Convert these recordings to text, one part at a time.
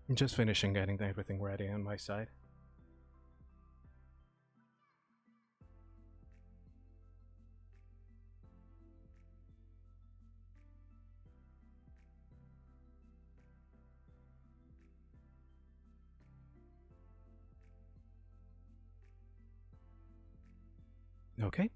I'm just finishing getting everything ready on my side. Okay.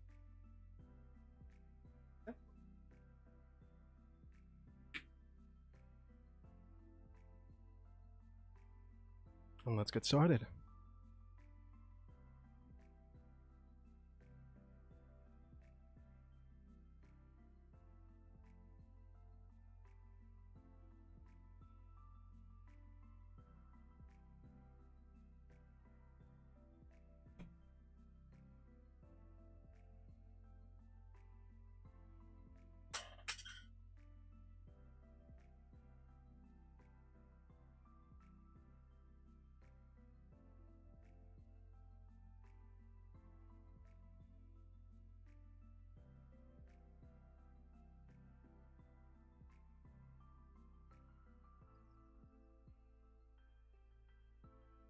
And let's get started.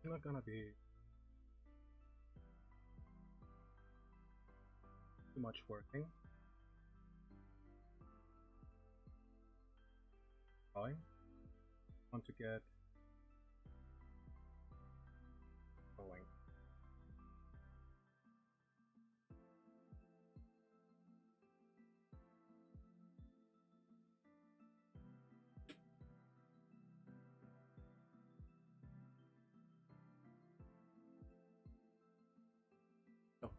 It's not gonna be too much working. Fine. Want to get going. Oh,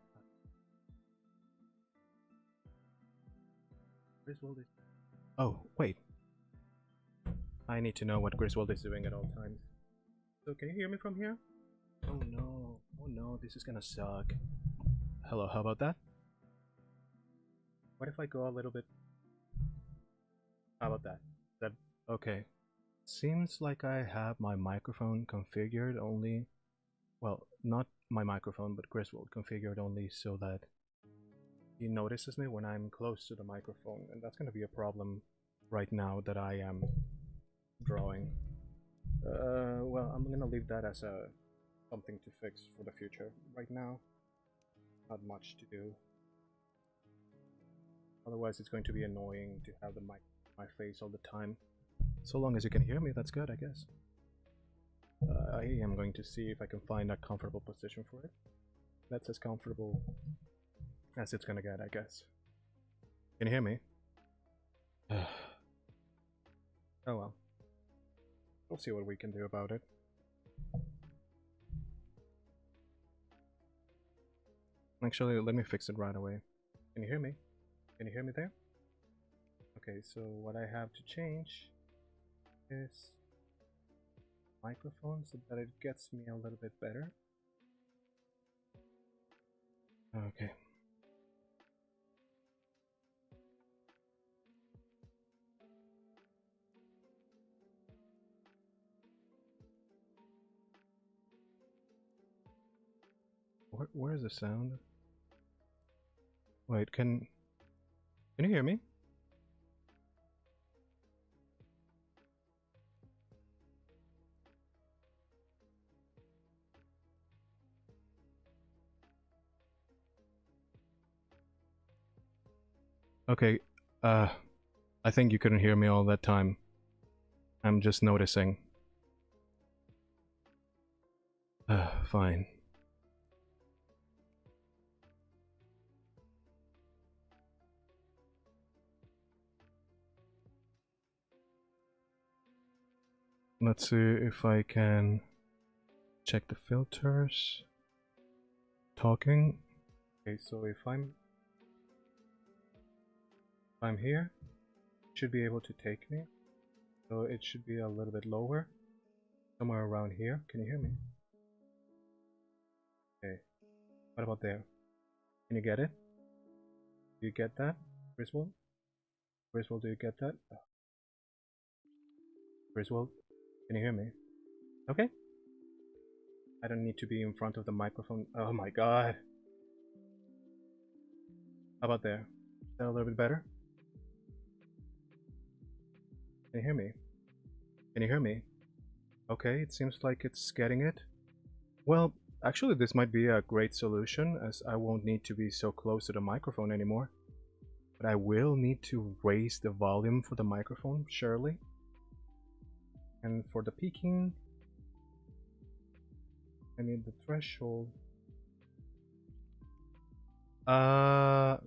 Griswold is. Oh, wait. I need to know what Griswold is doing at all times. So, can you hear me from here? Oh no. Oh no, this is gonna suck. Hello, how about that? What if I go a little bit. How about that? That. Okay. Seems like I have my microphone configured only. Well, not my microphone, but Griswold configured only so that he notices me when I'm close to the microphone, and that's going to be a problem right now that I am drawing. Well, I'm going to leave that as a something to fix for the future. Right now, not much to do. Otherwise, it's going to be annoying to have the mic my face all the time. So long as you can hear me, that's good, I guess. I am going to see if I can find a comfortable position for it. That's as comfortable as it's gonna get, I guess. Can you hear me? Oh well. We'll see what we can do about it. Actually, let me fix it right away. Can you hear me? Can you hear me there? Okay, so what I have to change is microphone so that it gets me a little bit better. Okay. Where is the sound? Wait, can you hear me? Okay, I think you couldn't hear me all that time. I'm just noticing. Fine. Let's see if I can check the filters. Talking. Okay, so if I'm here, it should be able to take me. So it should be a little bit lower. Somewhere around here. Can you hear me? Okay. What about there? Can you get it? Do you get that? Griswold? Griswold, do you get that? Oh. Griswold? Can you hear me? Okay. I don't need to be in front of the microphone. Oh my god. How about there? Is that a little bit better? Can you hear me? Can you hear me? Okay, it seems like it's getting it. Well, actually this might be a great solution, as I won't need to be so close to the microphone anymore. But I will need to raise the volume for the microphone, surely. And for the peaking, I need the threshold. No.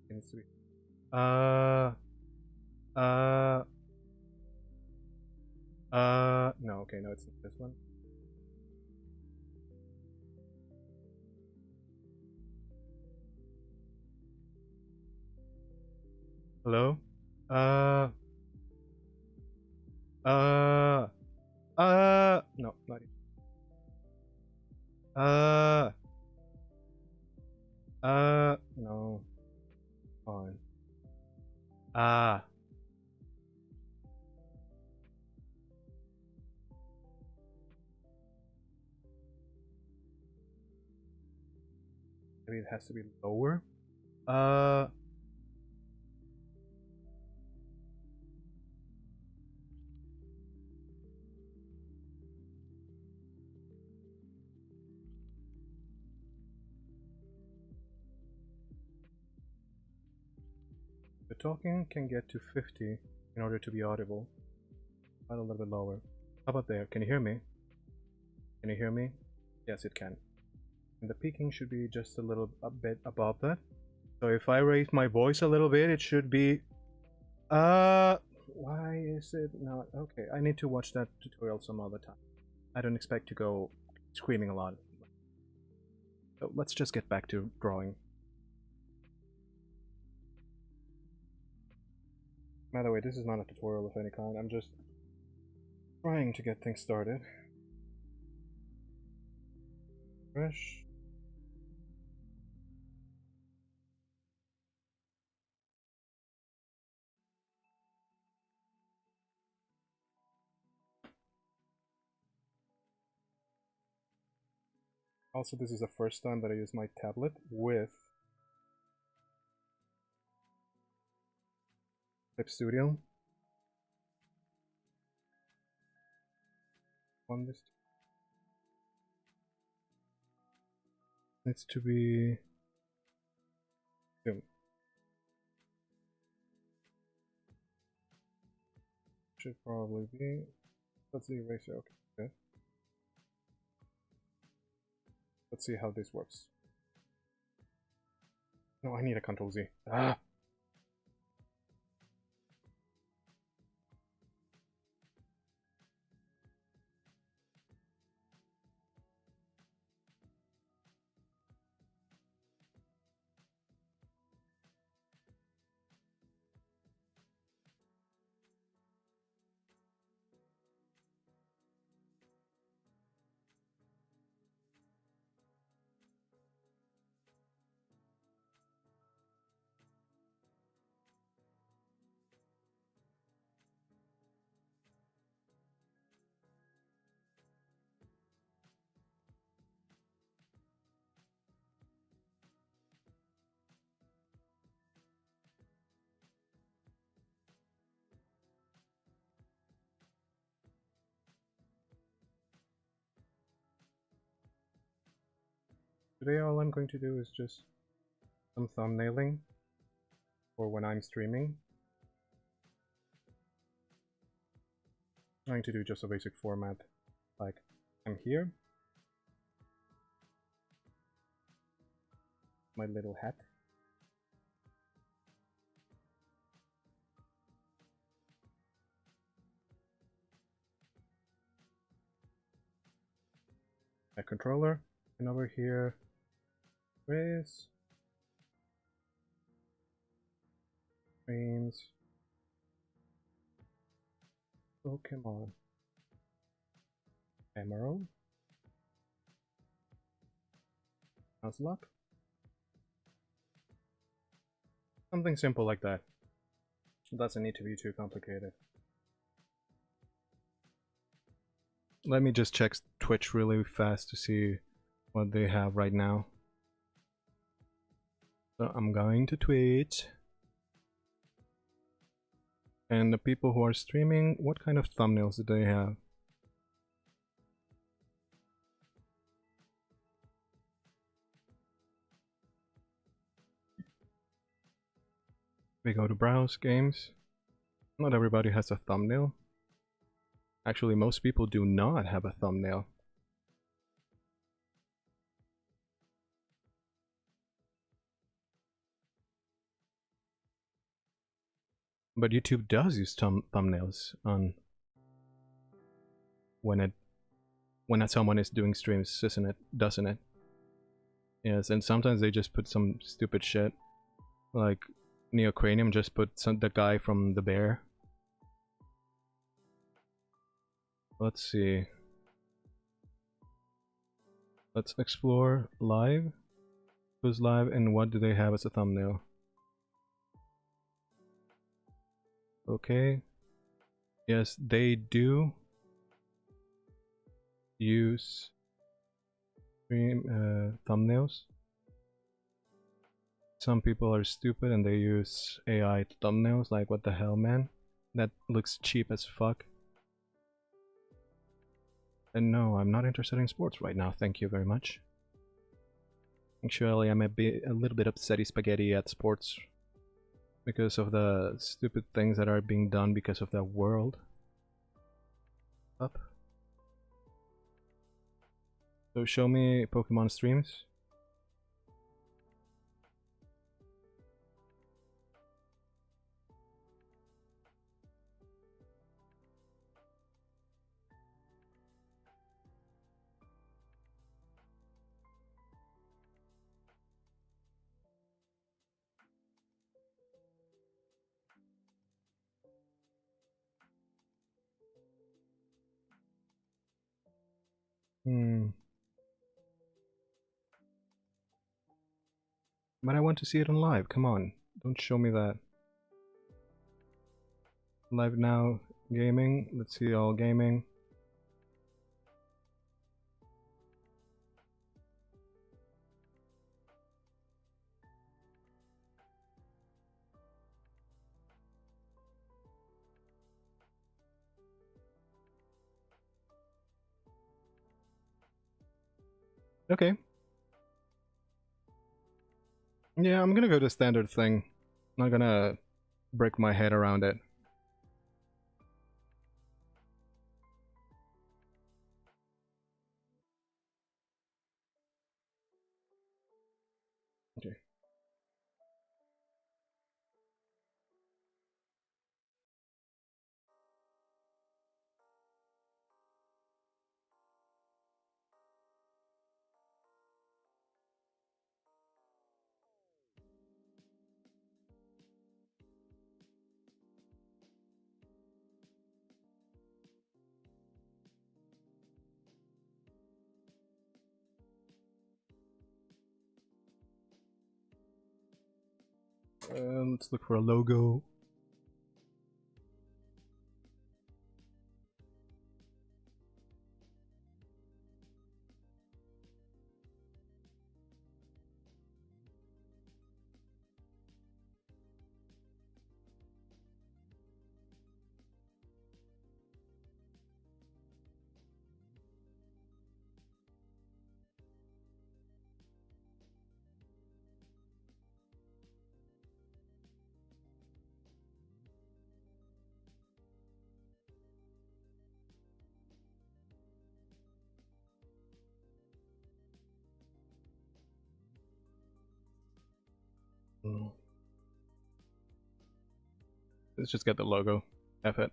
It needs to be. No, okay, no, it's not this one. Hello? No, not even. No. Fine. Maybe it has to be lower. The talking can get to 50 in order to be audible. Not a little bit lower. How about there? Can you hear me? Can you hear me? Yes, it can. And the peaking should be just a bit above that. So if I raise my voice a little bit, it should be... Why is it not? Okay, I need to watch that tutorial some other time. I don't expect to go screaming a lot. So let's just get back to drawing. By the way, this is not a tutorial of any kind, I'm just trying to get things started. Fresh. Also, this is the first time that I use my tablet with Clip Studio. On this needs to be zoom. Should probably be. Let's see ratio. Okay, good. Let's see how this works. No, I need a Ctrl Z. Ah. Today all I'm going to do is just some thumbnailing for when I'm streaming. I'm going to do just a basic format, like I'm here, my little hat, a controller, and over here Gris, frames, Pokemon, Emerald, Nuzlocke, something simple like that. It doesn't need to be too complicated. Let me just check Twitch really fast to see what they have right now. So I'm going to Twitch. And the people who are streaming, what kind of thumbnails do they have? We go to browse games. Not everybody has a thumbnail. Actually, most people do not have a thumbnail. But YouTube does use thumbnails on when someone is doing streams, isn't it? Doesn't it? Yes, and sometimes they just put some stupid shit. Like Neocranium just put the guy from the bear. Let's see. Let's explore live. Who's live and what do they have as a thumbnail? Okay. Yes, they do use stream thumbnails. Some people are stupid and they use AI thumbnails, like what the hell, man? That looks cheap as fuck. And no, I'm not interested in sports right now, thank you very much. Actually, I'm a little bit upsetty spaghetti at sports because of the stupid things that are being done because of the world. Up. So show me Pokemon streams. But I want to see it on live, come on. Don't show me that. Live now, gaming. Let's see all gaming. Okay. Yeah, I'm gonna go to standard thing. Not gonna break my head around it. Okay. Let's look for a logo. Let's just get the logo. F it.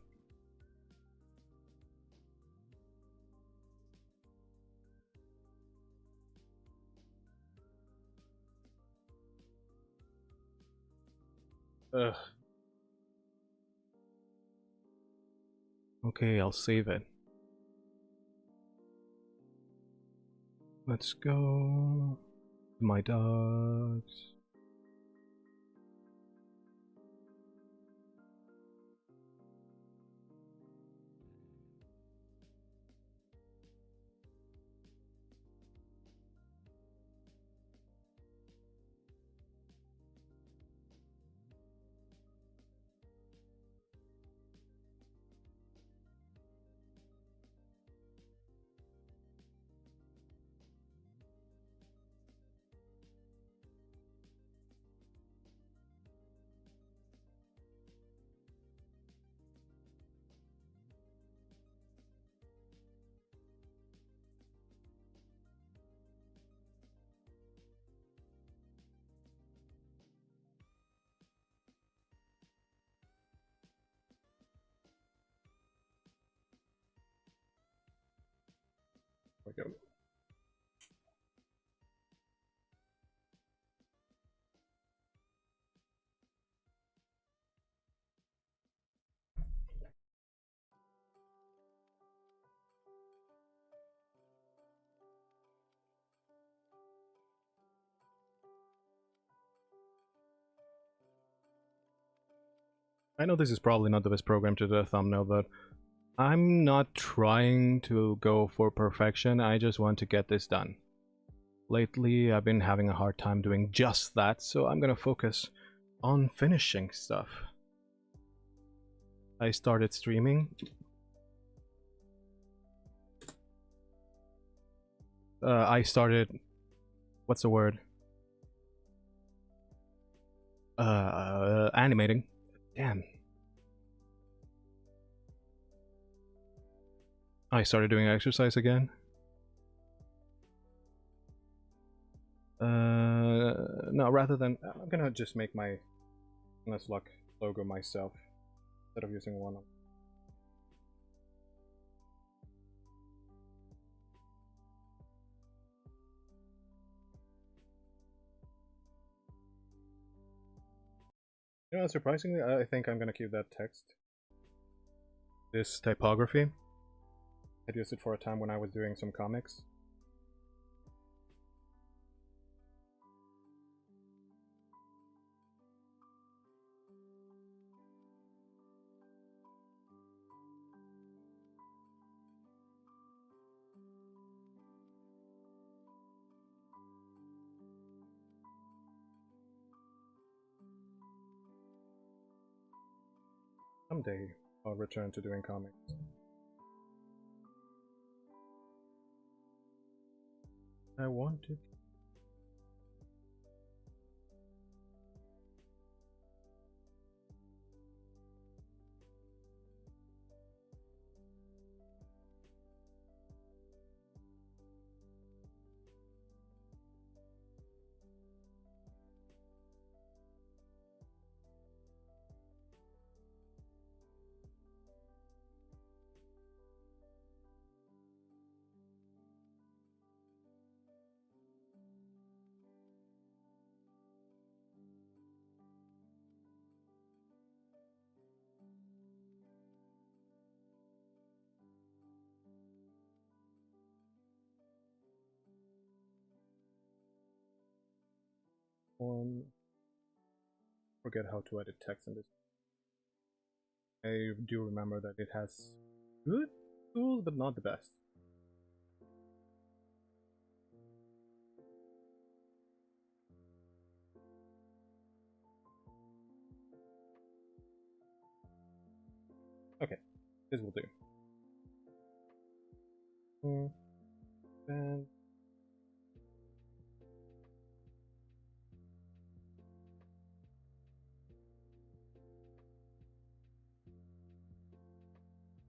Ugh. Okay, I'll save it. Let's go. My dogs. we go. I know this is probably not the best program to do a thumbnail, but I'm not trying to go for perfection, I just want to get this done. Lately, I've been having a hard time doing just that, so I'm gonna focus on finishing stuff. I started streaming. I started... what's the word? Animating. Damn. I started doing exercise again. No, rather than... I'm gonna just make my Nuzlocke logo myself instead of using one. You know, surprisingly, I think I'm gonna keep that text. This typography. I'd used it for a time when I was doing some comics. Someday, I'll return to doing comics. I want to... forget how to edit text in this. I do remember that it has good tools, but not the best. Okay, this will do. And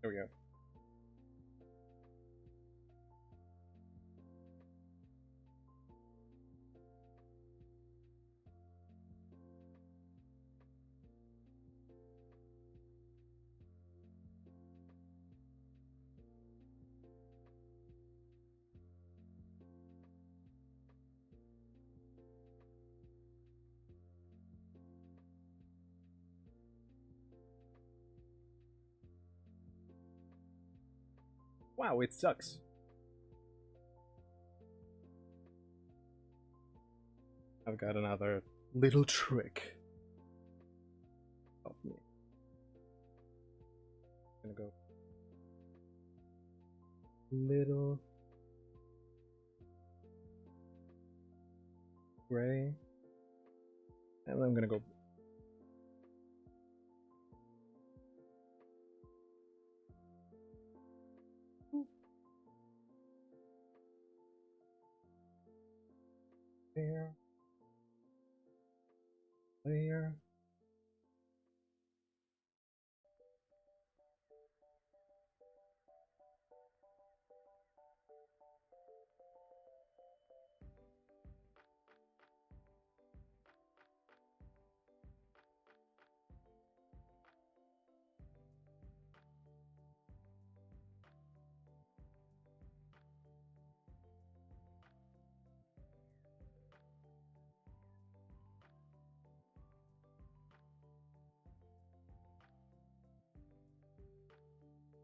there we go. Wow, it sucks. I've got another little trick. Help me. I'm gonna go little gray, and I'm gonna go there, there.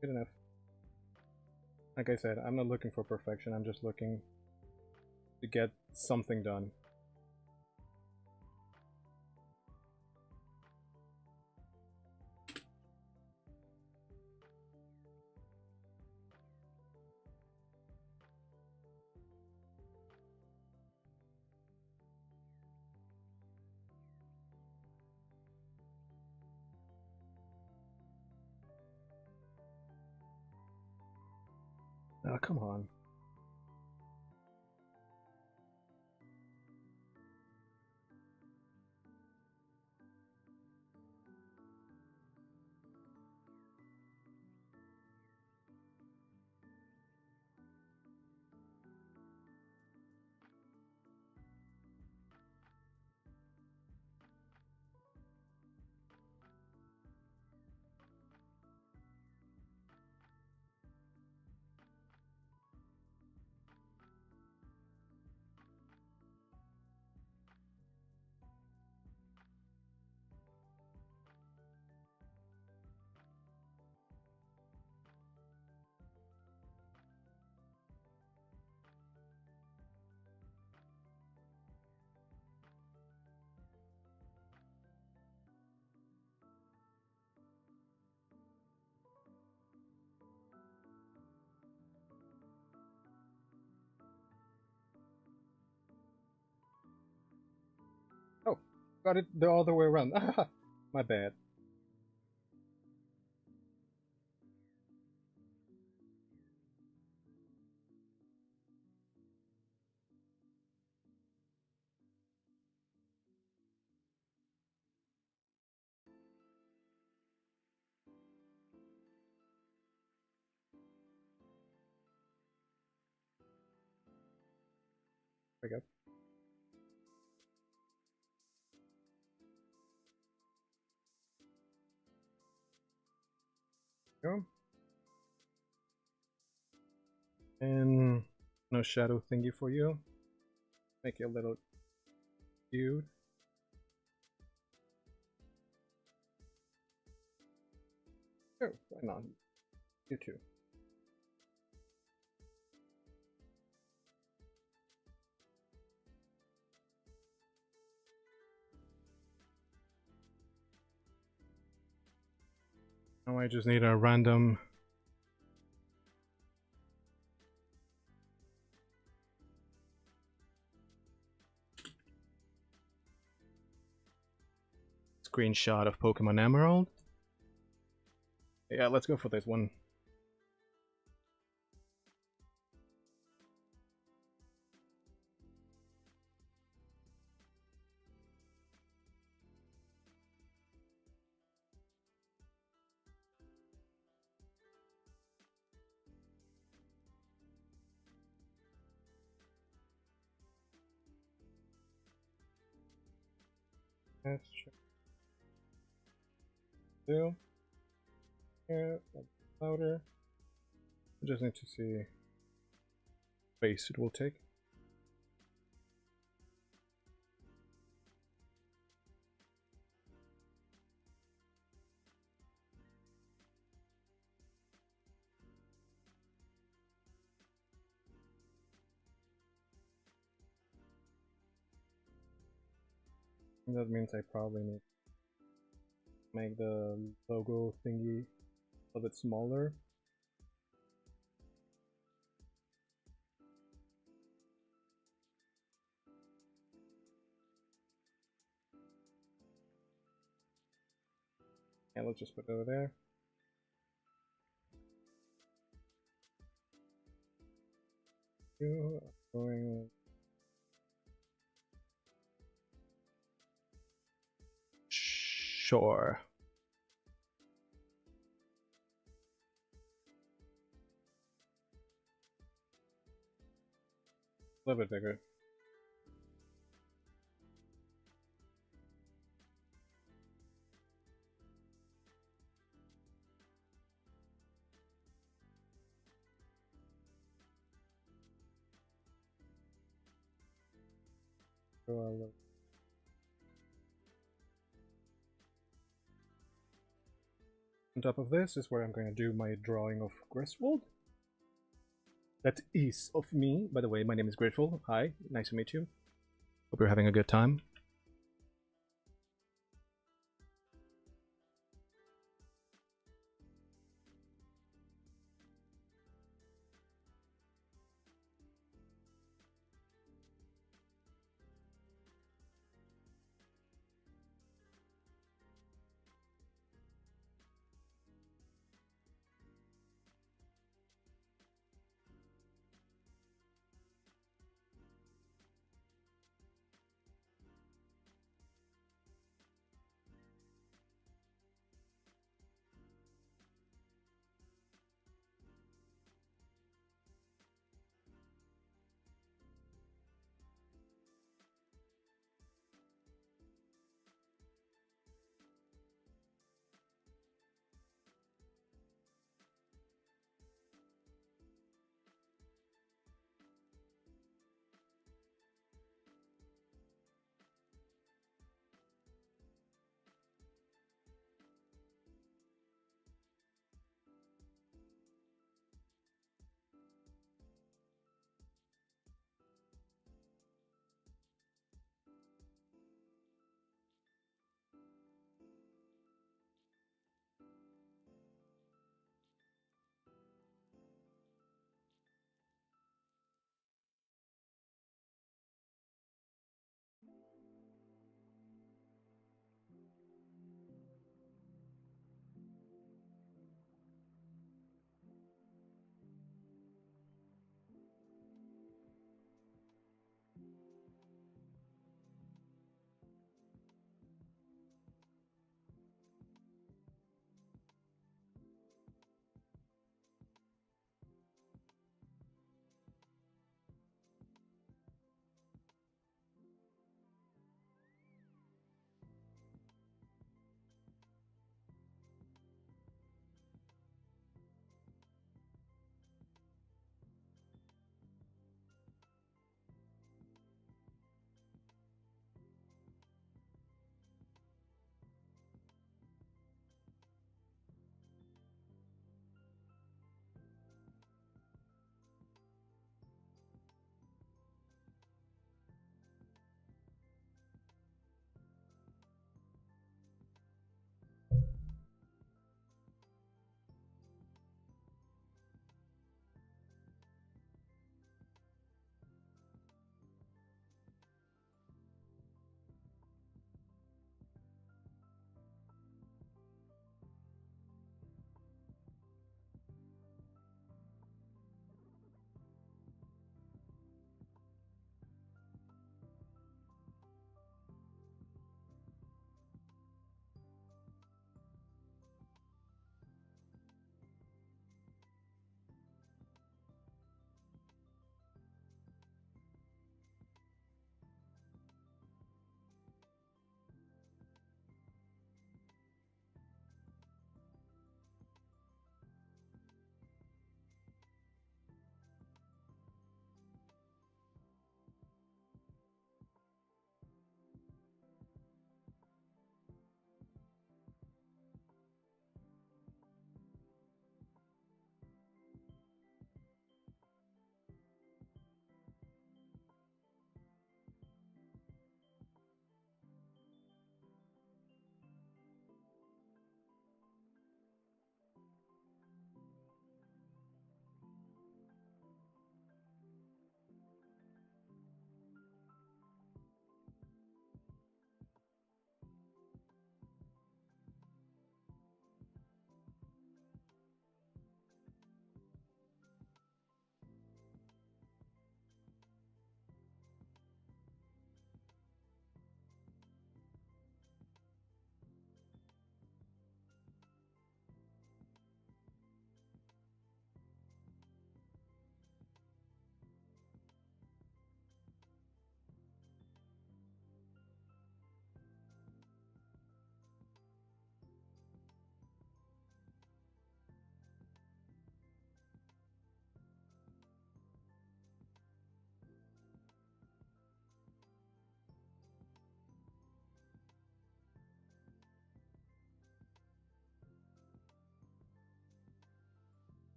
Good enough. Like I said, I'm not looking for perfection, I'm just looking to get something done. Oh, come on. Oh, got it the other way around. My bad. There we go. Go. And no shadow thingy for you. Make you a little cute. Oh, why not? You too. Now I just need a random screenshot of Pokemon Emerald. Yeah, let's go for this one. Let's check. Do. Yeah, louder. I just need to see space it will take. And that means I probably need to make the logo thingy a little bit smaller. And let's just put it over there. You are going. Sure. A little bit bigger. So a little. On top of this is where I'm going to do my drawing of Griswold. That is of me. By the way, my name is Grateful. Hi, nice to meet you. Hope you're having a good time.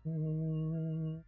Mm.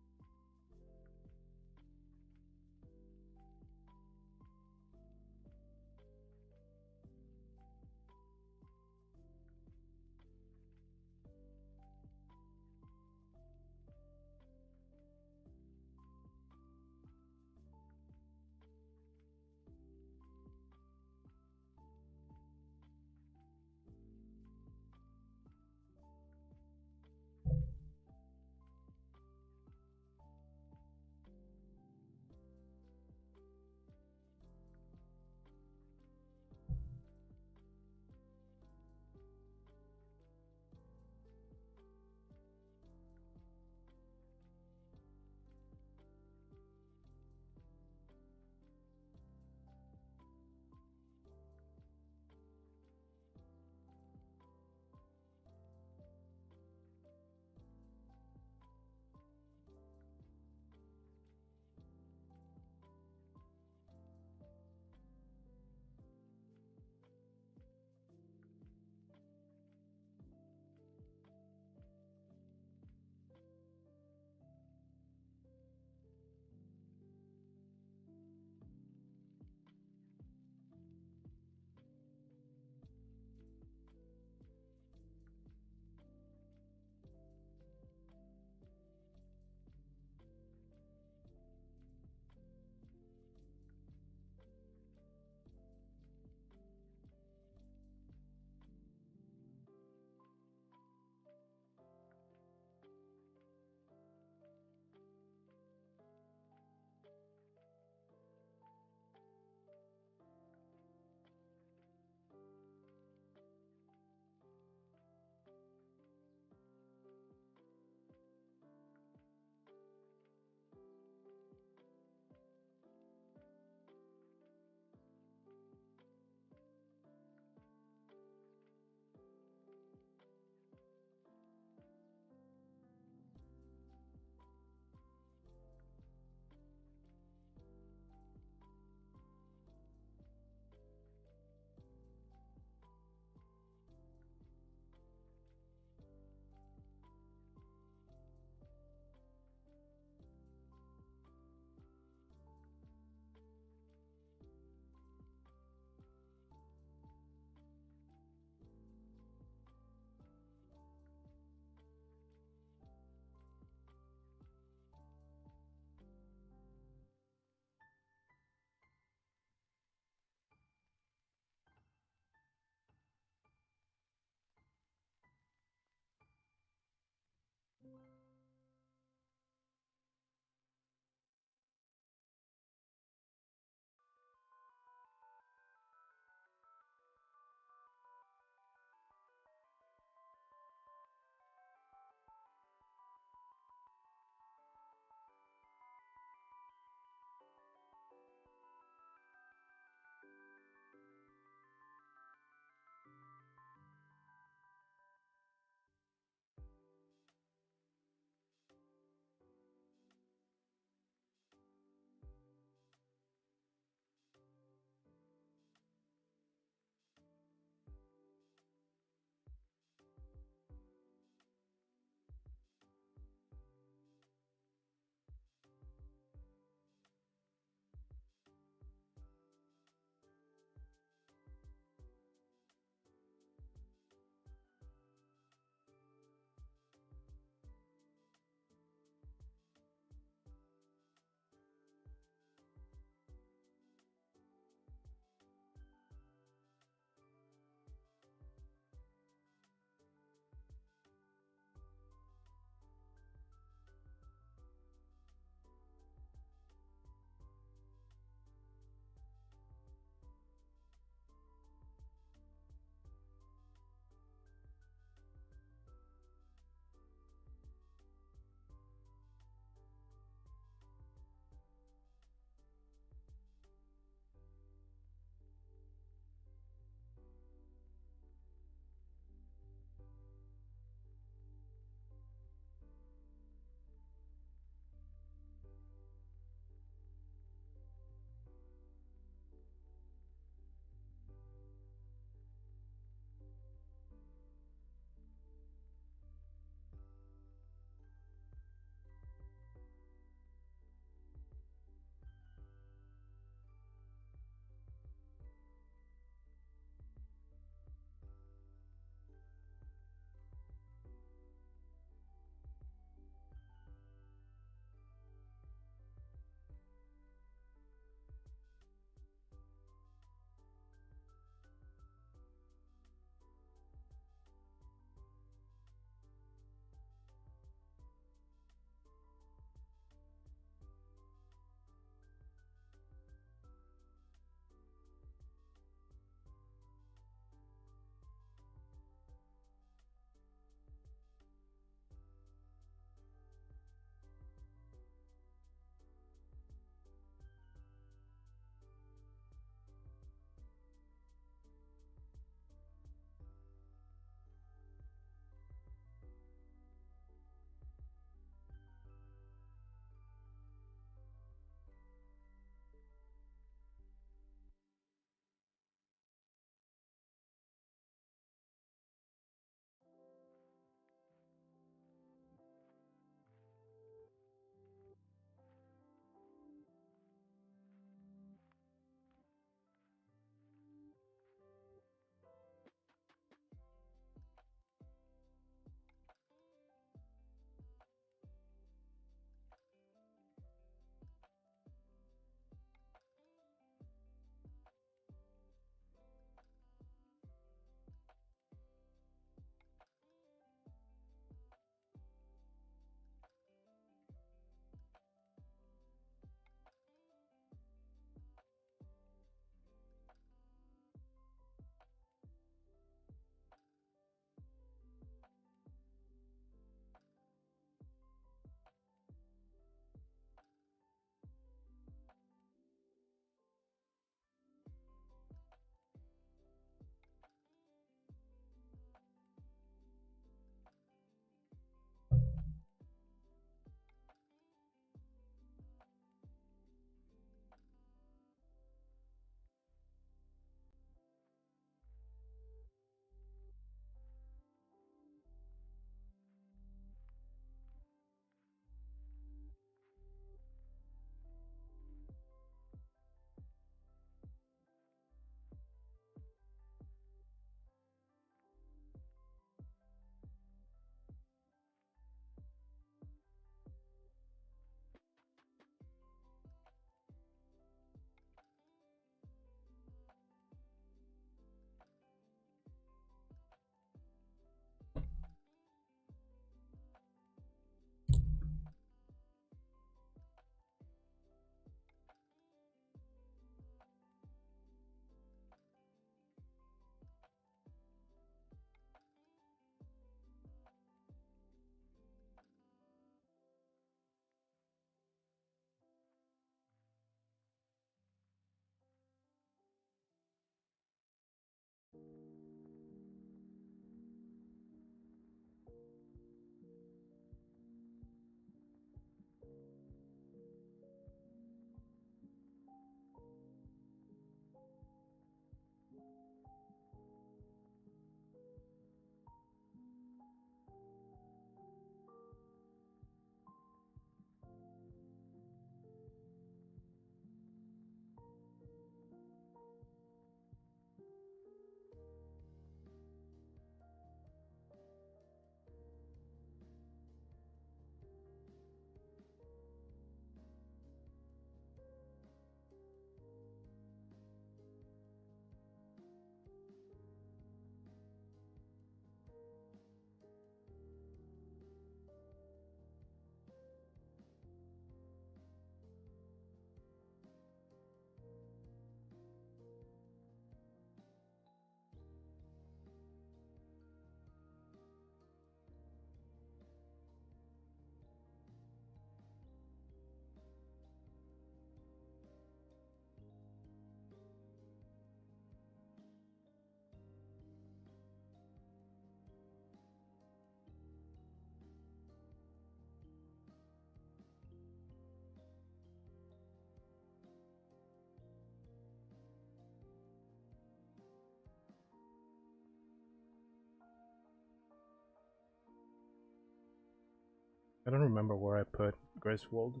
I don't remember where I put Griswold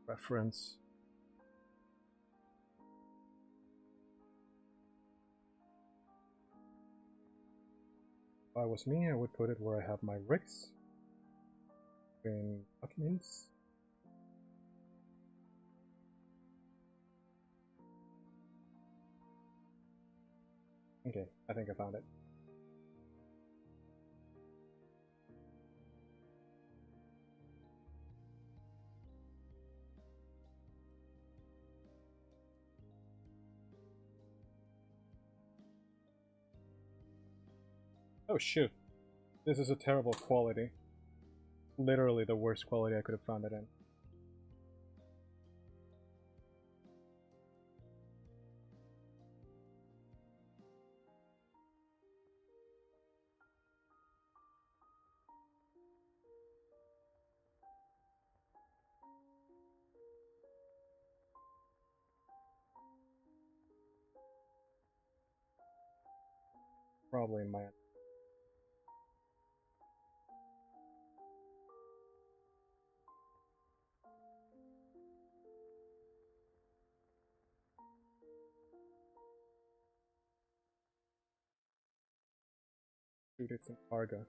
reference. If I was me, I would put it where I have my rigs in documents. Okay, I think I found it. Oh shoot, this is a terrible quality. Literally the worst quality I could have found it in. Probably in my end. Dude, it's an Arga.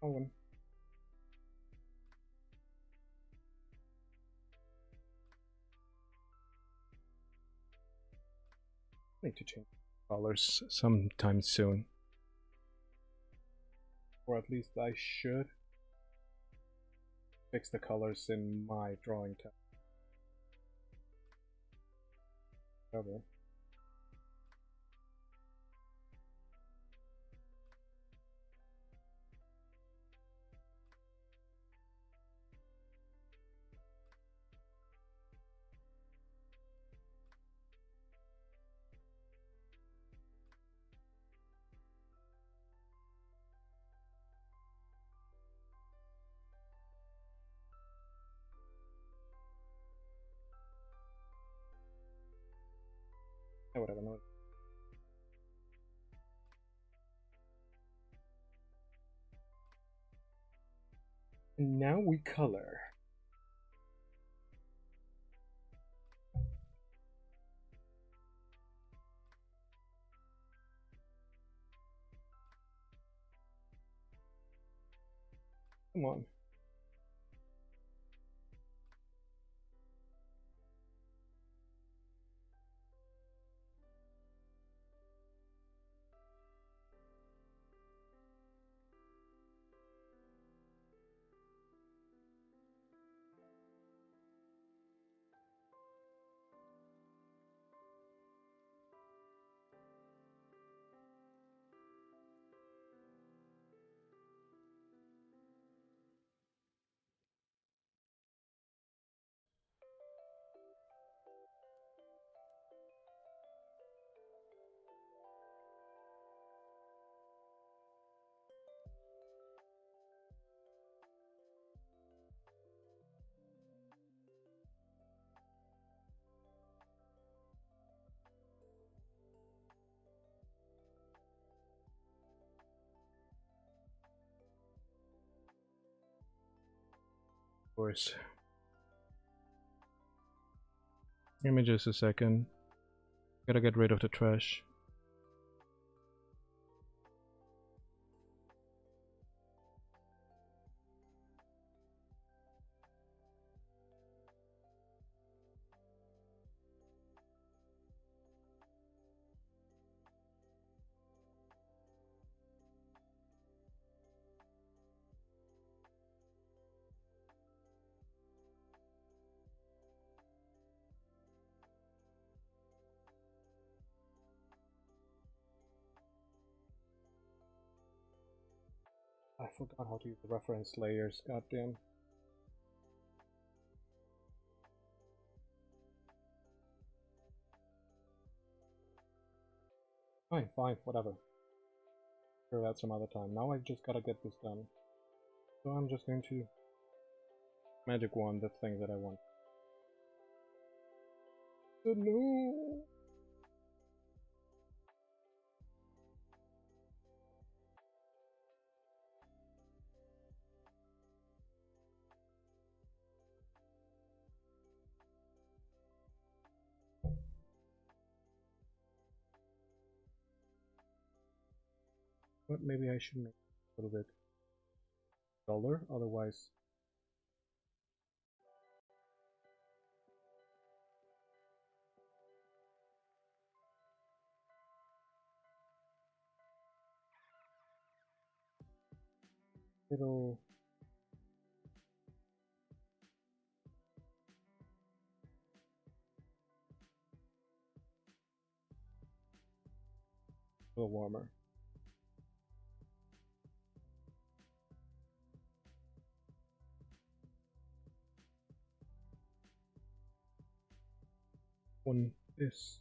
Oh, one. I need to change colors sometime soon. Or at least I should fix the colors in my drawing tab. Cover. Whatever, no. And now we color. Come on. Of course. Give me just a second. Gotta get rid of the trash. forgot how to use the reference layers, goddamn. Fine, fine, whatever. Figure that some other time. Now I just gotta get this done. So I'm just going to magic wand the thing that I want. Oh no! But maybe I should make it a little bit duller, otherwise. It'll a little warmer. On this.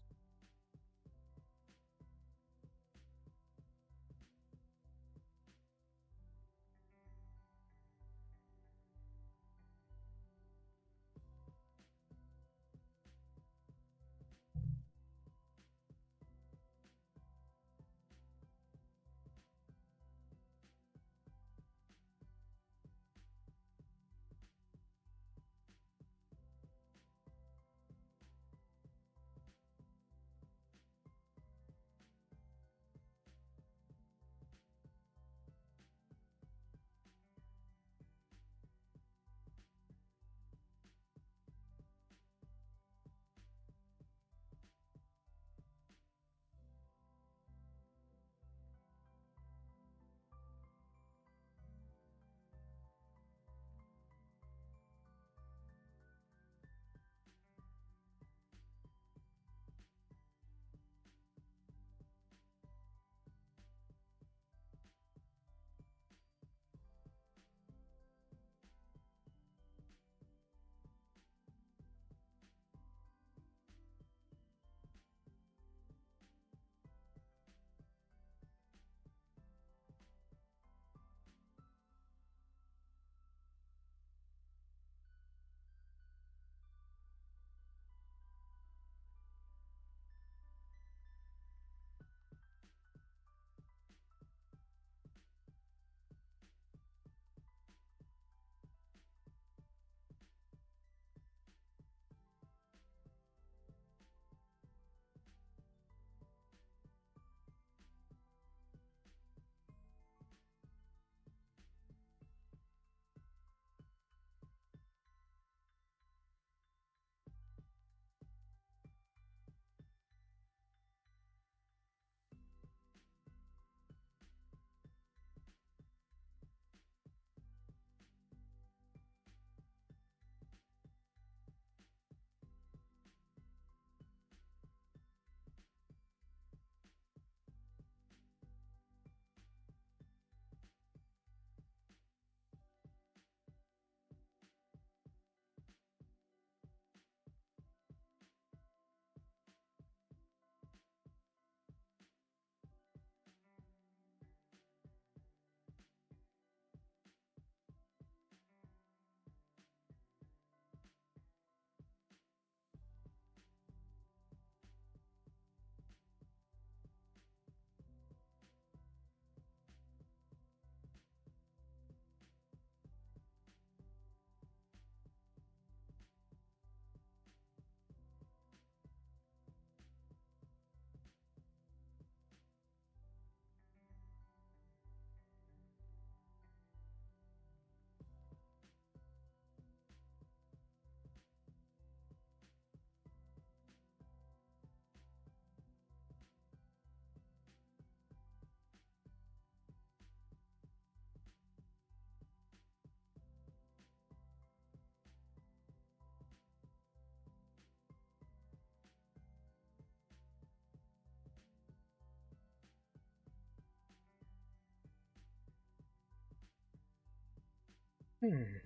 Hmm.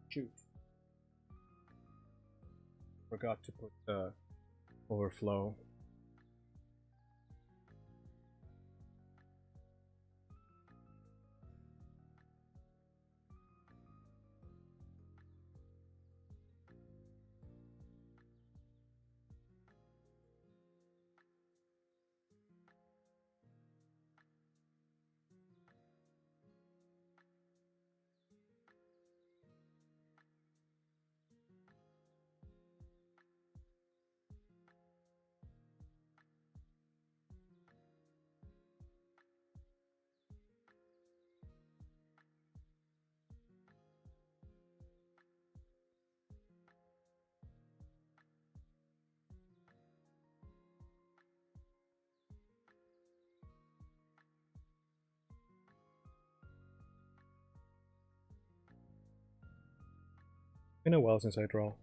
Shoot. Forgot to put the overflow. Been a while since I draw,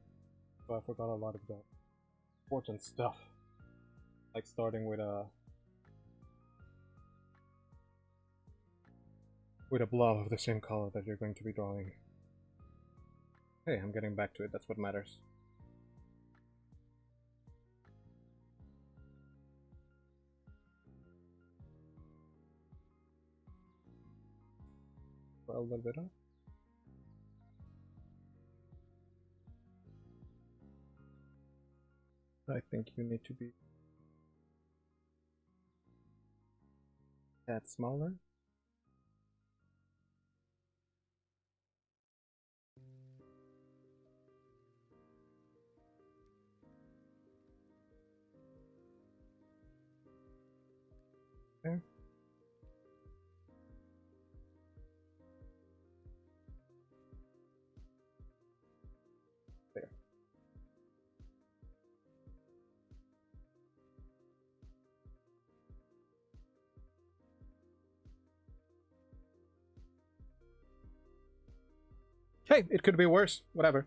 so I forgot a lot of the important stuff. Like starting with a blob of the same color that you're going to be drawing. Hey, I'm getting back to it, that's what matters. A little bit up. I think you need to be that smaller. There. There. Hey, it could be worse. Whatever.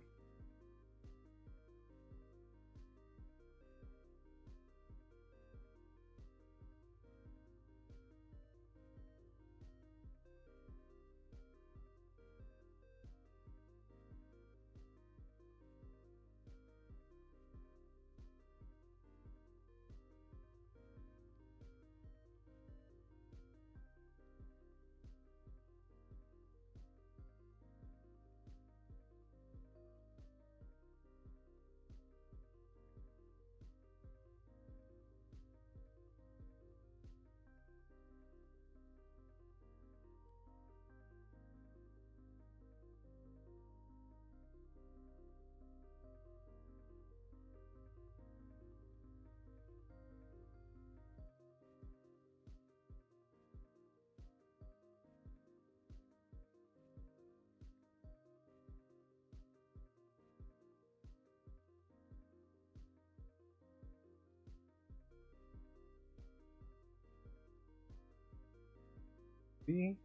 B.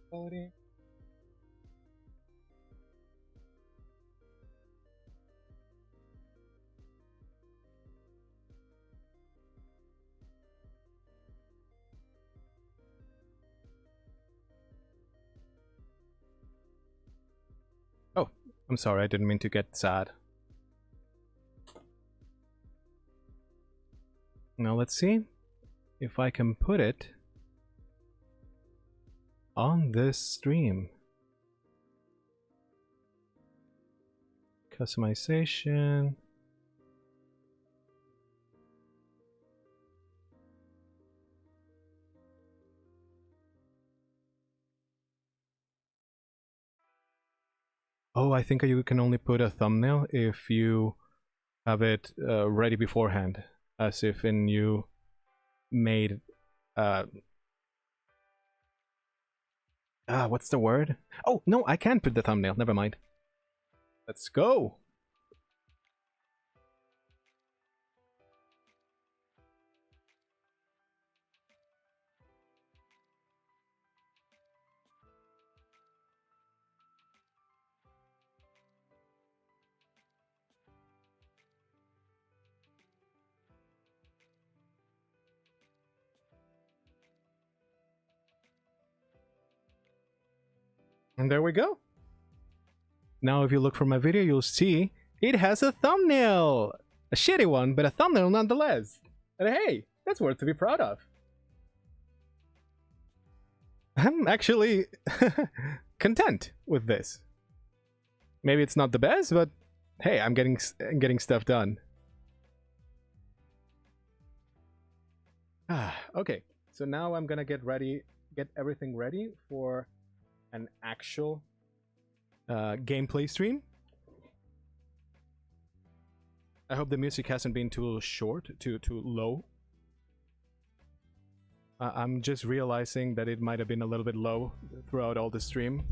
Quality. Oh, I'm sorry, I didn't mean to get sad. Now let's see if I can put it on this stream. Customization. Oh, I think you can only put a thumbnail if you have it ready beforehand, as if in you made what's the word? Oh, no, I can put the thumbnail. Never mind. Let's go. And there we go. Now if you look for my video, you'll see it has a thumbnail. A shitty one, but a thumbnail nonetheless. And hey, that's worth to be proud of. I'm actually content with this. Maybe it's not the best, but hey, I'm getting stuff done. Okay, so now I'm gonna get everything ready for an actual gameplay stream. I hope the music hasn't been too short, too low. I'm just realizing that it might have been a little bit low throughout all the stream.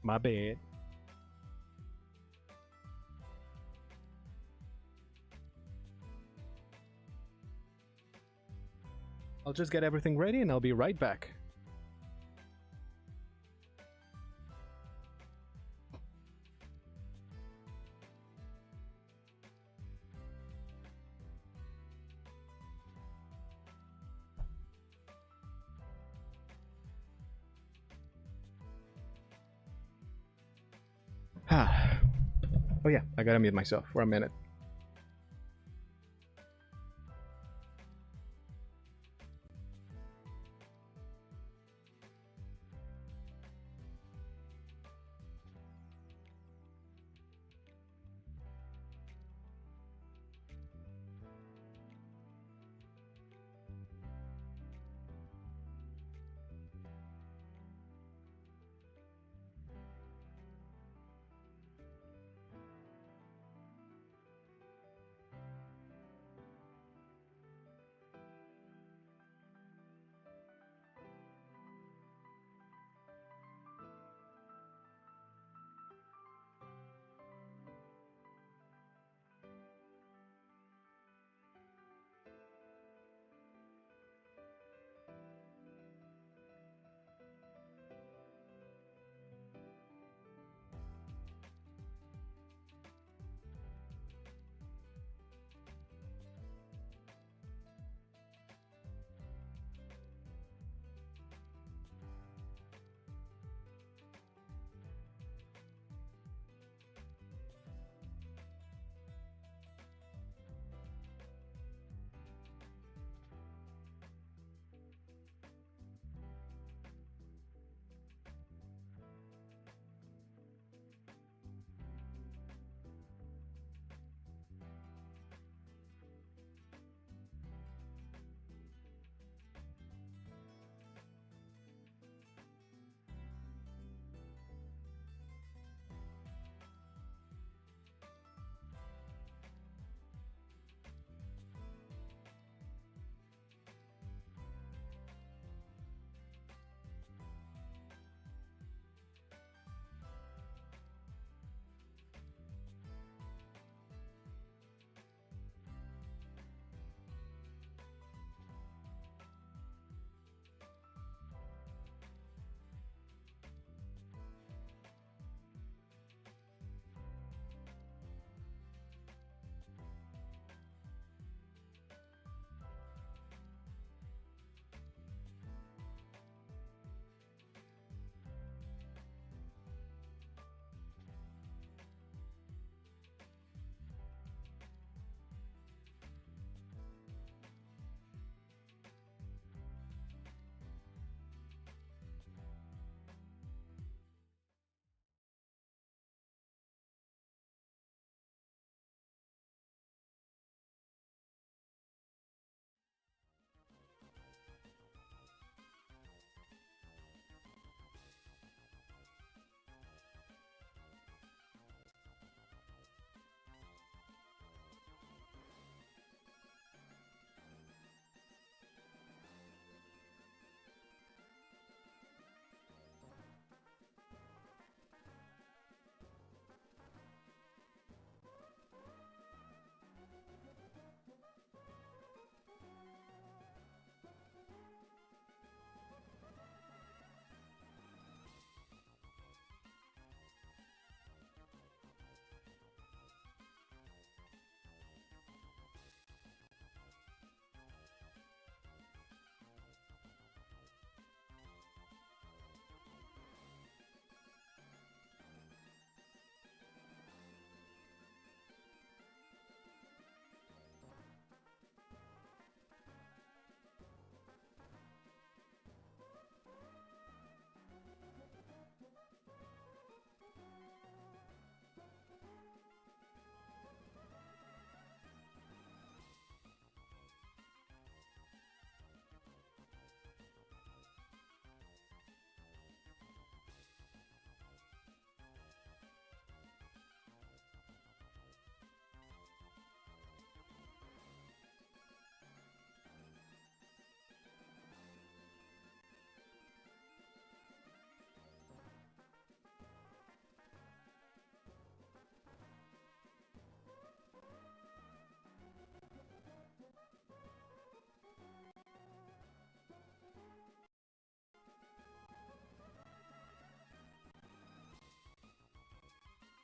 My bad. I'll just get everything ready and I'll be right back. Ah. Oh yeah, I gotta mute myself for a minute.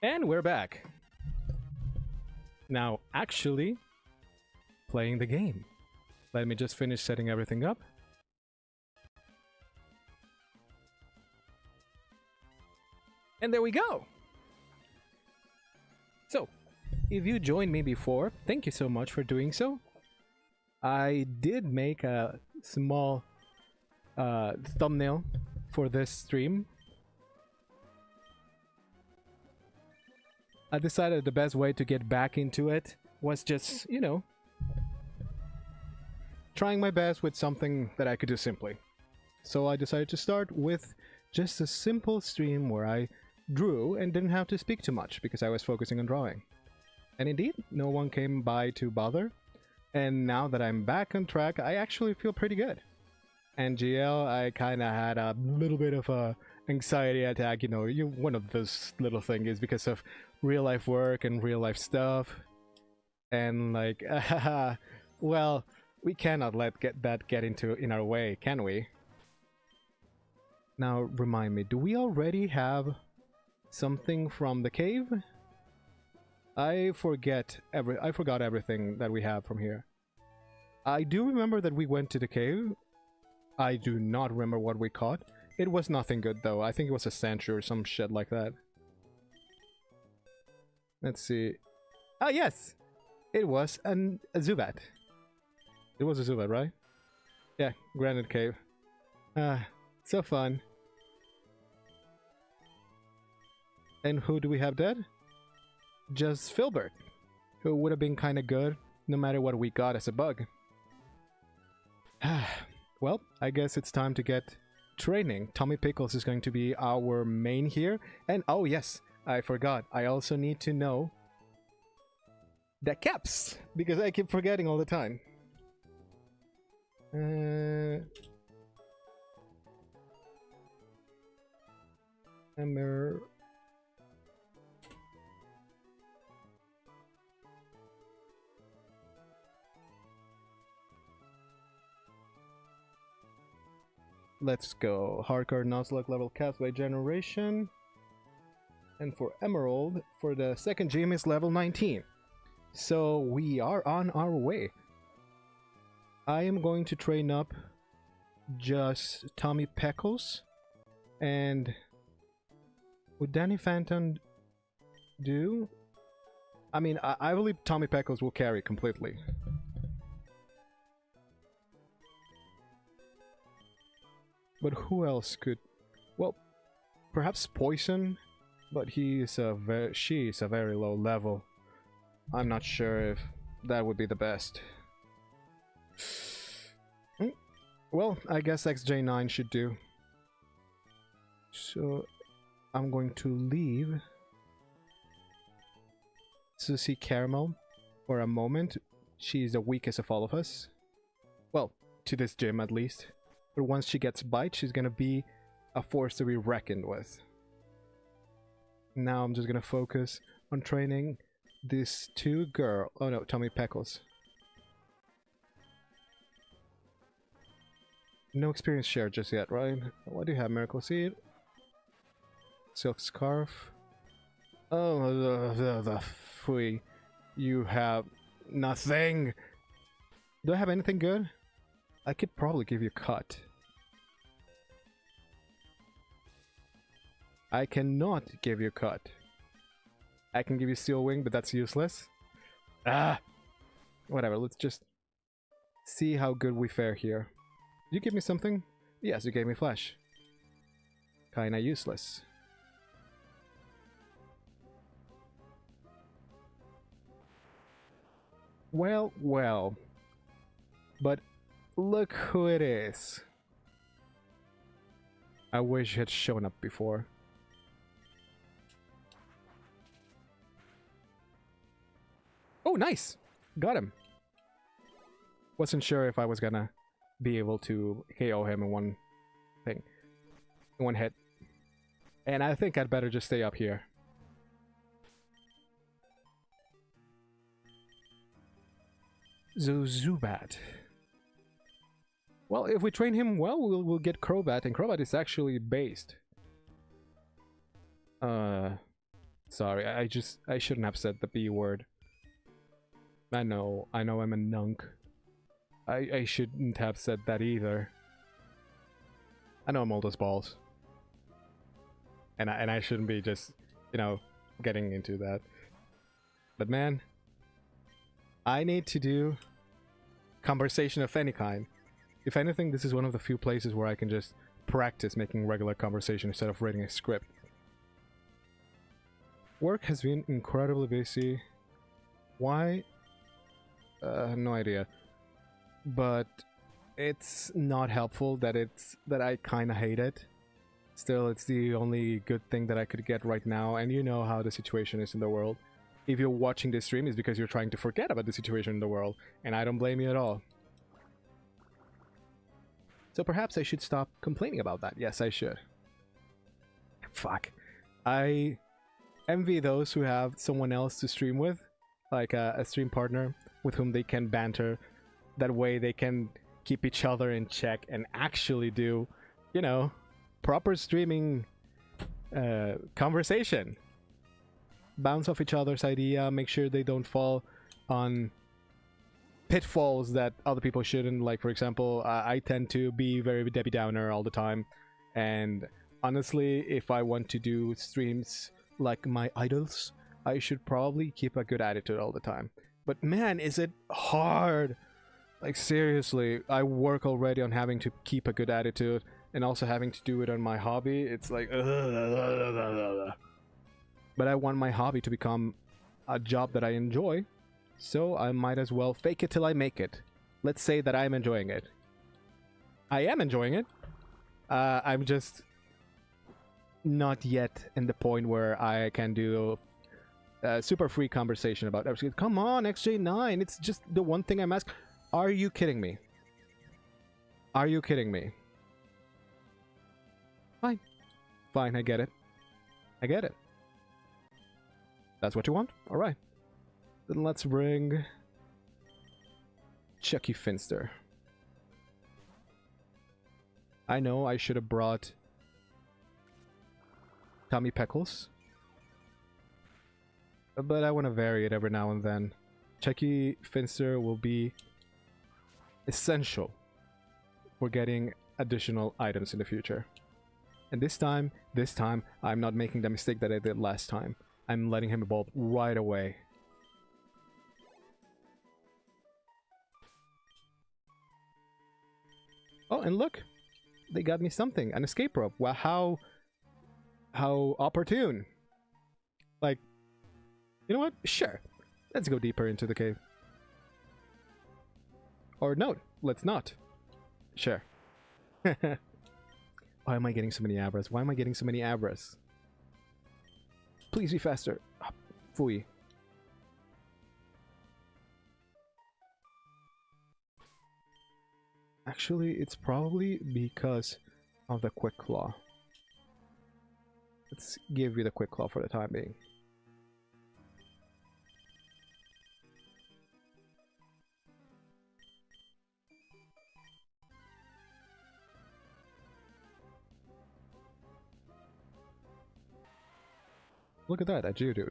And we're back. Now, actually, playing the game. Let me just finish setting everything up. And there we go. So, if you joined me before, thank you so much for doing so. I did make a small thumbnail for this stream. I decided the best way to get back into it was just, you know, trying my best with something that I could do simply. So I decided to start with just a simple stream where I drew and didn't have to speak too much because I was focusing on drawing. And indeed, no one came by to bother. And now that I'm back on track, I actually feel pretty good. And GL, I kind of had a little bit of a anxiety attack, you know, one of those little things because of real life work and real life stuff. And like, well, we cannot let that get in our way, can we? Now, remind me, do we already have something from the cave? I forgot everything that we have from here. I do remember that we went to the cave. I do not remember what we caught. It was nothing good though. I think it was a sandshrew or some shit like that. Let's see. Ah, yes! It was a Zubat. It was a Zubat, right? Yeah, Granite Cave. Ah, so fun. And who do we have dead? Just Filbert, who would have been kind of good no matter what we got as a bug. Well, I guess it's time to get training. Tommy Pickles is going to be our main here. And oh yes, I forgot. I also need to know the caps, because I keep forgetting all the time. Emmer. Let's go. Hardcore Nuzlocke level Castaway Generation. And for Emerald, for the second gym is level 19. So we are on our way. I am going to train up just Tommy Peckles. And would Danny Phantom do? I mean, I believe Tommy Peckles will carry completely. But who else could? Well, perhaps Poison, but she is a very low level. I'm not sure if that would be the best. Well, I guess XJ9 should do. So I'm going to leave Susie Caramel for a moment. She's the weakest of all of us. Well, to this gym at least. But once she gets bite, she's gonna be a force to be reckoned with. Now I'm just gonna focus on training these two girls. Oh no, Tommy Peckles. No experience share just yet, right? What do you have? Miracle Seed? Silk Scarf? Oh, the fui. You have nothing! Do I have anything good? I could probably give you Cut. I cannot give you Cut. I can give you Steel Wing, but that's useless. Ah! Whatever, let's just see how good we fare here. Did you give me something? Yes, you gave me Flash. Kinda useless. Well, well. But look who it is. I wish he had shown up before. Oh, nice! Got him. Wasn't sure if I was gonna be able to KO him in one thing. In one hit. And I think I'd better just stay up here. Zubat. Well, if we train him well, we'll get Crobat, and Crobat is actually based. Sorry, I shouldn't have said the B word. I know I'm a nunk. I shouldn't have said that either. I know I'm old as balls. And I shouldn't be just, you know, getting into that. But man, I need to do conversation of any kind. If anything, this is one of the few places where I can just practice making regular conversation instead of reading a script. Work has been incredibly busy. Why? No idea. But it's not helpful that I kind of hate it. Still, it's the only good thing that I could get right now, and you know how the situation is in the world. If you're watching this stream, it's because you're trying to forget about the situation in the world, and I don't blame you at all. So perhaps I should stop complaining about that. Yes, I should. Fuck. I envy those who have someone else to stream with, like a stream partner with whom they can banter. That way they can keep each other in check and actually do, you know, proper streaming conversation. Bounce off each other's idea, make sure they don't fall on pitfalls that other people shouldn't. Like, for example, I tend to be very Debbie Downer all the time, and honestly, if I want to do streams like my idols, I should probably keep a good attitude all the time. But man, is it hard. Like, seriously, I work already on having to keep a good attitude and also having to do it on my hobby. It's like, but I want my hobby to become a job that I enjoy, so I might as well fake it till I make it. Let's say that I'm enjoying it. I am enjoying it. I'm just not yet in the point where I can do super free conversation about everything. Come on, XJ9, it's just the one thing I'm asking. Are you kidding me? Are you kidding me? Fine. Fine, I get it. I get it. That's what you want? Alright. Then let's bring Chucky Finster. I know I should have brought Tommy Peckles, but I want to vary it every now and then. Chucky Finster will be essential for getting additional items in the future. And this time, I'm not making the mistake that I did last time. I'm letting him evolve right away. Oh, and look! They got me something, an escape rope. Well, how opportune. Like, you know what? Sure. Let's go deeper into the cave. Or no, let's not. Sure. Why am I getting so many abras? Why am I getting so many abras? Please be faster. Oh, phooey. Actually, it's probably because of the quick claw. Let's give you the quick claw for the time being. Look at that Geodude.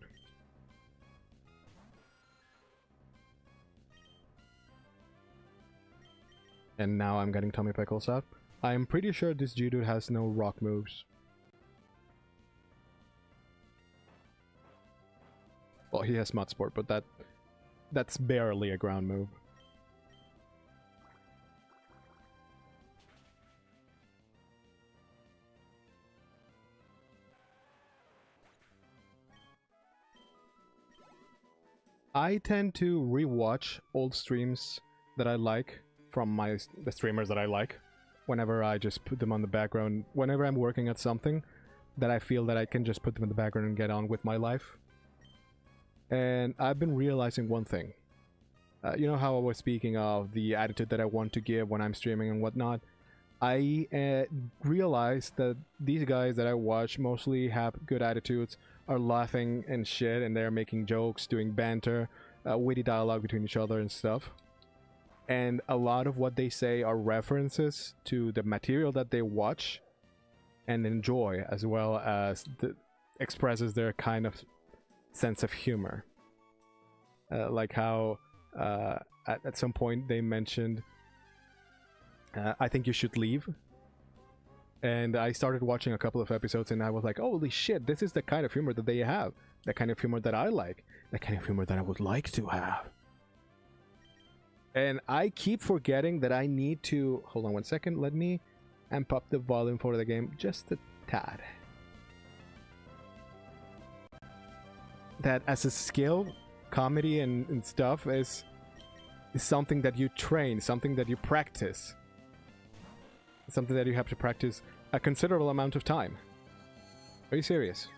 And now I'm getting Tommy Pickles out. I'm pretty sure this Geodude has no rock moves. Well, he has Mud Sport, but that's barely a ground move. I tend to rewatch old streams that I like from the streamers that I like. Whenever I just put them on the background, whenever I'm working at something that I feel that I can just put them in the background and get on with my life. And I've been realizing one thing. You know how I was speaking of the attitude that I want to give when I'm streaming and whatnot? I realized that these guys that I watch mostly have good attitudes, are laughing and shit, and they're making jokes, doing banter, witty dialogue between each other and stuff. And a lot of what they say are references to the material that they watch and enjoy, as well as expresses their kind of sense of humor. Like how at some point they mentioned, I think you should leave. And I started watching a couple of episodes and I was like, holy shit, this is the kind of humor that they have. the kind of humor that I like, the kind of humor that I would like to have. And I keep forgetting that I need to... Hold on one second. Let me amp up the volume for the game just a tad. That as a skill, comedy and stuff is something that you train, something that you practice. Something that you have to practice a considerable amount of time. Are you serious?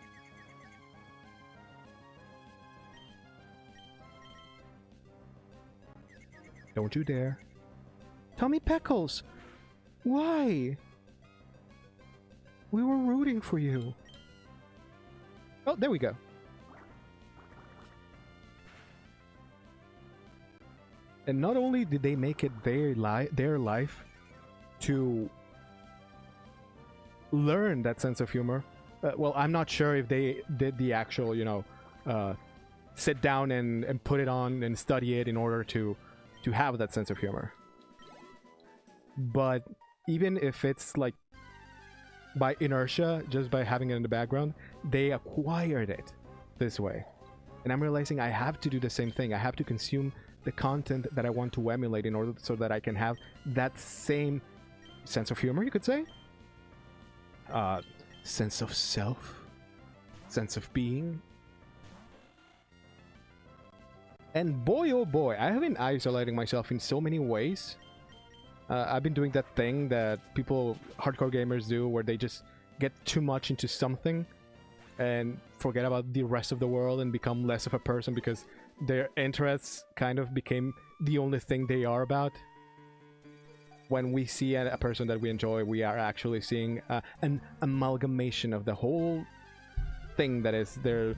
Don't you dare. Tommy Peckles! Why? We were rooting for you. Oh, there we go. And not only did they make it their life to learn that sense of humor. Well, I'm not sure if they did the actual, you know, sit down and put it on and study it in order to have that sense of humor. But even if it's like by inertia, just by having it in the background, they acquired it this way. And I'm realizing I have to do the same thing. I have to consume the content that I want to emulate in order so that I can have that same sense of humor, you could say. Sense of self. Sense of being. And boy, oh boy, I have been isolating myself in so many ways. I've been doing that thing that people, hardcore gamers do, where they just get too much into something and forget about the rest of the world and become less of a person because their interests kind of became the only thing they are about. When we see a person that we enjoy, we are actually seeing an amalgamation of the whole thing that is their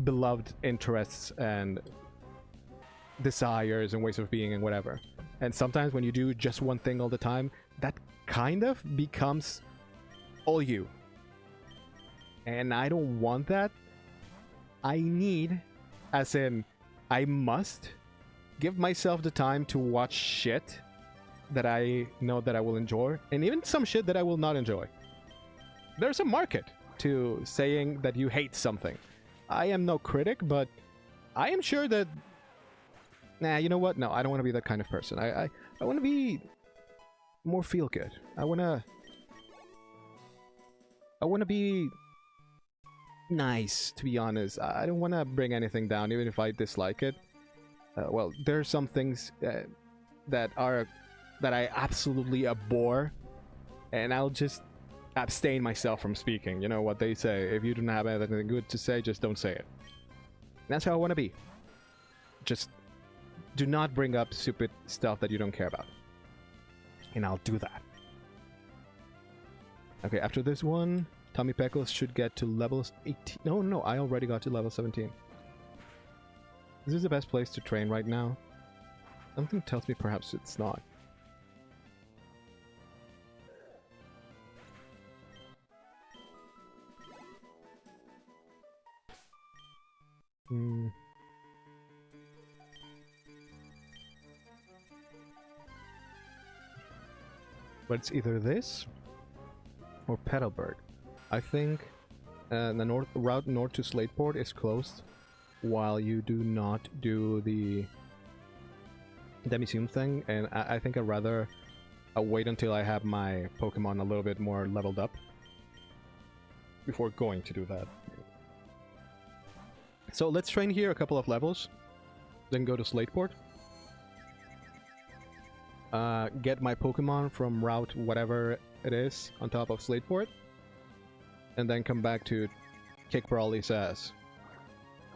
beloved interests and desires and ways of being and whatever. And sometimes when you do just one thing all the time, that kind of becomes all you. And I don't want that. I need, as in, I must give myself the time to watch shit that I know that I will enjoy, and even some shit that I will not enjoy. There's a market to saying that you hate something. I am no critic, but I am sure that... Nah, you know what? No, I don't want to be that kind of person. I want to be more feel good. I want to be nice, to be honest. I don't want to bring anything down, even if I dislike it. Well, there are some things that I absolutely abhor, and I'll just abstain myself from speaking. You know what they say, if you don't have anything good to say, just don't say it. And that's how I want to be. Just do not bring up stupid stuff that you don't care about. And I'll do that. Okay, after this one, Tommy Peckles should get to level 18. No, I already got to level 17. This is the best place to train right now. Something tells me perhaps it's not. But it's either this or Petalburg. I think the route north to Slateport is closed while you do not do the Demi-Zoom thing, and I think I'd rather wait until I have my Pokemon a little bit more leveled up before going to do that. So let's train here a couple of levels, then go to Slateport. Get my Pokemon from route whatever it is on top of Slateport, and then come back to kick Brawly's ass.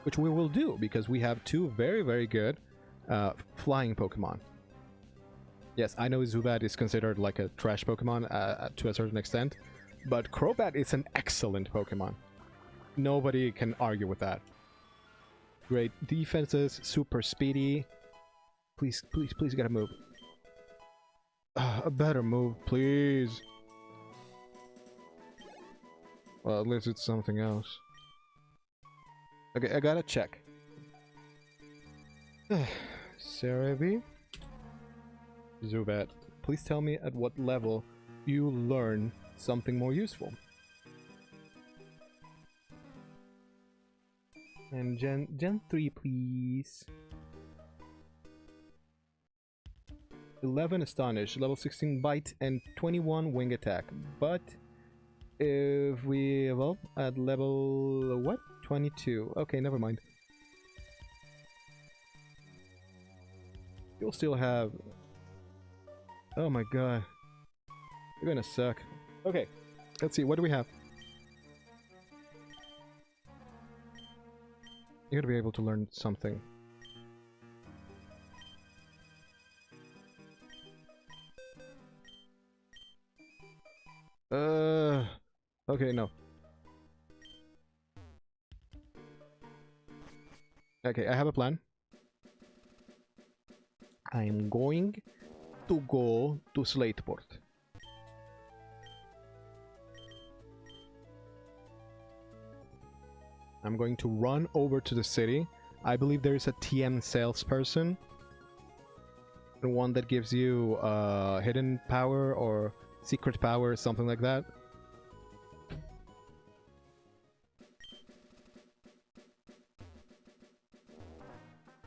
Which we will do, because we have two very, very good flying Pokemon. Yes, I know Zubat is considered like a trash Pokemon to a certain extent, but Crobat is an excellent Pokemon. Nobody can argue with that. Great defenses, super speedy. Please, please, please get a move. A better move, please. Well, at least it's something else. Okay, I gotta check. Cerebi? Zubat, please tell me at what level you learn something more useful. And Gen 3, please. 11 Astonish, level 16 Bite, and 21 Wing Attack. But if we evolve at level... what? 22. Okay, never mind. You'll still have... oh my god. You're gonna suck. Okay, let's see, what do we have? You're gonna be able to learn something. Okay, no. Okay, I have a plan. I'm going to go to Slateport. I'm going to run over to the city. I believe there is a TM salesperson. The one that gives you hidden power or secret power, something like that.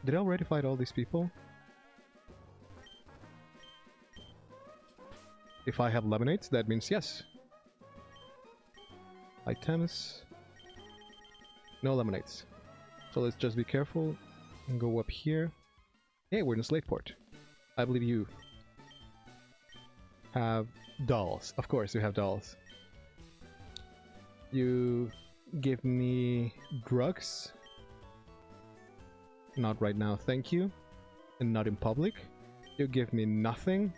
Did I already fight all these people? If I have lemonades, that means yes. Items. No lemonades. So let's just be careful and go up here. Hey, we're in Slateport. I believe you have dolls. Of course you have dolls. You give me drugs. Not right now, thank you. And not in public. You give me nothing.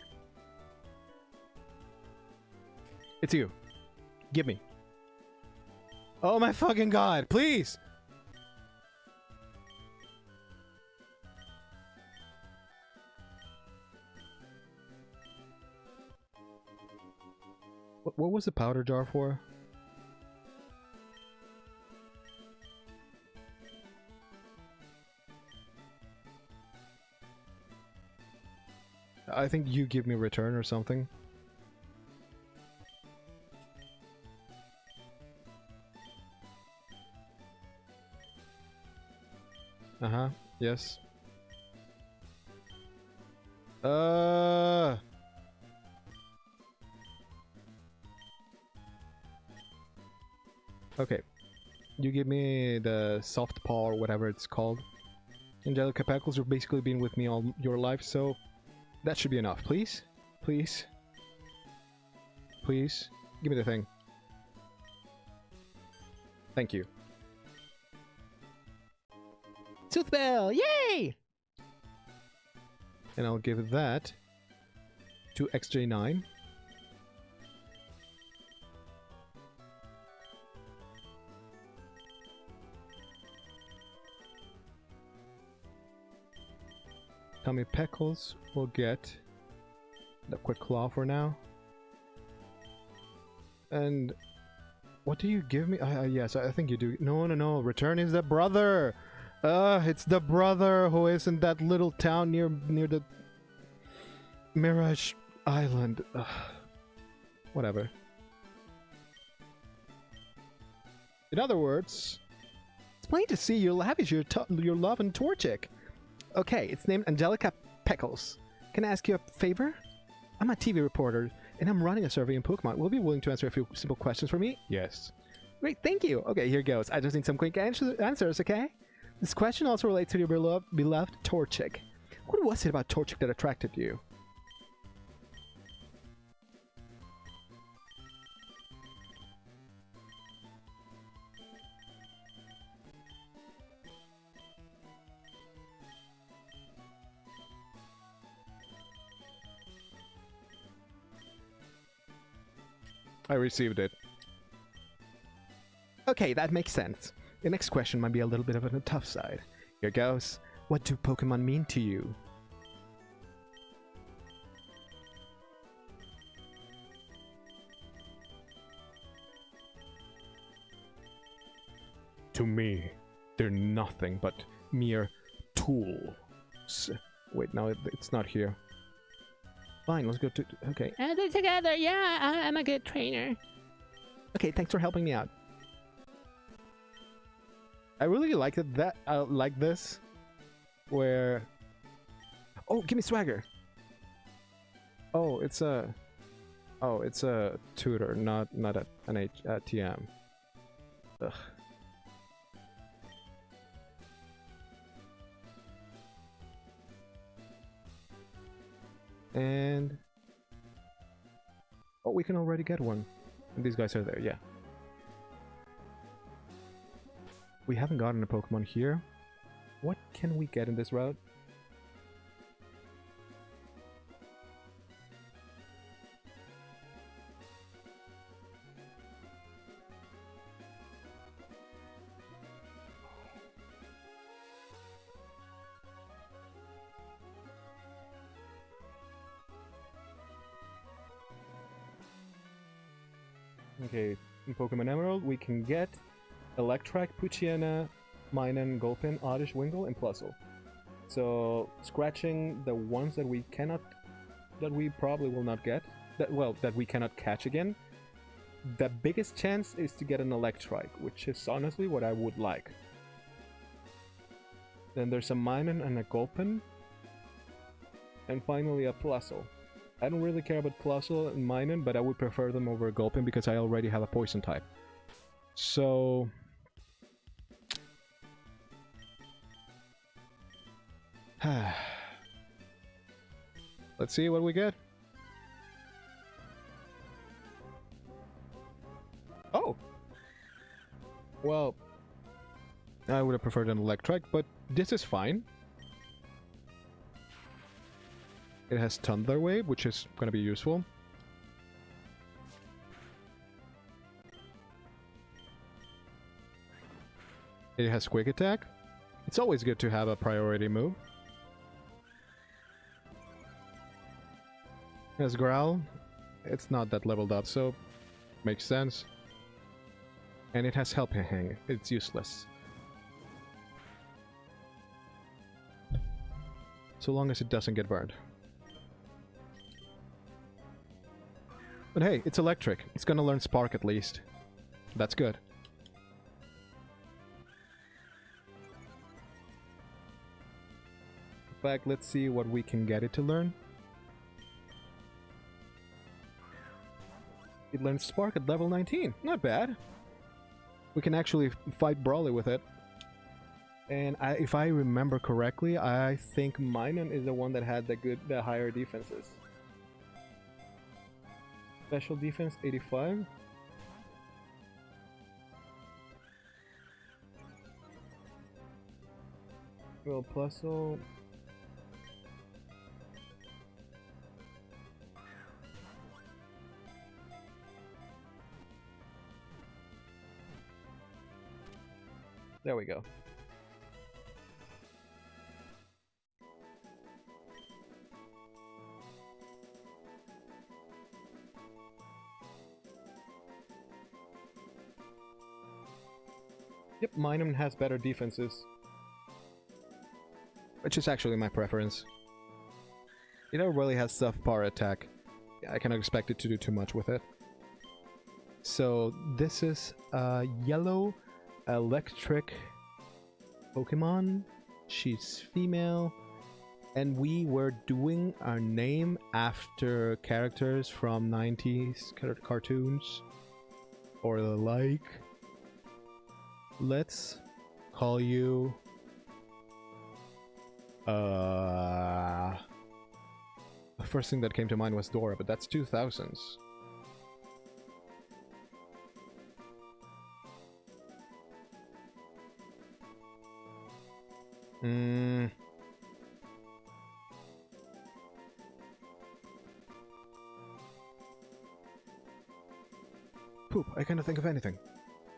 It's you. Give me. Oh my fucking god, please! What was the powder jar for? I think you give me a return or something. Uh-huh, yes. Okay. You give me the soft paw or whatever it's called. Angelica Peckles, you've basically been with me all your life, so that should be enough. Please? Please? Please? Give me the thing. Thank you. Toothbell! Yay! And I'll give that to XJ9. Tommy Peckles will get the quick claw for now. And what do you give me? Yes, I think you do. No. Return is the brother. It's the brother who is in that little town near the Mirage Island. Whatever. In other words, it's plain to see you lavish your love on Torchic. Okay, it's named Angelica Peckles. Can I ask you a favor? I'm a TV reporter, and I'm running a survey in Pokemon. Will you be willing to answer a few simple questions for me? Yes. Great, thank you. Okay, here goes. I just need some quick answers, okay? This question also relates to your beloved Torchic. What was it about Torchic that attracted you? I received it. Okay, that makes sense. The next question might be a little bit of on the tough side. Here goes. What do Pokemon mean to you? To me, they're nothing but mere tools. Wait, no, it's not here. Fine, let's go to... Okay. They're together, yeah, I'm a good trainer. Okay, thanks for helping me out. I really like it that like this, where. Oh, give me swagger. Oh, it's a tutor, not an TM. Ugh. And oh, we can already get one. And these guys are there, yeah. We haven't gotten a Pokemon here. What can we get in this route? Okay, in Pokemon Emerald we can get Electrike, Poochyena, Minun, Gulpin, Oddish, Wingull, and Plusle. So scratching the ones that we cannot, that we probably will not get, that we cannot catch again. The biggest chance is to get an Electrike, which is honestly what I would like. Then there's a Minun and a Gulpin, and finally a Plusle. I don't really care about Plusle and Minun, but I would prefer them over Gulpin because I already have a poison type. So let's see what we get. Oh! Well, I would have preferred an Electrike, but this is fine. It has Thunder Wave, which is going to be useful. It has Quick Attack. It's always good to have a priority move. It has Growl. It's not that leveled up, so makes sense. And it has Helping Hand. It's useless. So long as it doesn't get burned. But hey, it's electric. It's gonna learn Spark at least. That's good. In fact, let's see what we can get it to learn. It learns Spark at level 19. Not bad. We can actually fight Brawly with it. And if I remember correctly, I think Minun is the one that had the higher defenses. Special defense 85. Well, Plusle. There we go. Yep, Minun has better defenses. Which is actually my preference. It never really has subpar attack. I cannot expect it to do too much with it. So this is a yellow electric Pokemon. She's female. And we were doing our name after characters from 90s cartoons. Or the like. Let's call you... The first thing that came to mind was Dora, but that's 2000s. Poop, I cannot think of anything.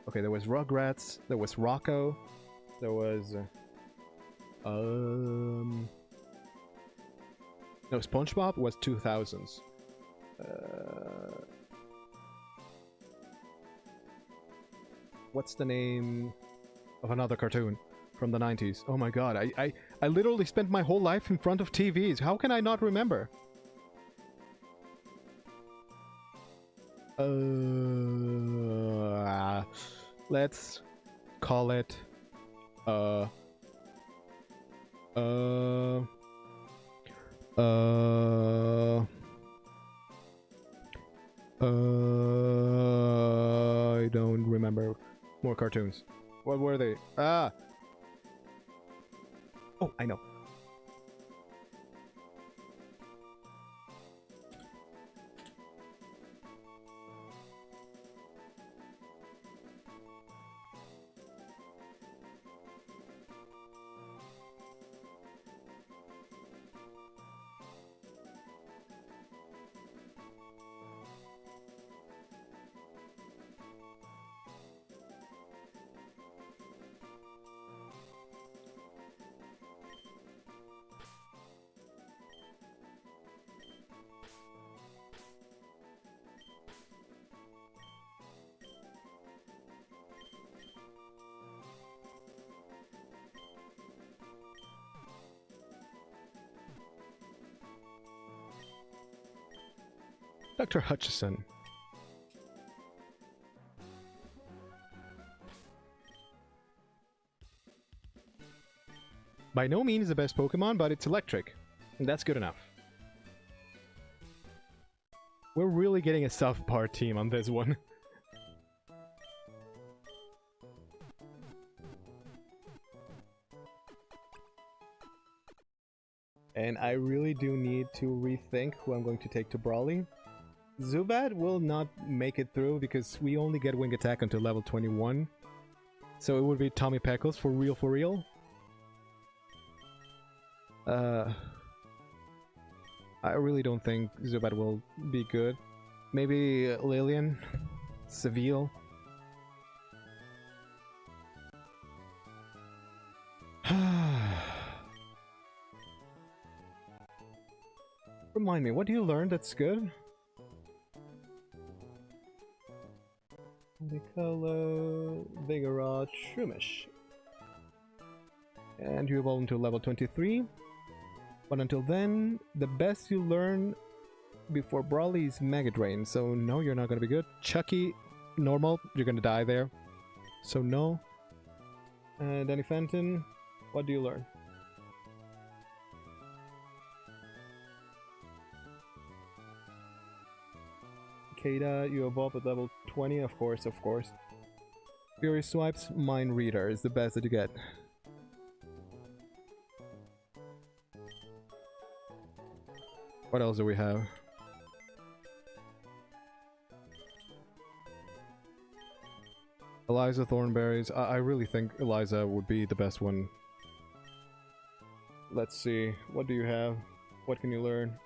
Okay, there was Rugrats, there was Rocco, there was... No, SpongeBob was 2000s. What's the name of another cartoon from the 90s? Oh my god, I literally spent my whole life in front of TVs. How can I not remember? Let's call it Uh. Uh. Uh. I don't remember. More cartoons. What were they? Ah! Oh, I know. Dr. Hutchison. By no means the best Pokemon, but it's electric. And that's good enough. We're really getting a subpar team on this one. And I really do need to rethink who I'm going to take to Brawly. Zubat will not make it through because we only get Wing Attack until level 21. So it would be Tommy Peckles for real, for real. I really don't think Zubat will be good. Maybe Lillian? Seville? Remind me, what do you learn that's good? Nicola, Vigoroth, Shroomish. And you evolve into level 23. But until then, the best you learn before Brawly is Mega Drain. So no, you're not gonna be good. Chucky, normal, you're gonna die there. So no. Danny Fenton, what do you learn? Kada, you evolve at level 20, of course, of course. Fury Swipes, Mind Reader is the best that you get. What else do we have? Eliza Thornberries. I really think Eliza would be the best one. Let's see. What do you have? What can you learn?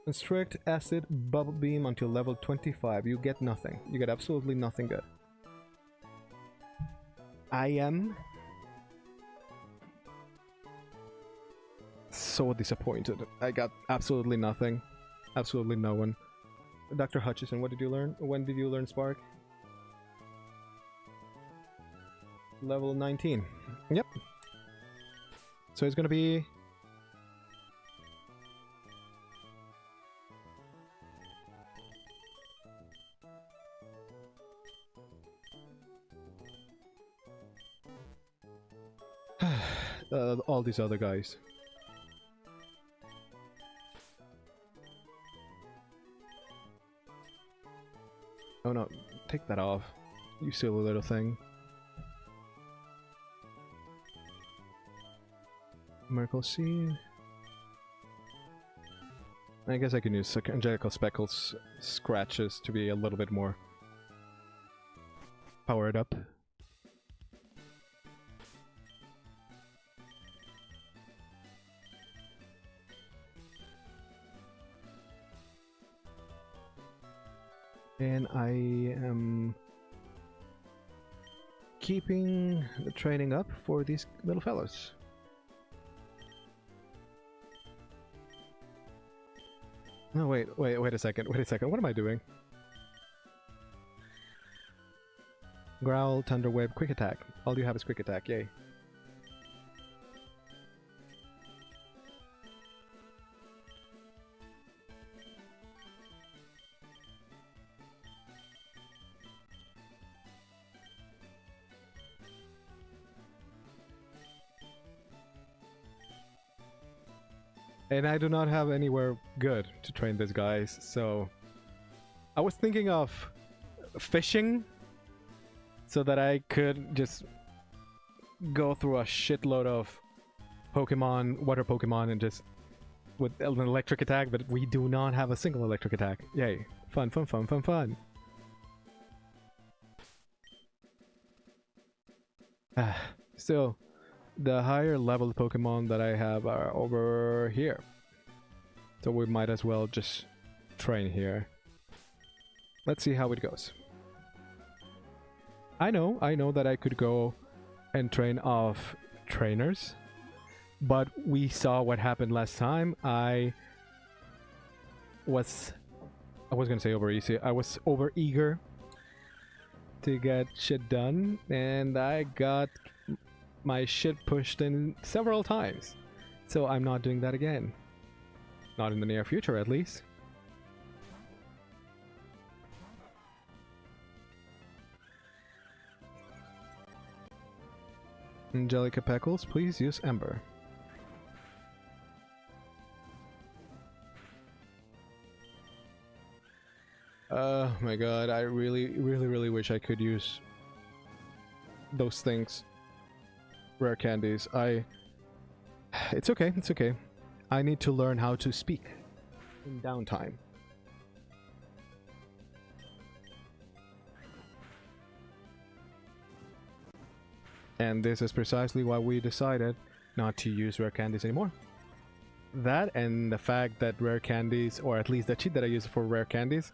Constrict, Acid, Bubble Beam until level 25. You get nothing. You get absolutely nothing good. I am so disappointed. I got absolutely nothing. Absolutely no one. Dr. Hutchison, what did you learn? When did you learn Spark? Level 19. Yep. So it's gonna be... all these other guys. Oh no, take that off. You silly little thing. Miracle Seed. I guess I can use Angelical Speckles scratches to be a little bit more powered up. And I am keeping the training up for these little fellows. No, wait a second, what am I doing? Growl, Thunder Wave, Quick Attack. All you have is Quick Attack, yay. And I do not have anywhere good to train these guys, so I was thinking of fishing so that I could just go through a shitload of Pokemon, water Pokemon, and just with an electric attack, but we do not have a single electric attack. Yay. Fun, fun, fun, fun, fun. Still, the higher level Pokemon that I have are over here. So we might as well just train here. Let's see how it goes. I know that I could go and train off trainers, but we saw what happened last time. I was gonna say over easy. I was over eager to get shit done, and I got my shit pushed in several times. So I'm not doing that again. Not in the near future, at least. Angelica Peckles, please use Ember. Oh my god, I really wish I could use those things. Rare candies. It's okay, it's okay. I need to learn how to speak in downtime. And this is precisely why we decided not to use rare candies anymore. That and the fact that rare candies, or at least the cheat that I use for rare candies,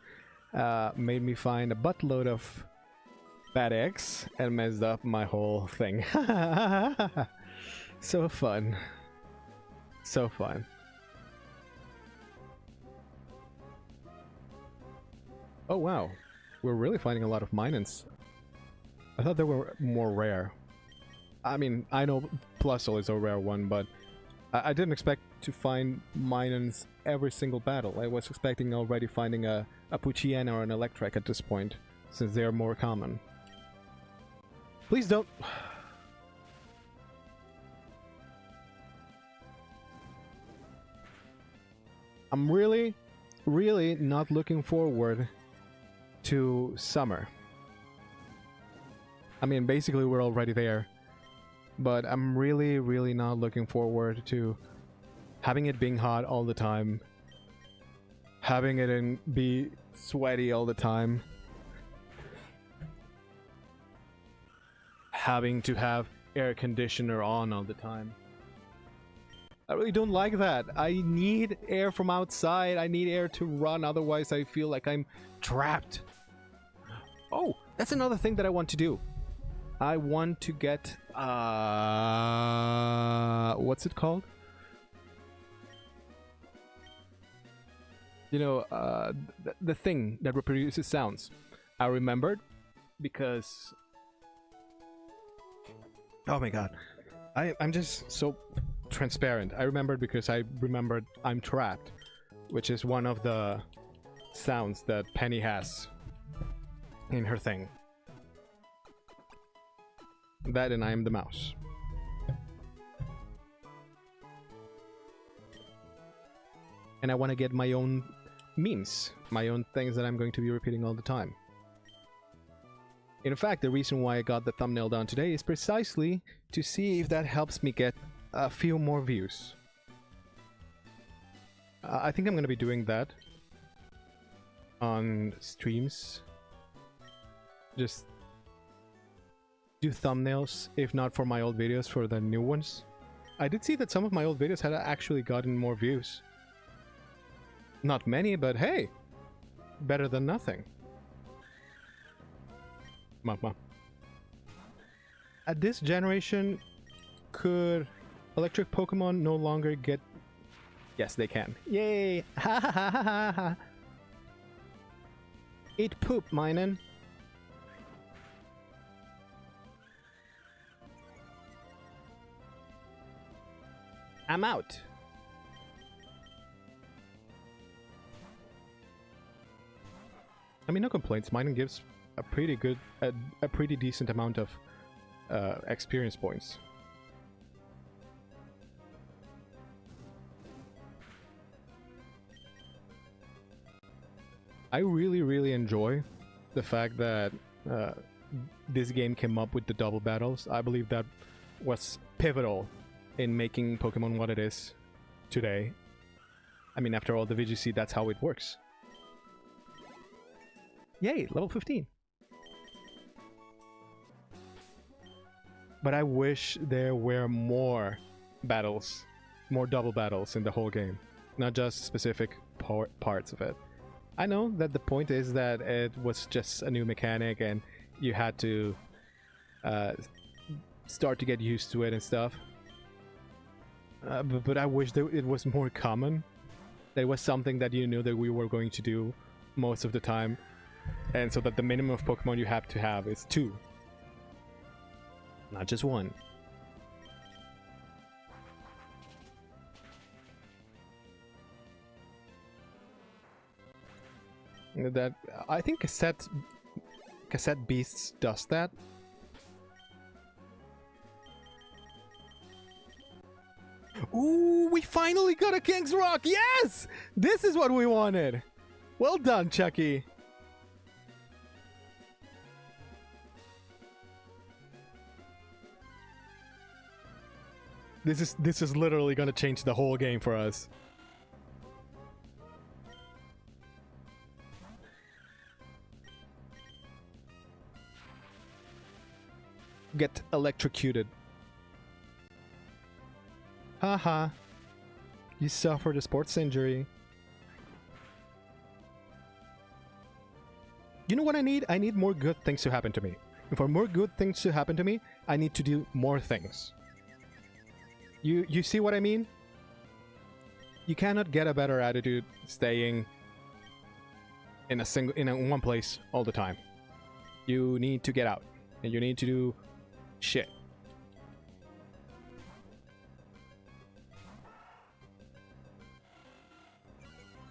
made me find a buttload of bad eggs and messed up my whole thing. So fun. So fun. Oh wow, we're really finding a lot of Minans. I thought they were more rare. I mean, I know Plusle is a rare one, but I didn't expect to find Minans every single battle. I was expecting already finding a Poochyena or an Electrike at this point, since they are more common. Please don't... I'm really not looking forward to summer. I mean, basically we're already there. But I'm really not looking forward to having it being hot all the time. Having it be sweaty all the time. Having to have air conditioner on all the time. I really don't like that. I need air from outside. I need air to run, otherwise I feel like I'm trapped. Oh, that's another thing that I want to do. I want to get what's it called? You know, the thing that reproduces sounds. I remembered because oh my god, I'm just so transparent. I remembered because I remembered I'm trapped, which is one of the sounds that Penny has in her thing. That and I am the mouse. And I want to get my own memes, my own things that I'm going to be repeating all the time. In fact, the reason why I got the thumbnail done today is precisely to see if that helps me get a few more views. I think I'm going to be doing that on streams. Just do thumbnails, if not for my old videos, for the new ones. I did see that some of my old videos had actually gotten more views. Not many, but hey, better than nothing. Mama. At this generation, could electric Pokemon no longer get... Yes, they can. Yay! Ha ha ha ha ha! Eat poop, Minen. I'm out. I mean, no complaints. Mine gives a pretty good, a pretty decent amount of experience points. I really enjoy the fact that this game came up with the double battles. I believe that was pivotal in making Pokemon what it is today. I mean, after all, the VGC, that's how it works. Yay, level 15. But I wish there were more battles, more double battles in the whole game, not just specific parts of it. I know that the point is that it was just a new mechanic and you had to start to get used to it and stuff. But I wish that it was more common. That it was something that you knew that we were going to do most of the time. And so that the minimum of Pokemon you have to have is 2. Not just 1. That I think Cassette Beasts does that. Ooh, we finally got a King's Rock! Yes! This is what we wanted! Well done, Chucky! This is literally gonna change the whole game for us. Get electrocuted. Haha. You suffered a sports injury. You know what I need? I need more good things to happen to me. And for more good things to happen to me, I need to do more things. You see what I mean? You cannot get a better attitude staying in one place all the time. You need to get out and you need to do shit.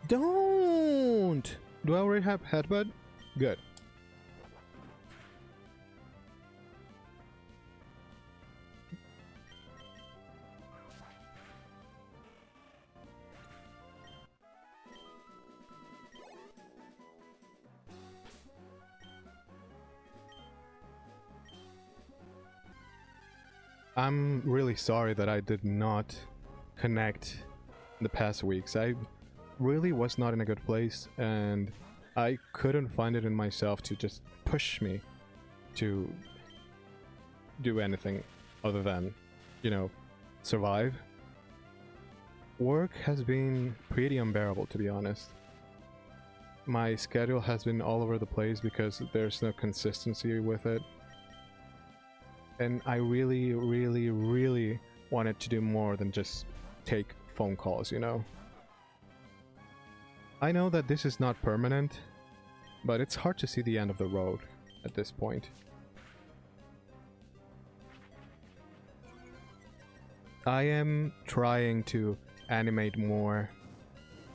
Don't! Do I already have headbutt? Good. I'm really sorry that I did not connect the past weeks. I really was not in a good place and I couldn't find it in myself to just push me to do anything other than, you know, survive. Work has been pretty unbearable, to be honest. My schedule has been all over the place because there's no consistency with it. And I really wanted to do more than just take phone calls, you know? I know that this is not permanent, but it's hard to see the end of the road at this point. I am trying to animate more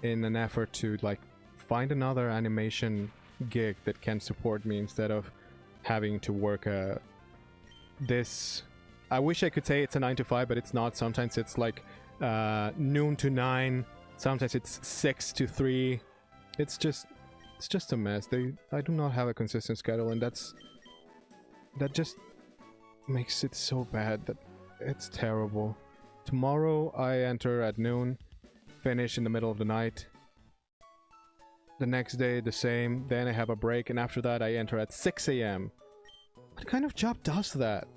in an effort to, like, find another animation gig that can support me instead of having to work this. I wish I could say it's a 9 to 5, but it's not. Sometimes it's like noon to 9. Sometimes it's 6 to 3. It's just a mess. I do not have a consistent schedule, and that just makes it so bad that it's terrible. Tomorrow I enter at noon, finish in the middle of the night. The next day the same, then I have a break, and after that I enter at 6 AM. What kind of job does that?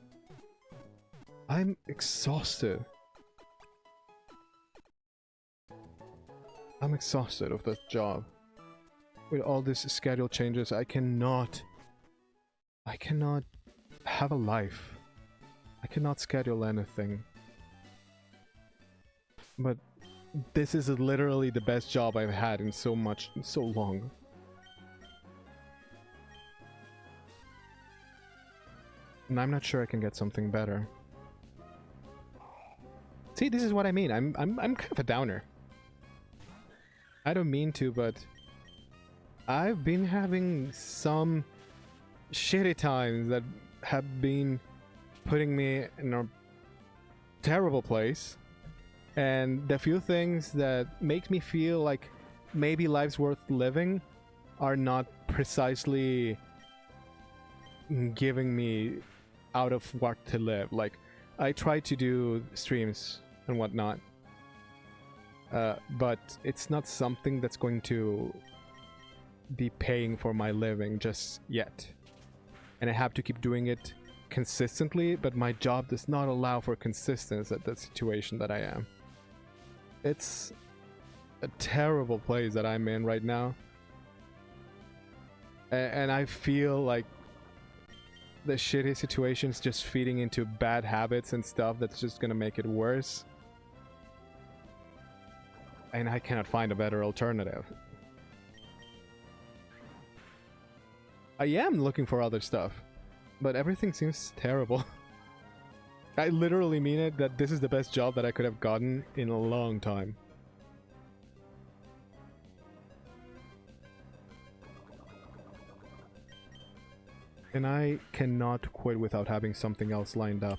I'm exhausted. I'm exhausted of this job. With all these schedule changes, I cannot have a life. I cannot schedule anything. But this is literally the best job I've had in so long. And I'm not sure I can get something better. See, this is what I mean. I'm kind of a downer. I don't mean to, but I've been having some shitty times that have been putting me in a terrible place. And the few things that make me feel like maybe life's worth living are not precisely giving me out of what to live. Like, I try to do streams and whatnot, but it's not something that's going to be paying for my living just yet. And I have to keep doing it consistently, but my job does not allow for consistency at the situation that I am. It's a terrible place that I'm in right now. And I feel like the shitty situation is just feeding into bad habits and stuff that's just gonna make it worse. And I cannot find a better alternative. I am looking for other stuff, but everything seems terrible. I literally mean it, that this is the best job that I could have gotten in a long time. And I cannot quit without having something else lined up.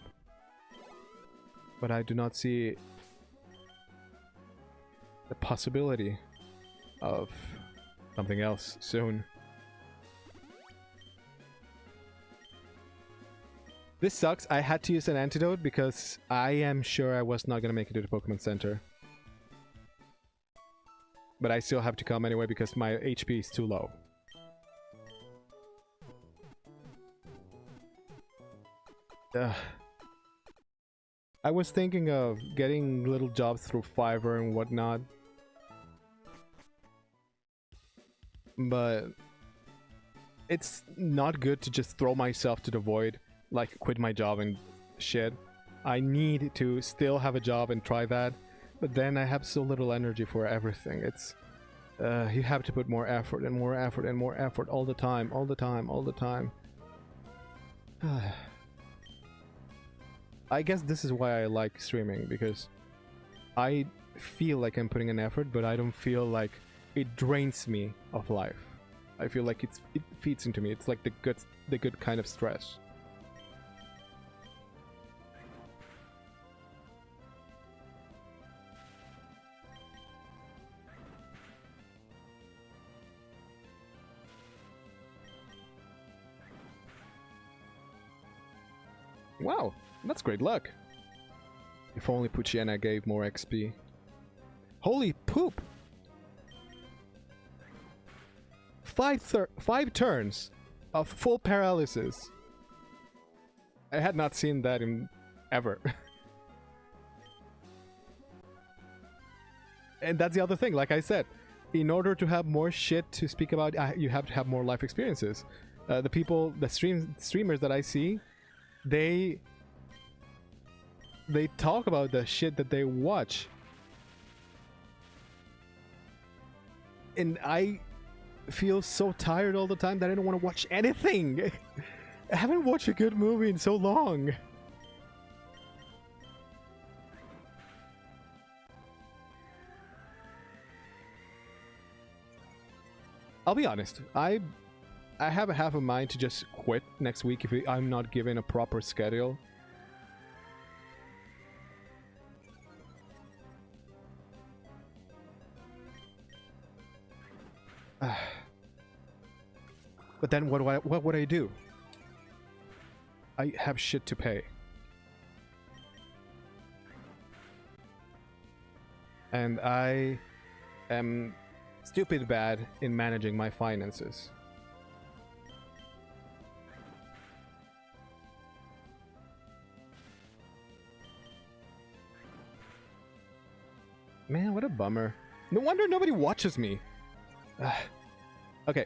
But I do not see the possibility of something else soon. This sucks. I had to use an antidote because I am sure I was not going to make it to the Pokemon Center. But I still have to come anyway because my HP is too low. I was thinking of getting little jobs through Fiverr and whatnot. But it's not good to just throw myself to the void, like quit my job and shit. I need to still have a job and try that, but then I have so little energy for everything. It's you have to put more effort and more effort and more effort all the time, all the time, all the time. I guess this is why I like streaming, because I feel like I'm putting an effort, but I don't feel like it drains me of life. I feel like it feeds into me. It's like the good kind of stress. Wow, that's great luck. If only Puchiana gave more XP. Holy poop! 5 turns of full paralysis. I had not seen that in ever. And that's the other thing, like I said, in order to have more shit to speak about, you have to have more life experiences. The people, the streamers that I see, they talk about the shit that they watch, and I feel so tired all the time that I don't want to watch anything. I haven't watched a good movie in so long. I'll be honest, I have a half a mind to just quit next week if I'm not given a proper schedule. But then what would I do? I have shit to pay. And I am stupid bad in managing my finances. Man, what a bummer. No wonder nobody watches me. Okay.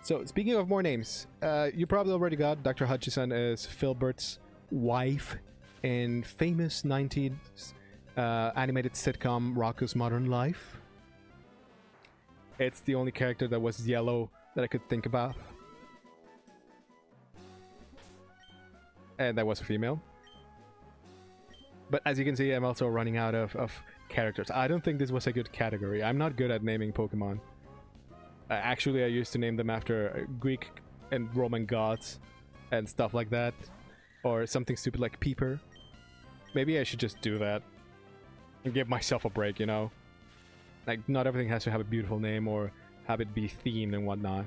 So, speaking of more names, you probably already got Dr. Hutchison as Filbert's wife in famous 90s animated sitcom Rocko's Modern Life. It's the only character that was yellow that I could think about. And that was a female. But as you can see, I'm also running out of characters. I don't think this was a good category. I'm not good at naming Pokemon. Actually, I used to name them after Greek and Roman gods and stuff like that. Or something stupid like Peeper. Maybe I should just do that. And give myself a break, you know? Like, not everything has to have a beautiful name or have it be themed and whatnot.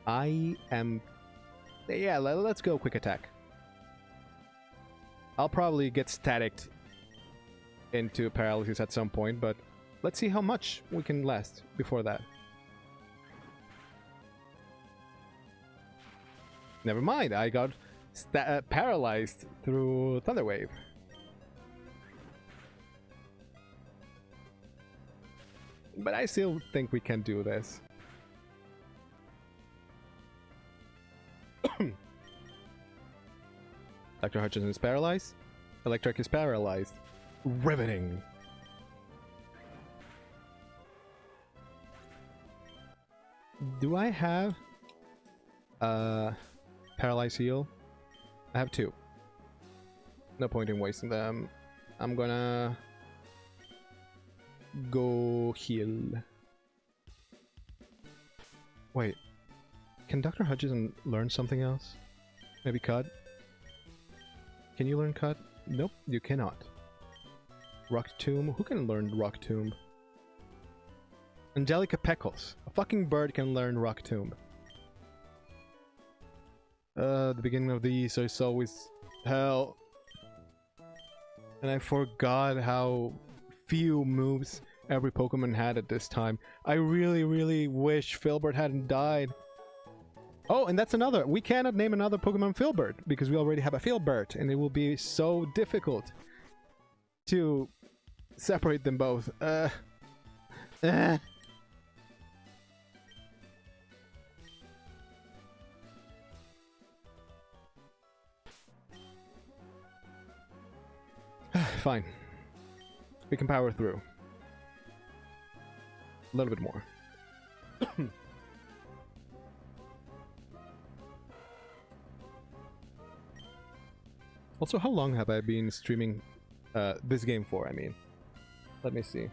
I am... Yeah, let's go quick attack. I'll probably get staticked into paralysis at some point, but let's see how much we can last before that. Never mind, I got paralyzed through Thunder Wave. But I still think we can do this. Dr. Hutchinson is paralyzed. Electric is paralyzed. Riveting. Do I have paralyze heal? I have 2. No point in wasting them. I'm gonna go heal. Wait, can Dr. Hutchinson learn something else? Maybe Cut? Can you learn Cut? Nope, you cannot. Rock Tomb? Who can learn Rock Tomb? Angelica Peckles. A fucking bird can learn Rock Tomb. The beginning of these is always hell. And I forgot how few moves every Pokemon had at this time. I really, really wish Filbert hadn't died. Oh, and that's another. We cannot name another Pokemon Filbert because we already have a Filbert, and it will be so difficult to separate them both. Fine. We can power through. A little bit more. Also, how long have I been streaming this game for, I mean? Let me see.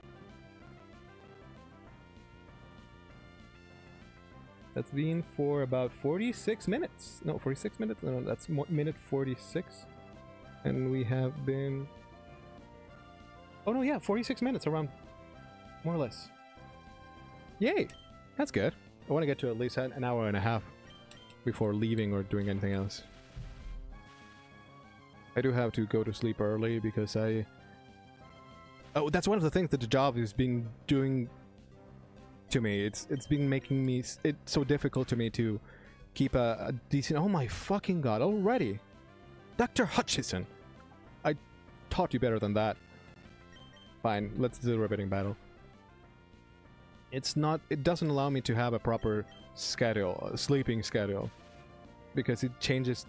That's been for about 46 minutes. No, 46 minutes? No, that's minute 46. And we have been... Oh no, yeah, 46 minutes around, more or less. Yay! That's good. I want to get to at least an hour and a half before leaving or doing anything else. I do have to go to sleep early because I... Oh, that's one of the things that the job has been doing to me. It's been making me... It's so difficult to me to keep a decent... Oh my fucking god, already! Dr. Hutchinson! I taught you better than that. Fine, let's do the riveting battle. It's not... It doesn't allow me to have a proper schedule, a sleeping schedule. Because it changes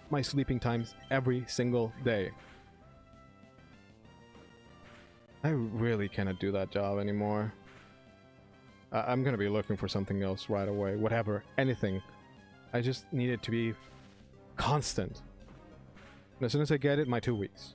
my sleeping times every single day. I really cannot do that job anymore. I'm gonna be looking for something else right away. Whatever. Anything. I just need it to be constant. And as soon as I get it, my 2 weeks.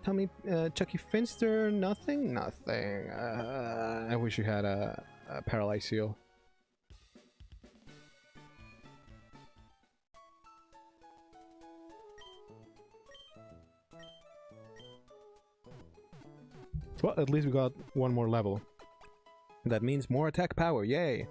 Tell me, Chucky Finster, nothing? Nothing. I wish you had a Paralyze Seal. Well, at least we got one more level. That means more attack power, yay!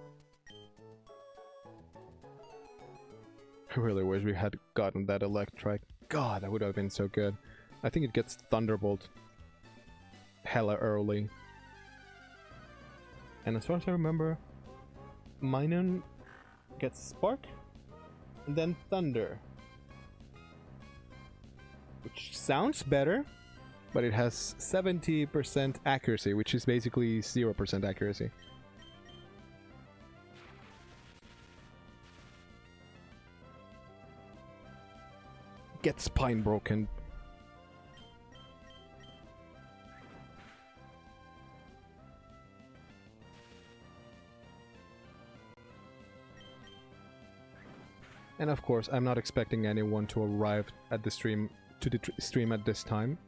I really wish we had gotten that Electric. God, that would have been so good. I think it gets Thunderbolt hella early. And as far as I remember, Minun gets Spark, and then Thunder. Which sounds better, but it has 70% accuracy, which is basically 0% accuracy. get spine broken. And of course, I'm not expecting anyone to arrive at the stream stream at this time.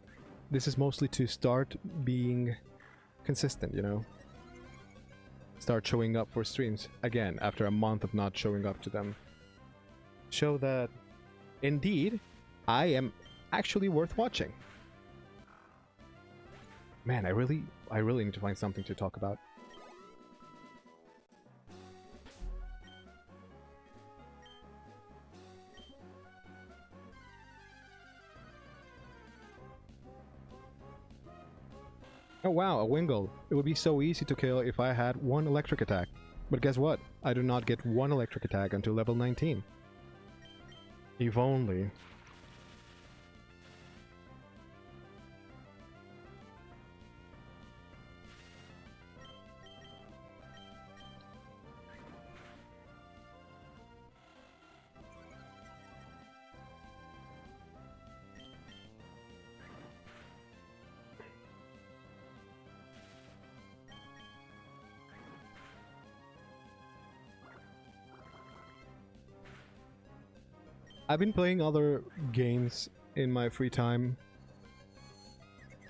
This is mostly to start being consistent, you know? Start showing up for streams again after a month of not showing up to them. Show that indeed I am actually worth watching. Man, I really need to find something to talk about. Oh wow, a Wingull. It would be so easy to kill if I had one electric attack. But guess what? I do not get one electric attack until level 19. If only. I've been playing other games in my free time.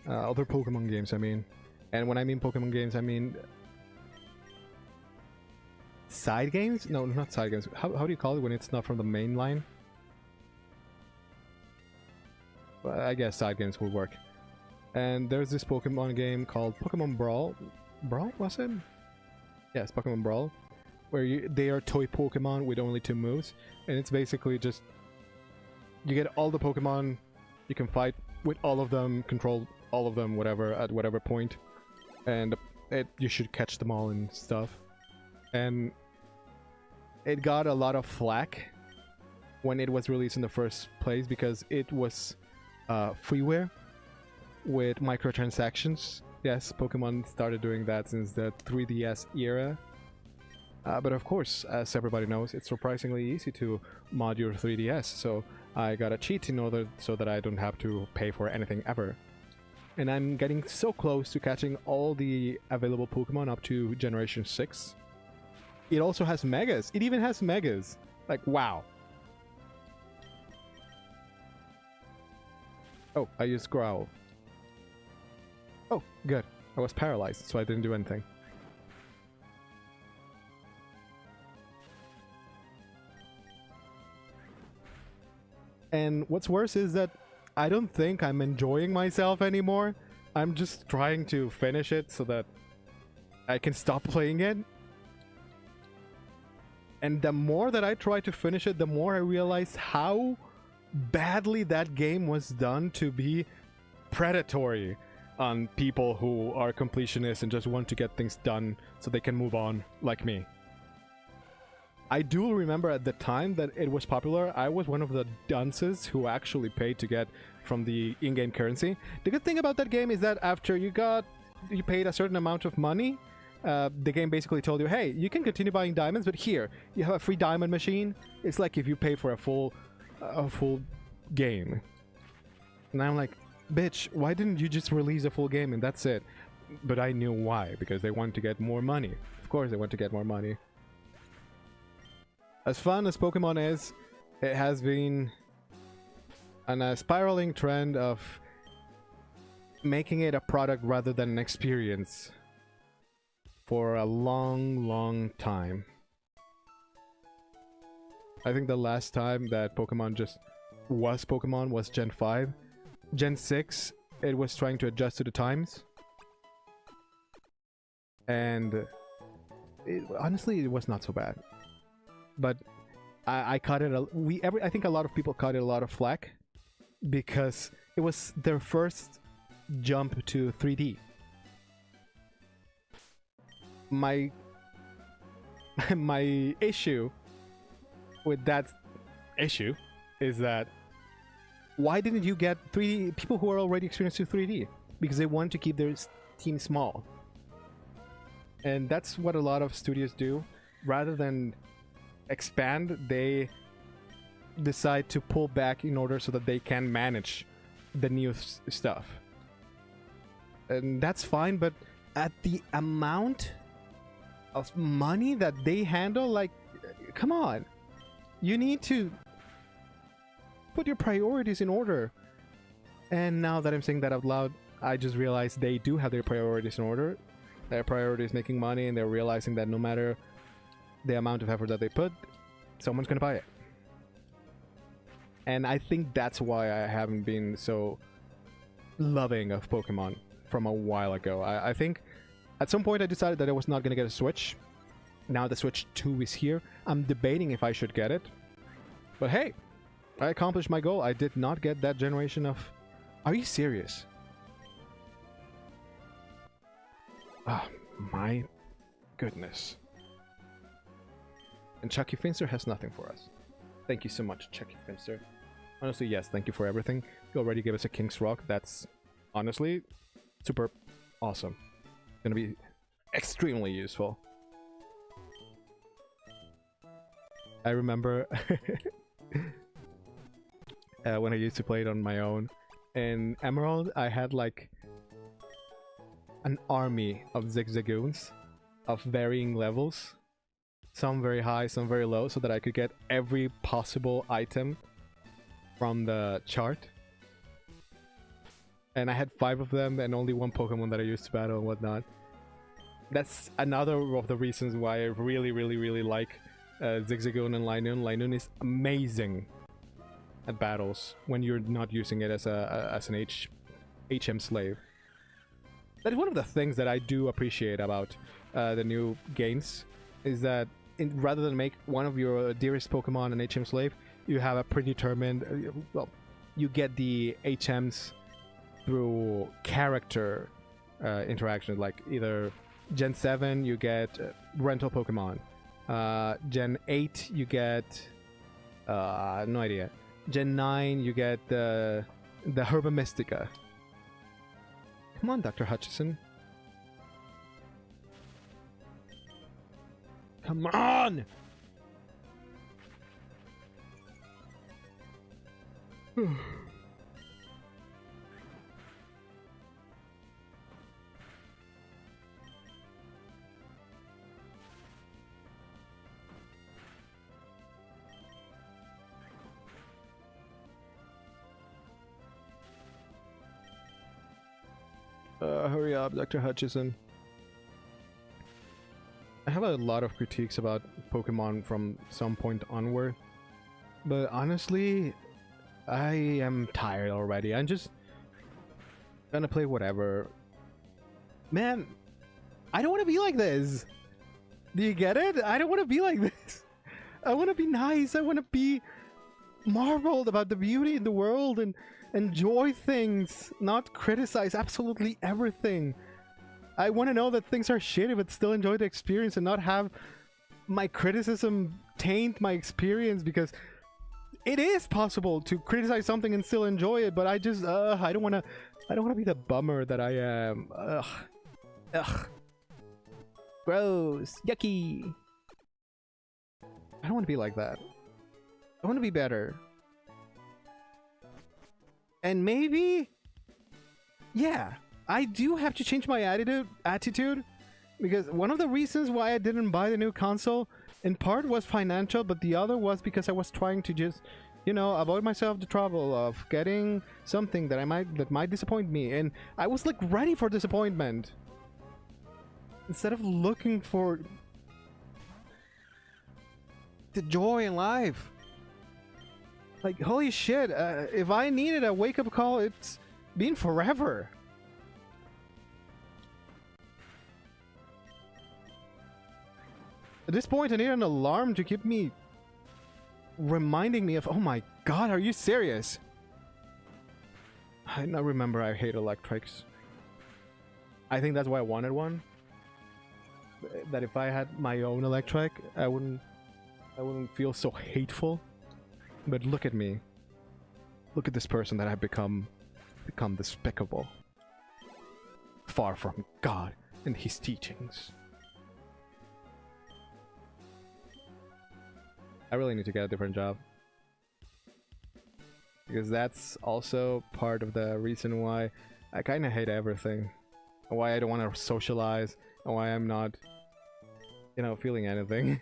Other Pokemon games, I mean. And when I mean Pokemon games, I mean... side games? No, not side games. How do you call it when it's not from the main line? Well, I guess side games will work. And there's this Pokemon game called Pokemon Brawl. Brawl, was it? Yes, Pokemon Brawl. Where they are toy Pokemon with only 2 moves. And it's basically just... you get all the Pokemon, you can fight with all of them, control all of them, whatever, at whatever point. And you should catch them all and stuff. And it got a lot of flack when it was released in the first place because it was freeware with microtransactions. Yes, Pokemon started doing that since the 3DS era. But of course, as everybody knows, it's surprisingly easy to mod your 3DS, so I got a cheat in order so that I don't have to pay for anything ever. And I'm getting so close to catching all the available Pokemon up to Generation 6. It also has Megas! It even has Megas! Like, wow. Oh, I used Growl. Oh, good. I was paralyzed, so I didn't do anything. And what's worse is that I don't think I'm enjoying myself anymore. I'm just trying to finish it so that I can stop playing it. And the more that I try to finish it, the more I realize how badly that game was done to be predatory on people who are completionists and just want to get things done so they can move on, like me. I do remember at the time that it was popular, I was one of the dunces who actually paid to get from the in-game currency. The good thing about that game is that after you paid a certain amount of money, the game basically told you, hey, you can continue buying diamonds, but here, you have a free diamond machine. It's like if you pay for a full game. And I'm like, bitch, why didn't you just release a full game and that's it? But I knew why, because they want to get more money. Of course they want to get more money. As fun as Pokemon is, it has been on a spiraling trend of making it a product rather than an experience for a long, long time. I think the last time that Pokemon just was Pokemon was Gen 5. Gen 6, it was trying to adjust to the times. And honestly, it was not so bad. But I caught it. I think a lot of people caught it a lot of flack because it was their first jump to 3D. My issue with that issue is that why didn't you get 3D people who are already experienced to 3D? Because they want to keep their team small, and that's what a lot of studios do rather than expand. They decide to pull back in order so that they can manage the new stuff. And that's fine, but at the amount of money that they handle, like, come on. You need to put your priorities in order. And now that I'm saying that out loud, I just realized they do have their priorities in order. Their priority is making money, and they're realizing that no matter the amount of effort that they put, someone's gonna buy it. And I think that's why I haven't been so loving of Pokemon from a while ago. I think at some point I decided that I was not gonna get a Switch. Now the Switch 2 is here. I'm debating if I should get it. But hey, I accomplished my goal. I did not get that generation of... Are you serious? Ah, my goodness. And Chucky Finster has nothing for us. Thank you so much, Chucky Finster. Honestly, yes, thank you for everything. You already gave us a King's Rock. That's honestly super awesome. Gonna be extremely useful. I remember when I used to play it on my own. In Emerald, I had like an army of Zigzagoons of varying levels. Some very high, some very low, so that I could get every possible item from the chart. And I had 5 of them and only 1 Pokemon that I used to battle and whatnot. That's another of the reasons why I really like Zigzagoon and Linoon. Linoon is amazing at battles when you're not using it as an HM slave. That is one of the things that I do appreciate about the new games, is that rather than make one of your dearest Pokemon an HM slave, you have a predetermined... well, you get the HMs through character interaction, like either Gen 7 you get rental Pokemon, Gen 8 you get... no idea. Gen 9 you get the Herba Mystica. Come on, Dr. Hutchison. Come on! Hurry up, Dr. Hutchison. I have a lot of critiques about Pokemon from some point onward, but honestly, I am tired already. I'm just gonna play whatever. Man, I don't want to be like this. Do you get it? I don't want to be like this. I want to be nice. I want to be marveled about the beauty in the world and enjoy things, not criticize absolutely everything. I want to know that things are shitty but still enjoy the experience and not have my criticism taint my experience, because it is possible to criticize something and still enjoy it, but I just I don't want to be the bummer that I am. Ugh. Gross. Yucky. I don't want to be like that. I want to be better. And maybe, yeah, I do have to change my attitude, because one of the reasons why I didn't buy the new console in part was financial, but the other was because I was trying to just, you know, avoid myself the trouble of getting something that might disappoint me, and I was like ready for disappointment instead of looking for the joy in life. Like, holy shit, if I needed a wake-up call, it's been forever. At this point, I need an alarm to keep me reminding me of, oh my god, are you serious? I now remember I hate electrics. I think that's why I wanted one. That if I had my own electric, I wouldn't feel so hateful. But look at me. Look at this person that I've become despicable. Far from God and his teachings. I really need to get a different job. because that's also part of the reason why I kind of hate everything, why I don't want to socialize, and why I'm not, feeling anything.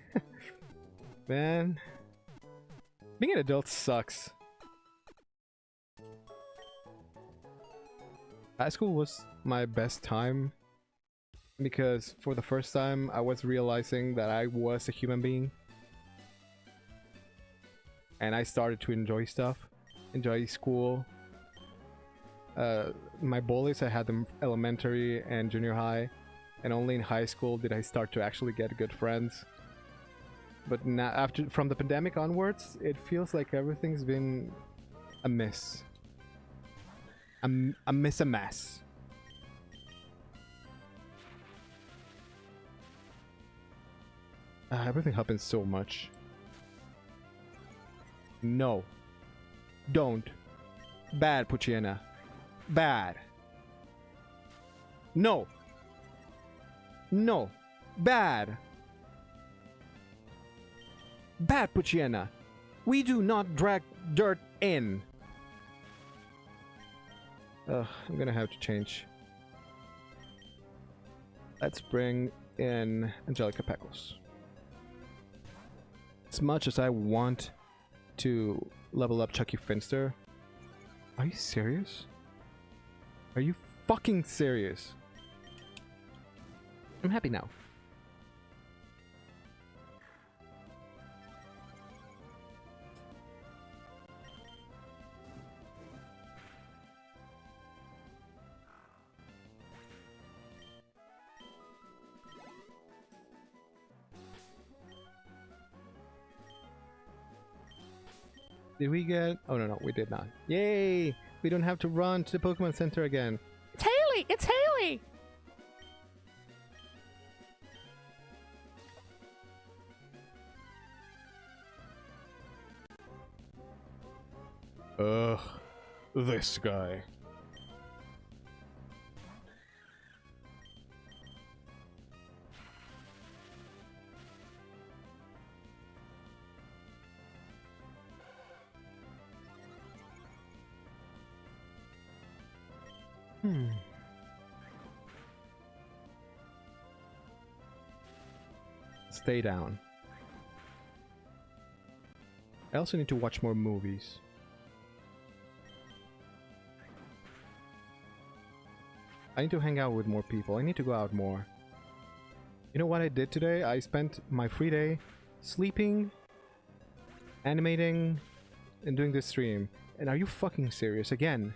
Man, being an adult sucks. High school was my best time because for the first time I was realizing that I was a human being. And I started to enjoy stuff, enjoy school. My bullies, I had them elementary and junior high, and only in high school did I start to actually get good friends. But now, from the pandemic onwards, it feels like everything's been a miss. A mess. Everything happens so much. No. Don't. Bad, Puchiena. Bad. No. No. Bad. Bad, Puchiena. We do not drag dirt in. Ugh, I'm gonna have to change. Let's bring in Angelica Peckles. As much as I want to level up Chucky Finster, are you serious? Are you fucking serious? I'm happy now. Did we get... Oh, no, we did not. Yay! We don't have to run to the Pokemon Center again. It's Haley! It's Haley! Ugh. This guy. Stay down. I also need to watch more movies. I need to hang out with more people. I need to go out more. You know what I did today? I spent my free day sleeping, animating, and doing this stream. And are you fucking serious again?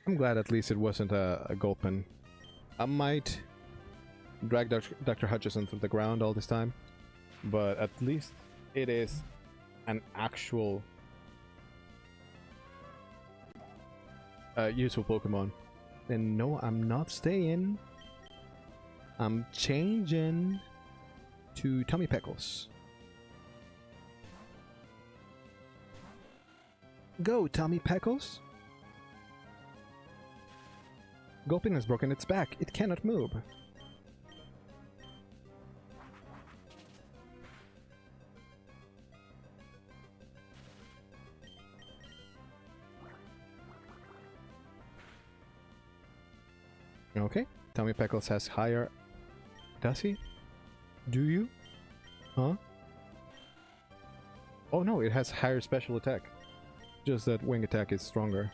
I'm glad at least it wasn't a Gulpin. I might drag Dr. Hutchison through the ground all this time, but at least it is an actual useful Pokemon. And no, I'm not staying. I'm changing to Tommy Peckles. Go, Tommy Peckles! Gulpin has broken its back. It cannot move. Okay, Tommy Peckles has higher... Does he? Do you? Huh? Oh no, it has higher special attack. Just that wing attack is stronger.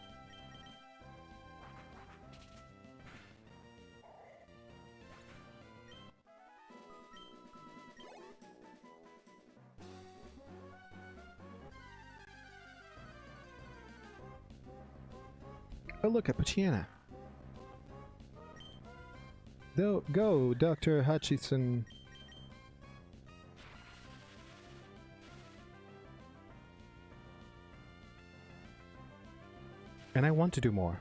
Oh, look, a Pochiana. Go, Dr. Hutchison. And I want to do more.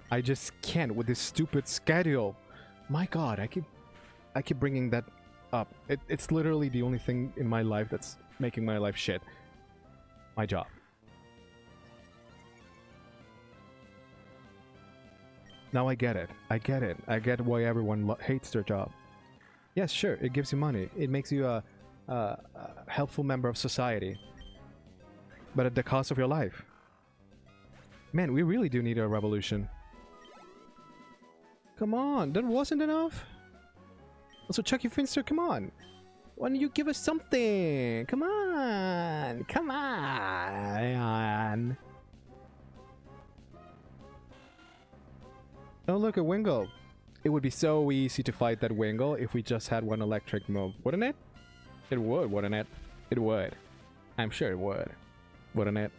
I just can't with this stupid schedule. My god, I keep bringing that up. It's literally the only thing in my life that's making my life shit. My job. Now I get it. I get it. I get why everyone hates their job. Yes, sure, it gives you money. It makes you a helpful member of society. But at the cost of your life. Man, we really do need a revolution. Come on, that wasn't enough? Also, Chucky Finster, come on. Why don't you give us something? Come on. Come on. Oh, look, a Wingull. It would be so easy to fight that Wingull if we just had one electric move, wouldn't it? It would, wouldn't it? It would. I'm sure it would. Wouldn't it?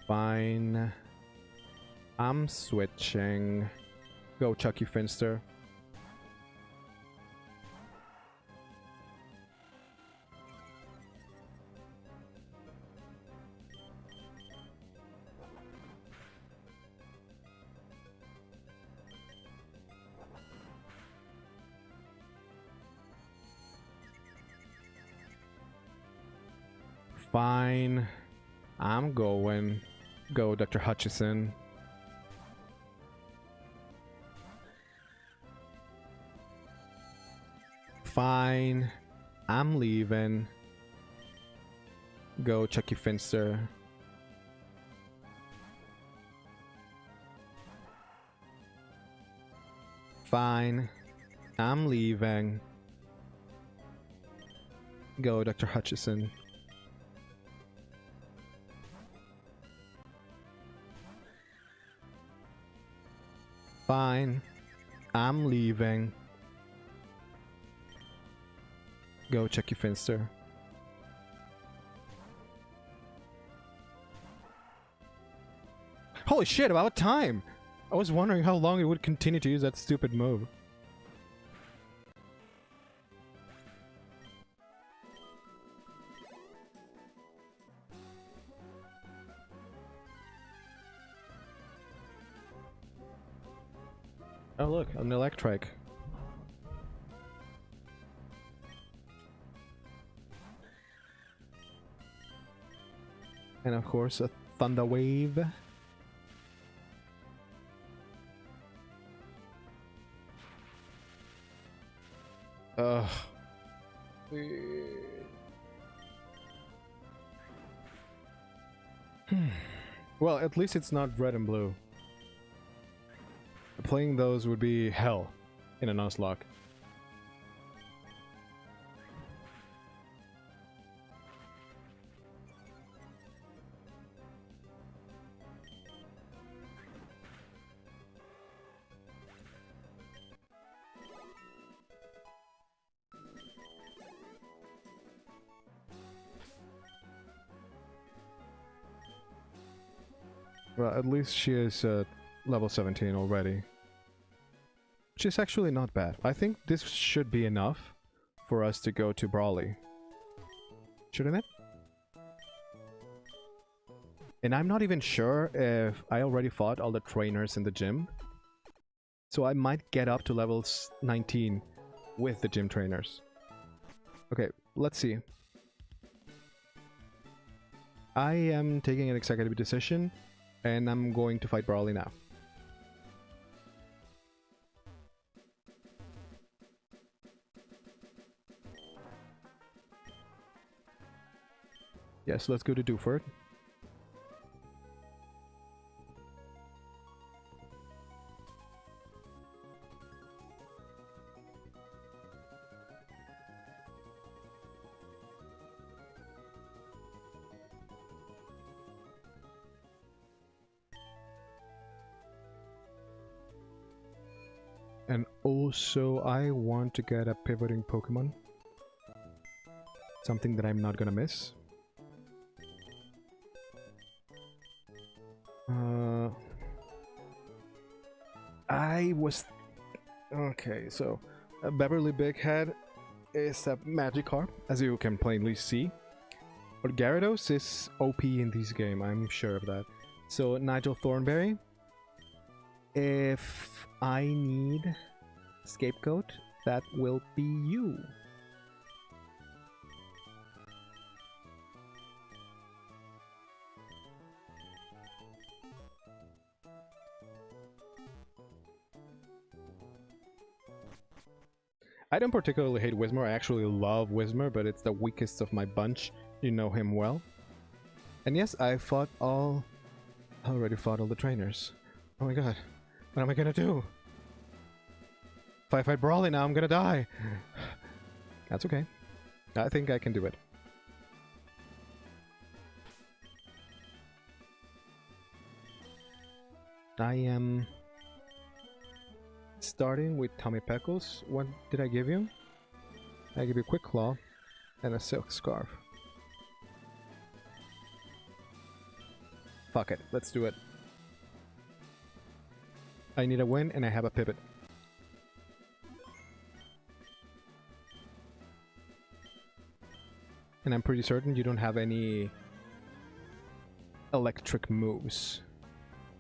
Fine. I'm switching. Go, Chucky Finster. Fine. I'm going. Go, Dr. Hutchison. Fine. I'm leaving. Go, Chucky Finster. Fine. I'm leaving. Go, Dr. Hutchison. Fine. I'm leaving. Go, Chucky Finster. Holy shit, about time! I was wondering how long it would continue to use that stupid move. Oh look, an electric. And of course a thunder wave. Ugh. Well, at least it's not red and blue. Playing those would be hell in a Nuzlocke. Well, at least she is level 17 already. Which is actually not bad. I think this should be enough for us to go to Brawley. Shouldn't it? And I'm not even sure if I already fought all the trainers in the gym. So I might get up to level 19 with the gym trainers. Okay, let's see. I am taking an executive decision and I'm going to fight Brawley now. Yes, let's go to Dewford. also I want to get a pivoting Pokemon. Something that I'm not gonna miss. I was... Okay, so Beverly Big Head is a Magikarp, as you can plainly see. But Gyarados is OP in this game, I'm sure of that. So Nigel Thornberry. If I need scapegoat, that will be you. I don't particularly hate Whismur, I actually love Whismur, but it's the weakest of my bunch. You know him well. And yes, I already fought all the trainers. Oh my god, what am I gonna do? If I fight Brawly now, I'm gonna die. That's okay. I think I can do it. I am starting with Tommy Peckles. What did I give you? I give you Quick Claw and a Silk Scarf. Fuck it, let's do it. I need a win and I have a pivot. And I'm pretty certain you don't have any electric moves.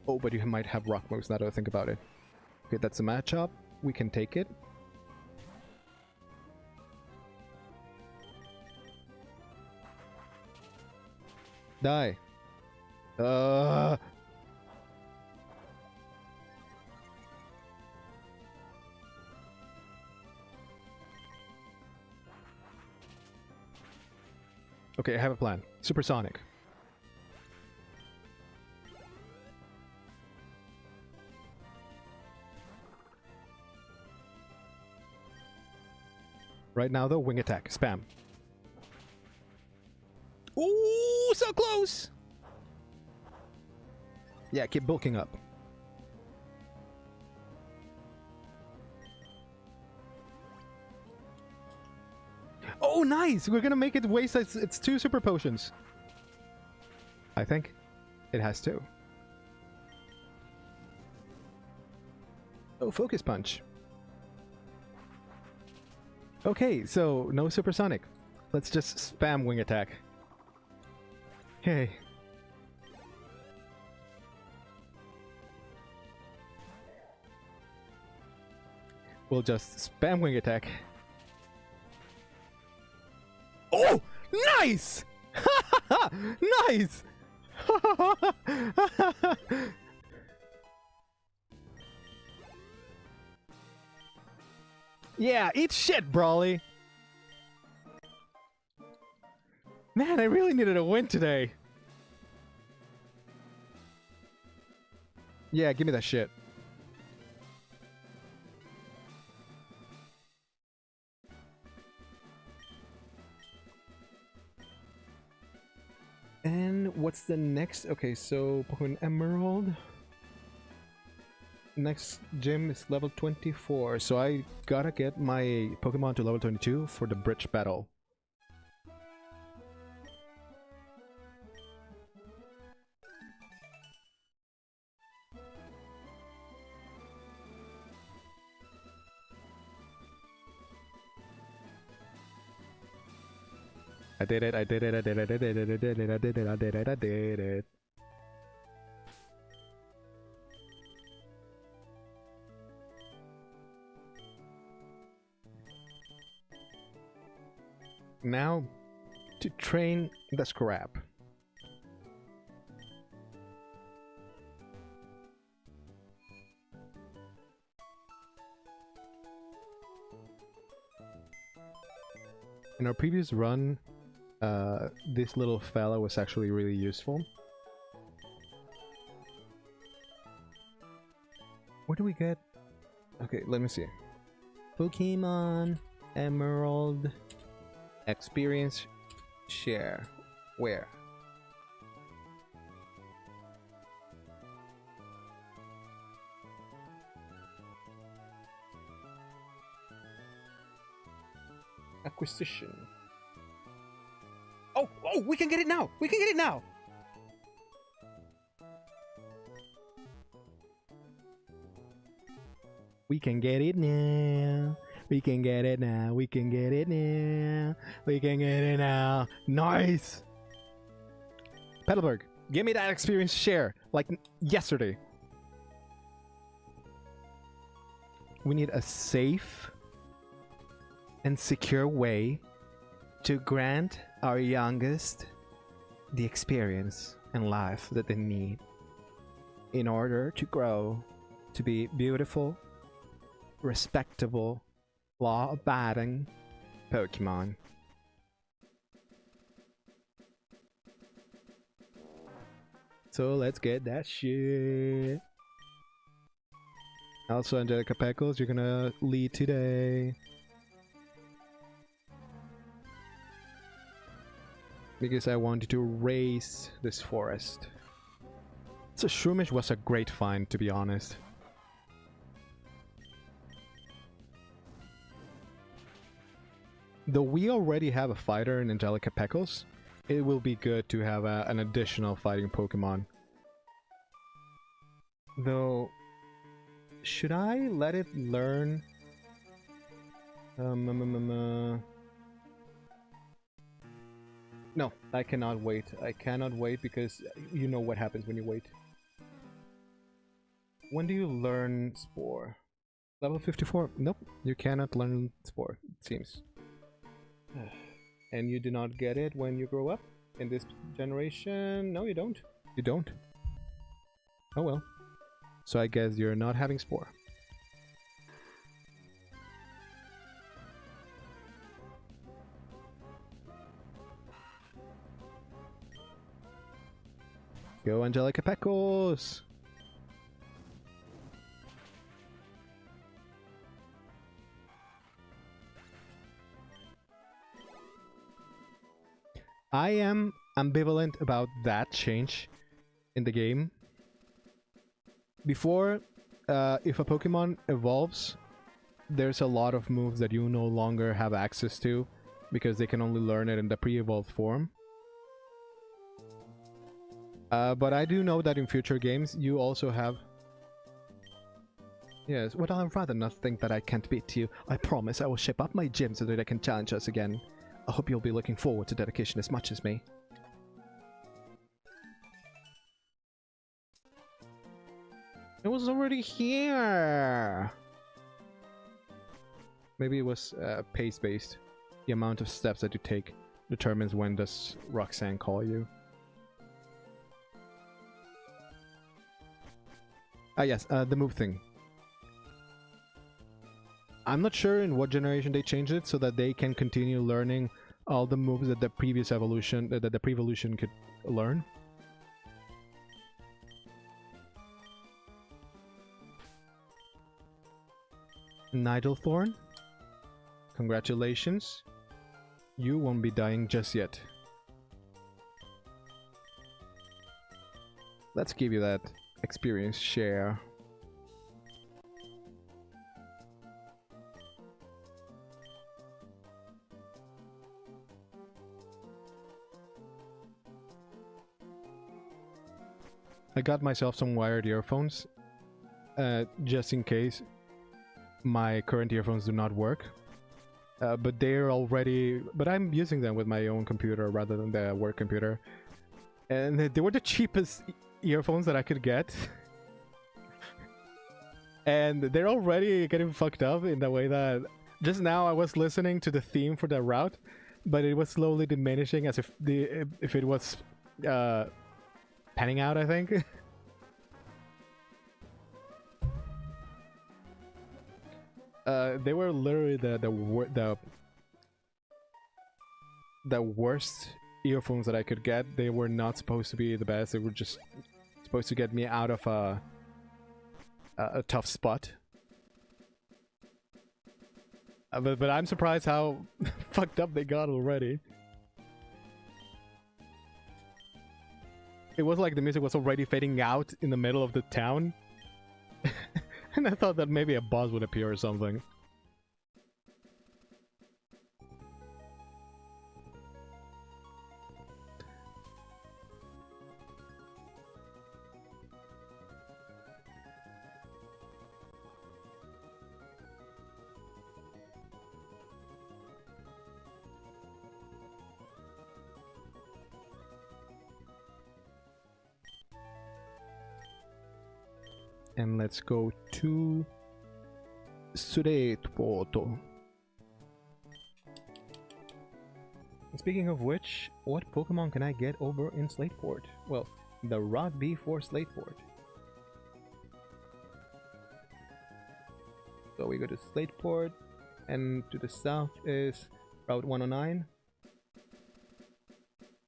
Oh, but you might have rock moves now that I think about it. Okay, that's a matchup. We can take it. Die. Okay, I have a plan. Supersonic. Right now, though, wing attack. Spam. Ooh, so close! Yeah, keep bulking up. Oh, nice! We're gonna make it waste its 2 super potions. I think it has 2. Oh, focus punch. Okay, so no supersonic. Let's just spam wing attack. Hey. We'll just spam wing attack. Oh! Nice! Nice! Yeah, eat shit, Brawly! Man, I really needed a win today. Yeah, give me that shit. And what's the next? Okay, so Pokemon Emerald. Next gym is level 24, so I gotta get my Pokemon to level 22 for the bridge battle. I did it, I did it, I did it, I did it, I did it, I did it, I did it, I did it. Now, to train the scrap. In our previous run, this little fella was actually really useful. Where do we get? Okay, let me see. Pokemon Emerald Experience Share. Where? Acquisition. Oh, we can get it now! We can get it now! We can get it now. We can get it now. We can get it now. We can get it now. Nice! Petalburg, give me that experience share, like yesterday. We need a safe and secure way to grant our youngest the experience and life that they need in order to grow to be beautiful, respectable, law-abiding Pokemon. So let's get that shit. Also, Angelica Peckles, you're gonna lead today. Because I wanted to race this forest. So Shroomish was a great find, to be honest. Though we already have a fighter in Angelica Peckles, it will be good to have an additional fighting Pokemon. Though, should I let it learn? No, I cannot wait. I cannot wait because you know what happens when you wait. When do you learn Spore? Level 54? Nope, you cannot learn Spore, it seems. And you do not get it when you grow up in this generation? No, you don't. You don't. Oh well. So I guess you're not having Spore. Go Angelica Peckles! I am ambivalent about that change in the game. Before, if a Pokemon evolves, there's a lot of moves that you no longer have access to because they can only learn it in the pre-evolved form. But I do know that in future games you also have... Yes, well, I'd rather not think that I can't beat you. I promise I will shape up my gym so that I can challenge us again. I hope you'll be looking forward to dedication as much as me. It was already here! Maybe it was pace-based. The amount of steps that you take determines when does Roxanne call you. Ah yes, the move thing. I'm not sure in what generation they changed it so that they can continue learning all the moves that the previous evolution, that the pre-evolution could learn. Nigel Thorn, congratulations. You won't be dying just yet. Let's give you that experience share. I got myself some wired earphones, just in case my current earphones do not work. But they're already... But I'm using them with my own computer rather than the work computer. And they were the cheapest earphones that I could get. And they're already getting fucked up in the way that... Just now I was listening to the theme for the route, but it was slowly diminishing as if it was panning out, I think. They were literally the worst earphones that I could get. They were not supposed to be the best. They were just supposed to get me out of a tough spot. But I'm surprised how fucked up they got already. It was like the music was already fading out in the middle of the town. And I thought that maybe a boss would appear or something. and let's go to Suretpoto. Speaking of which, what Pokemon can I get over in Slateport? Well, the Rod B for Slateport. So we go to Slateport, and to the south is Route 109.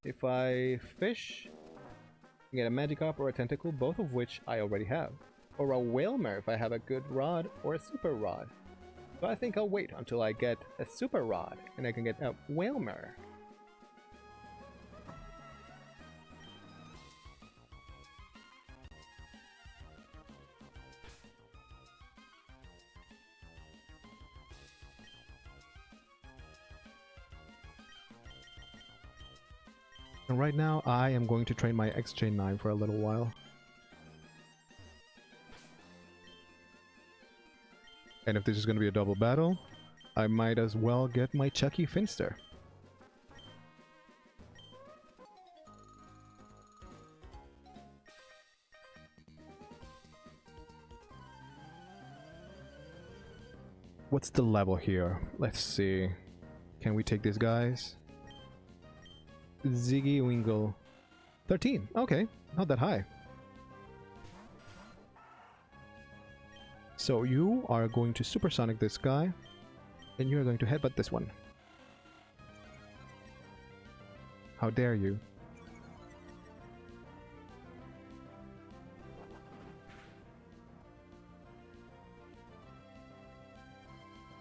If I fish, I get a Magikarp or a Tentacle, both of which I already have. Or a Whalmer if I have a good rod or a super rod. So I think I'll wait until I get a super rod and I can get a Whalmer. And right now, I am going to train my XJ9 for a little while. And if this is going to be a double battle, I might as well get my Chucky Finster. What's the level here? Let's see. Can we take these guys? Ziggy Wingle. 13. Okay, not that high. So you are going to supersonic this guy, and you are going to headbutt this one. How dare you?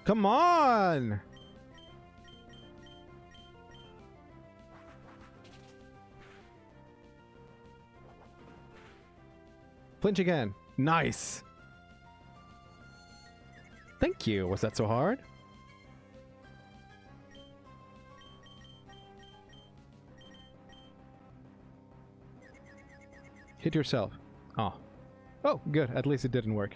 Come on! Flinch again. Nice! Thank you. Was that so hard? Hit yourself. Oh. Oh, good. At least it didn't work.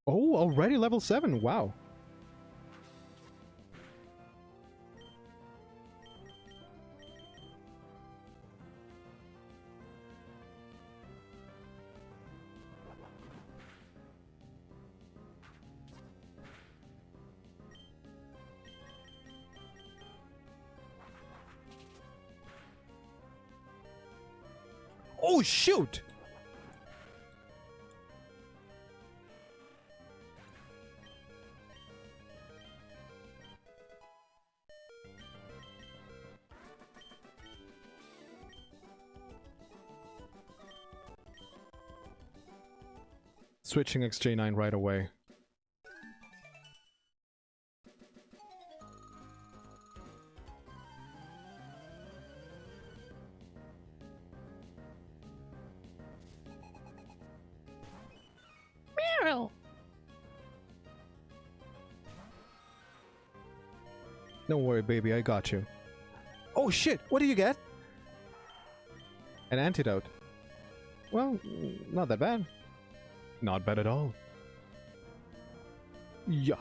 Oh, already level 7. Wow. Oh, shoot! Switching XJ9 right away. Meryl. Don't worry, baby, I got you. Oh shit, what do you get? An antidote. Well, not that bad. Not bad at all. Yeah.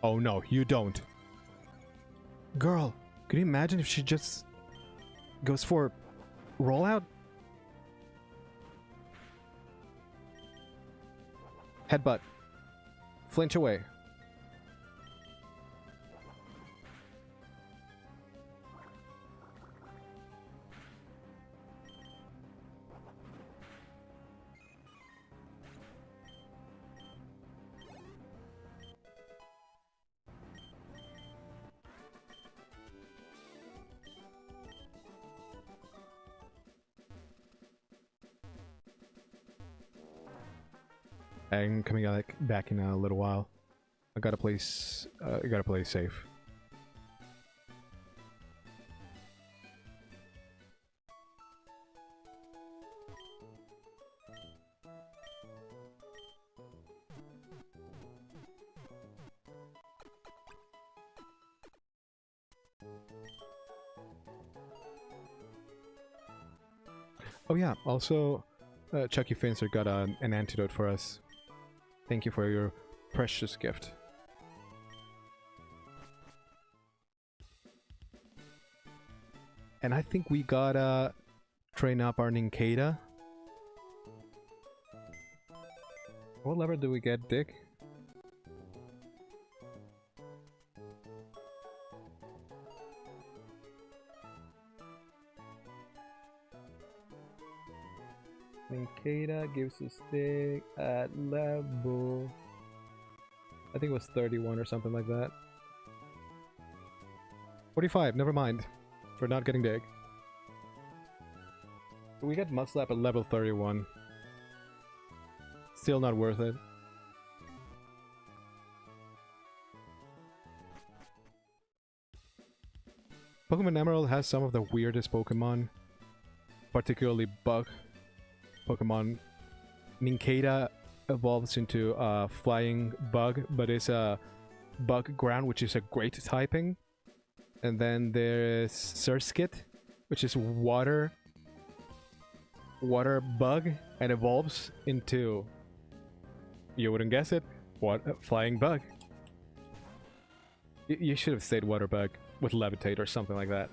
Oh no, you don't. Girl, could you imagine if she just goes for rollout? Headbutt. Flinch away. I'm coming back in a little while. I gotta play safe. Oh yeah, also Chucky Finster got an antidote for us. Thank you for your precious gift. And I think we gotta train up our Ninkata. What level do we get, Dick? Ninkata gives us stick at level... I think it was 31 or something like that. 45, never mind. For not getting big. We get Mudslap at level 31. Still not worth it. Pokemon Emerald has some of the weirdest Pokemon. Particularly bug Pokemon. Ninkata evolves into a flying bug, but it's a bug ground, which is a great typing. And then there's Surskit, which is water bug, and evolves into, you wouldn't guess it, what, a flying bug. You should have said water bug with levitate or something like that.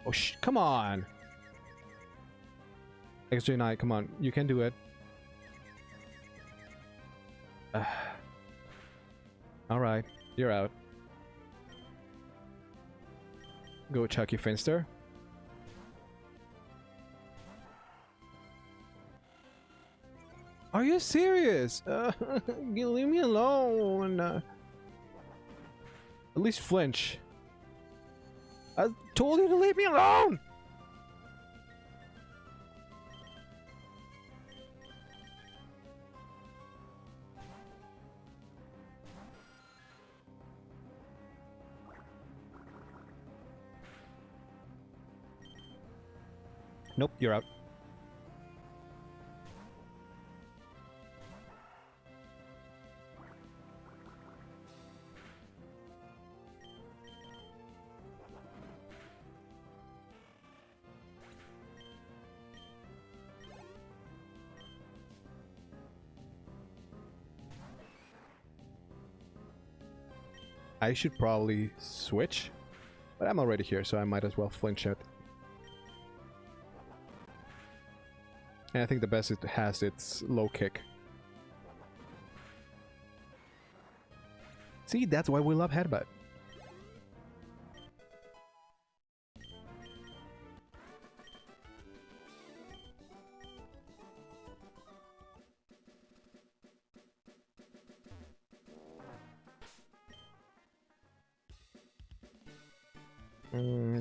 Oh come on! XJ9, come on, you can do it. Alright, you're out. Go Chucky Finster. Are you serious? Leave me alone. At least flinch. I told you to leave me alone! Nope, you're out. I should probably switch, but I'm already here, so I might as well flinch it. And I think the best it has its low kick. See, that's why we love Headbutt.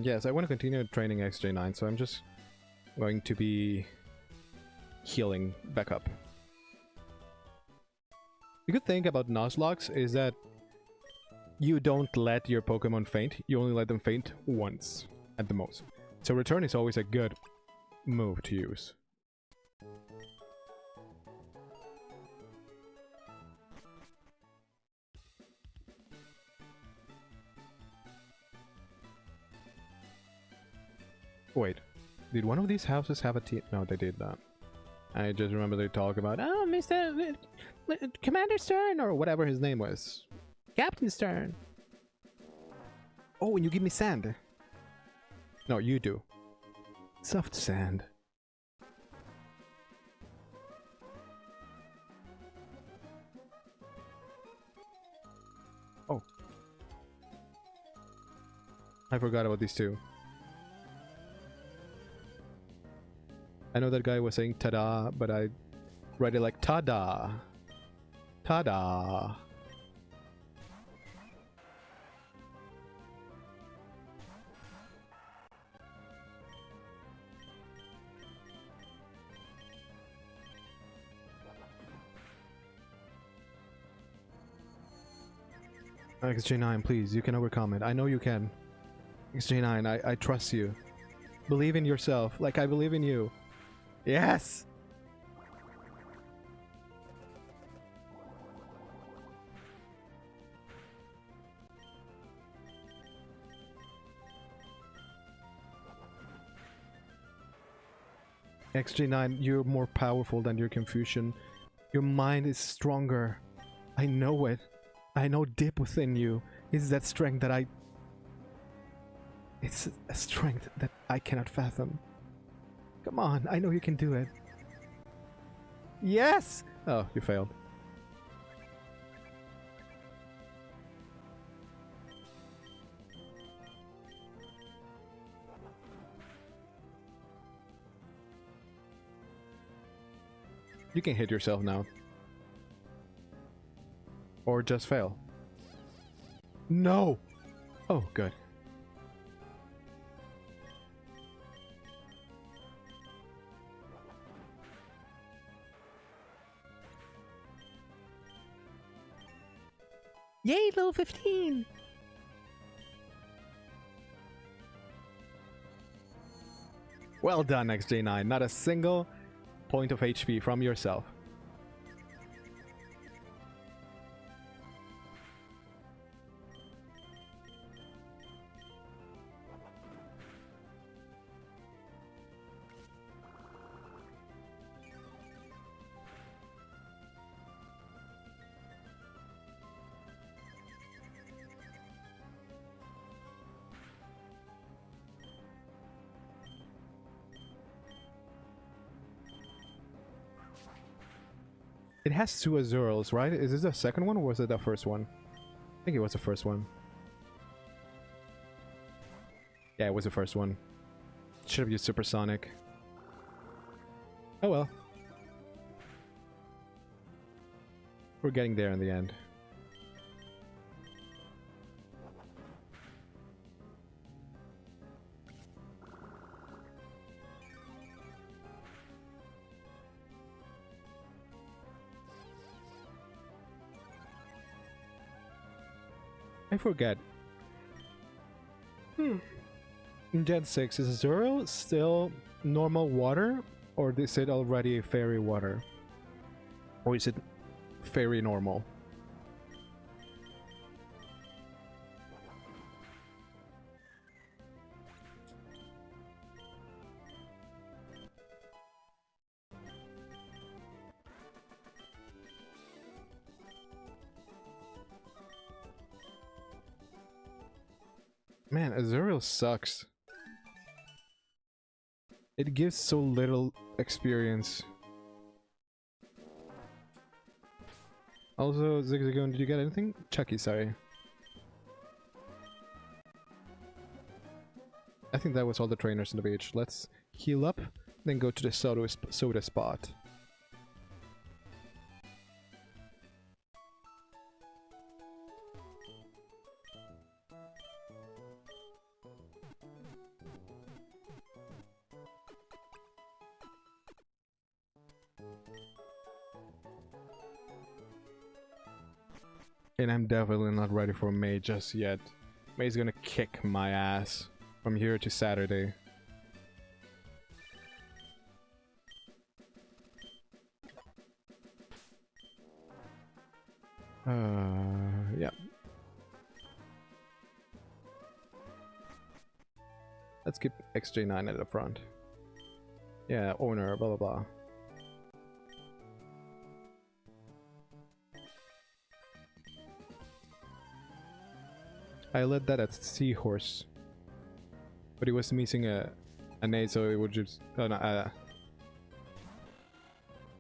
Yes, I want to continue training XJ9, so I'm just going to be healing back up. The good thing about Nuzlocke is that you don't let your Pokemon faint, you only let them faint once at the most. So return is always a good move to use. Wait, did one of these houses have a team? No, they did not. I just remember they talk about, oh, Mr. Commander Stern, or whatever his name was. Captain Stern. Oh, and you give me sand. No, you do. Soft sand. Oh. I forgot about these two. I know that guy was saying ta-da, but I read it like ta-da. Ta-da. XJ9, please, you can overcome it. I know you can. XJ9, I trust you. Believe in yourself, like I believe in you. Yes! XJ9, you're more powerful than your confusion Your mind is stronger. I know it. I know deep within you is that strength that I... It's a strength that I cannot fathom. Come on, I know you can do it. Yes! Oh, you failed. You can hit yourself now. Or just fail. No! Oh, good. Yay, level 15! Well done, XJ9. Not a single point of HP from yourself. It has two Azurals, right? Is this the second one or was it the first one? I think it was the first one. Yeah, it was the first one. Should have used Supersonic. Oh well. We're getting there in the end. I forget. In Gen 6, is Zero still normal water? Or is it already fairy water? Or is it fairy normal? Man, Azuriel sucks. It gives so little experience. Also, Zigzagoon, did you get anything? Chucky, sorry. I think that was all the trainers on the beach. Let's heal up, then go to the soda spot. And I'm definitely not ready for May just yet. May's gonna kick my ass from here to Saturday. Yeah. Let's keep XJ9 at the front. Yeah, owner, blah blah blah. I led that at Seahorse, but it was missing a A, so it would just no,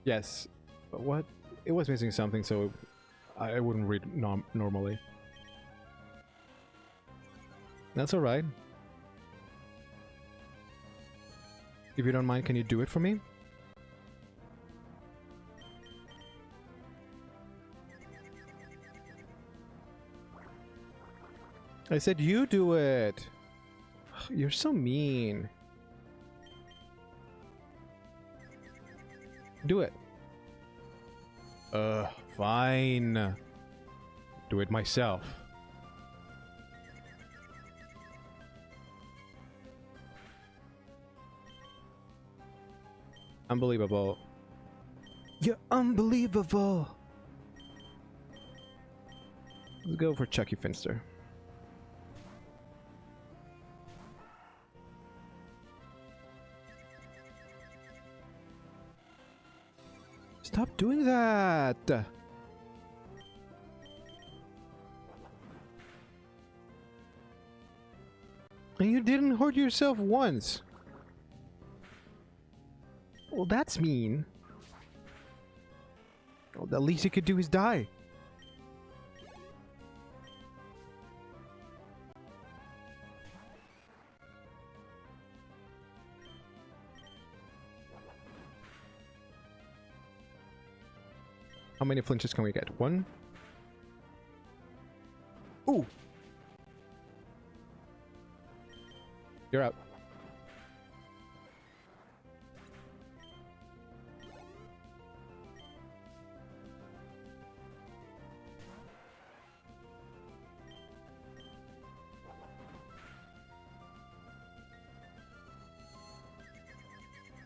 yes, but what? It was missing something, so I wouldn't read normally. That's all right. If you don't mind, can you do it for me? I said you do it! You're so mean. Do it. Fine. Do it myself. Unbelievable. You're unbelievable! Let's go for Chucky Finster. Stop doing that! And you didn't hurt yourself once. Well, that's mean. Well, the least you could do is die. How many flinches can we get? One? Ooh! You're out.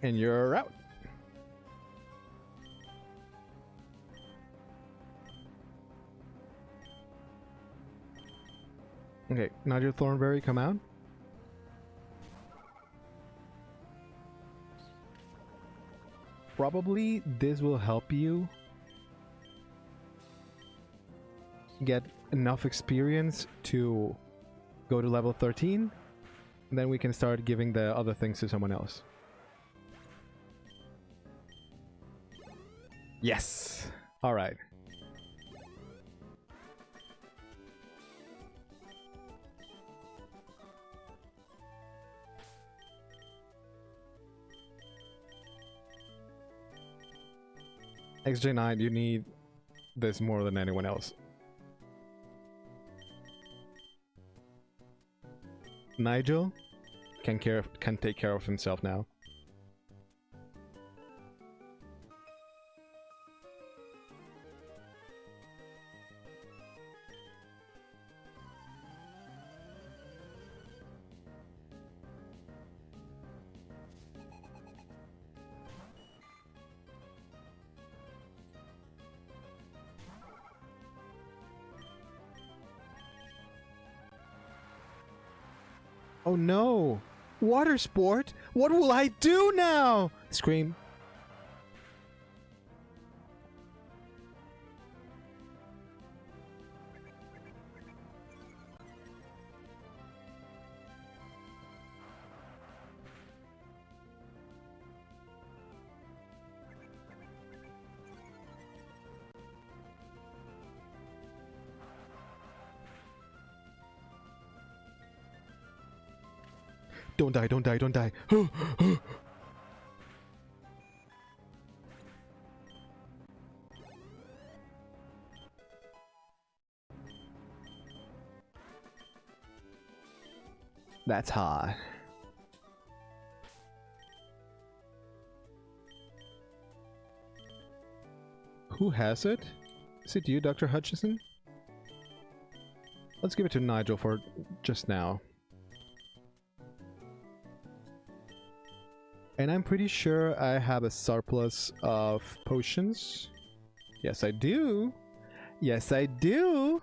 And you're out. Okay, Nigel Thornberry, come out. Probably this will help you get enough experience to go to level 13. And then we can start giving the other things to someone else. Yes! Alright. XJ9, you need this more than anyone else. Nigel can take care of himself now. Oh no! Water sport? What will I do now? Scream. Don't die, don't die, don't die. That's hot. Who has it? Is it you, Dr. Hutchison? Let's give it to Nigel for just now. And I'm pretty sure I have a surplus of potions. Yes, I do. Yes, I do.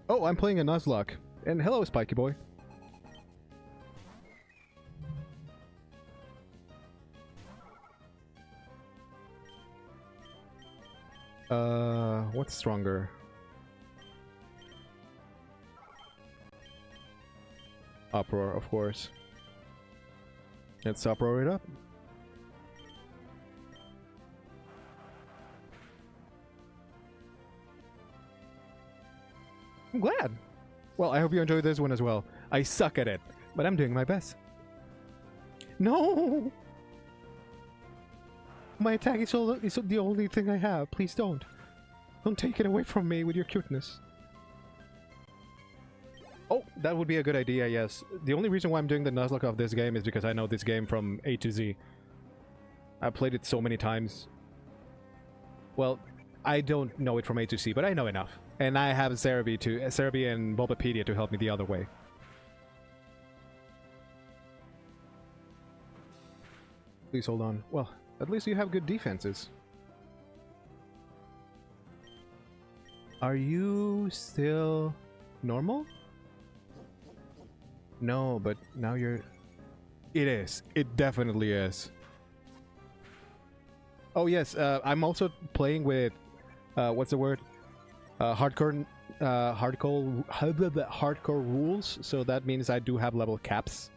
Oh, I'm playing a Nuzlocke. And hello, Spiky Boy. What's stronger? Uproar, of course. Let's uproar it up. I'm glad. Well, I hope you enjoyed this one as well. I suck at it, but I'm doing my best. No! My attack is the only thing I have. Please don't. Don't take it away from me with your cuteness. Oh, that would be a good idea, yes. The only reason why I'm doing the Nuzlocke of this game is because I know this game from A to Z. I've played it so many times. Well, I don't know it from A to C, but I know enough. And I have Cerebi and Bulbapedia to help me the other way. Please hold on. Well, at least you have good defenses. Are you still normal? No, but now you're... It is. It definitely is. Oh yes, I'm also playing with... what's the word? Hardcore rules, so that means I do have level caps.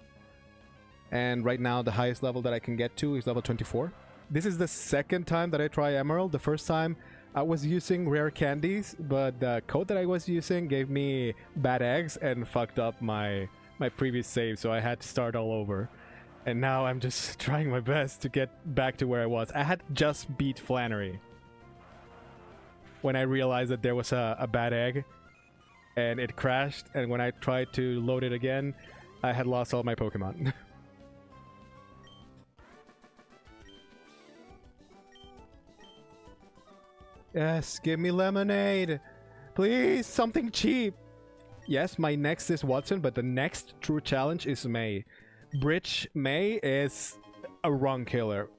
And right now the highest level that I can get to is level 24. This is the second time that I try Emerald. The first time I was using rare candies, but the code that I was using gave me bad eggs and fucked up my previous save, so I had to start all over. And now I'm just trying my best to get back to where I was. I had just beat Flannery when I realized that there was a bad egg and it crashed, and when I tried to load it again, I had lost all my Pokemon. Yes, give me lemonade! Please, something cheap! Yes, my next is Watson, but the next true challenge is May. Bridge May is a run killer.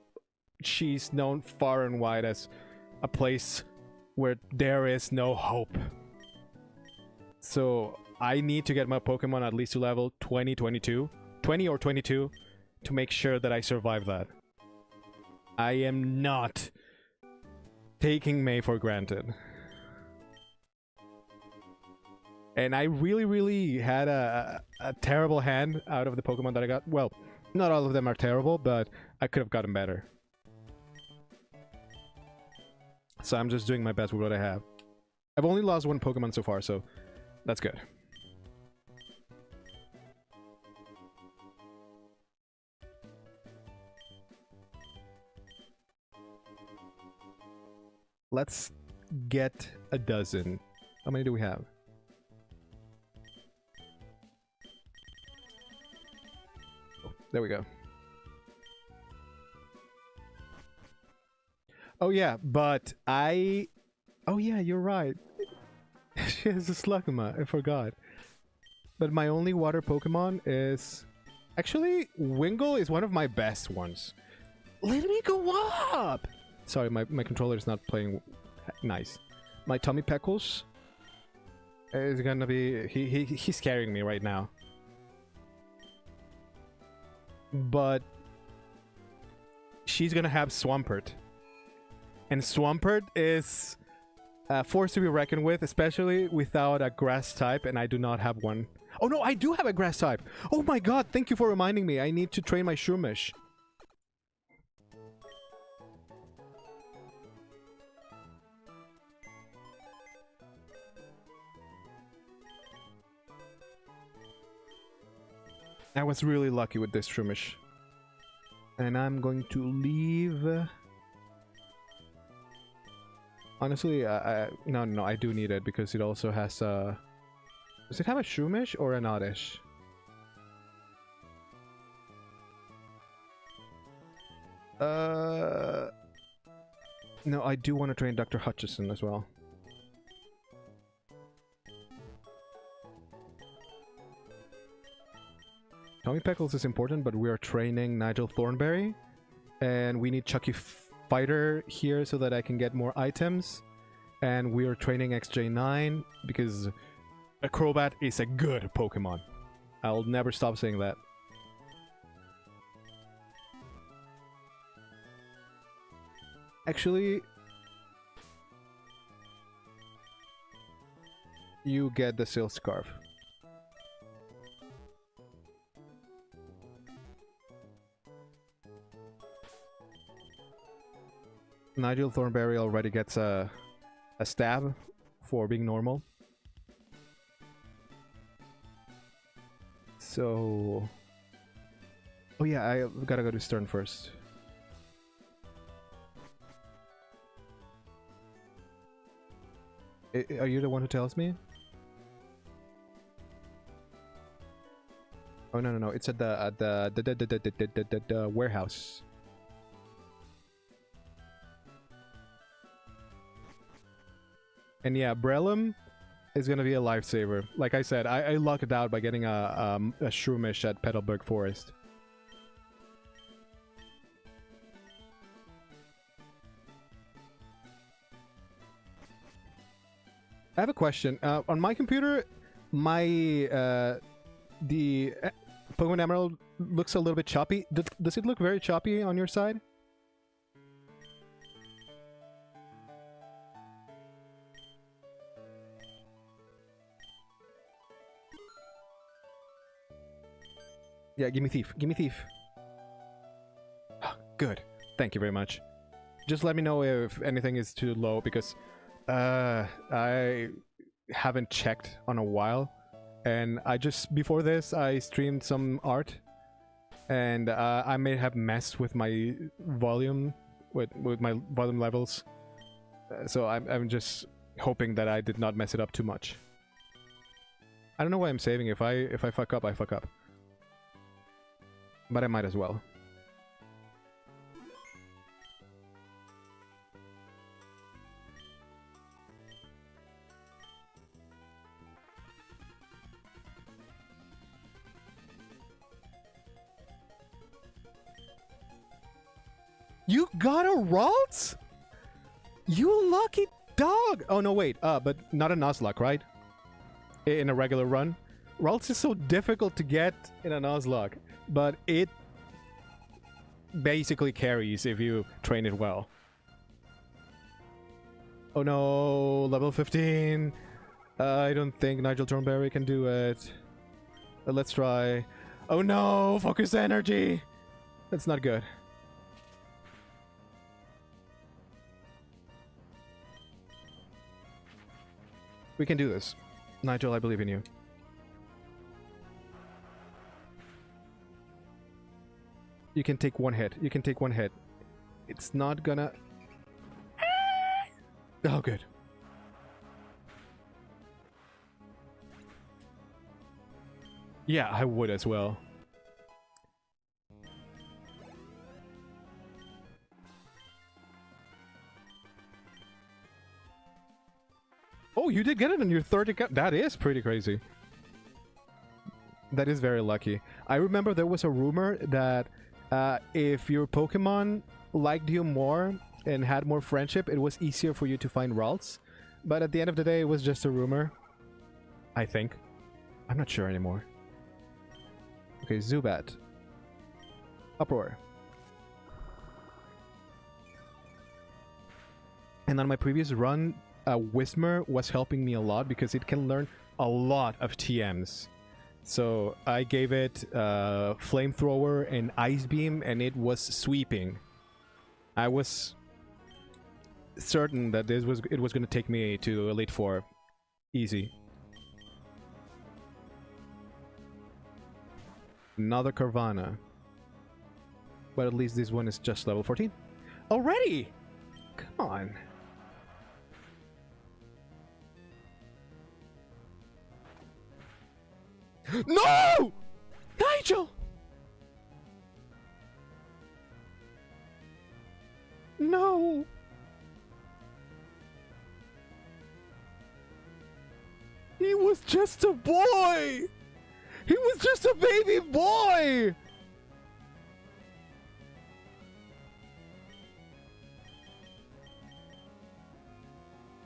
She's known far and wide as a place where there is no hope. So I need to get my Pokemon at least to level 20 or 22 to make sure that I survive that. I am not taking May for granted. And I really had a terrible hand out of the Pokemon that I got. Well, not all of them are terrible, but I could have gotten better. So I'm just doing my best with what I have. I've only lost one Pokemon so far, so that's good. Let's get a dozen. How many do we have? Oh, there we go. Oh yeah, but I... Oh yeah, you're right. She has a Slugma, I forgot. But my only water Pokemon is... Actually, Wingull is one of my best ones. Let me go up! Sorry, my controller is not playing nice. My Tommy Peckles is gonna be... He's scaring me right now. But... she's gonna have Swampert. And Swampert is a force to be reckoned with, especially without a grass type, and I do not have one. Oh no, I do have a grass type! Oh my god, thank you for reminding me. I need to train my Shroomish. I was really lucky with this Shroomish. And I'm going to leave... Honestly, no, I do need it because it also has a... Does it have a Shroomish or an Oddish? No, I do want to train Dr. Hutchison as well. Tommy Peckles is important, but we are training Nigel Thornberry. And we need Chucky Fighter here so that I can get more items. And we are training XJ9 because a Crobat is a good Pokemon. I'll never stop saying that. Actually, you get the Silk Scarf. Nigel Thornberry already gets a stab for being normal. So... Oh yeah, I gotta go to Stern first. Are you the one who tells me? Oh no, it's at the warehouse. And yeah, Breloom is gonna be a lifesaver. Like I said, I lucked out by getting a Shroomish at Petalburg Forest. I have a question. On my computer, my the Pokemon Emerald looks a little bit choppy. Does it look very choppy on your side? Yeah, give me Thief. Give me Thief. Good. Thank you very much. Just let me know if anything is too low, because I haven't checked on a while. And before this, I streamed some art. And I may have messed with my volume, with my volume levels. So I'm just hoping that I did not mess it up too much. I don't know why I'm saving. If I fuck up, I fuck up. But I might as well. You got a Ralts? You lucky dog! Oh no, wait. But not a Nuzlocke, right? In a regular run. Ralts is so difficult to get in a Nuzlocke, but it basically carries if you train it well. Oh no, level 15. I don't think Nigel Thornberry can do it. Let's try. Oh no, focus energy! That's not good. We can do this. Nigel, I believe in you. You can take one hit. You can take one hit. It's not gonna... Oh, good. Yeah, I would as well. Oh, you did get it on your third account. That is pretty crazy. That is very lucky. I remember there was a rumor that if your Pokemon liked you more and had more friendship, it was easier for you to find Ralts. But at the end of the day, it was just a rumor. I think. I'm not sure anymore. Okay, Zubat. Uproar. And on my previous run, Whismer was helping me a lot because it can learn a lot of TMs. So I gave it Flamethrower and Ice Beam, and it was sweeping. I was certain that it was going to take me to Elite Four, easy. Another Carvana, but at least this one is just level 14 already. Come on. No! Nigel! No! He was just a boy! He was just a baby boy!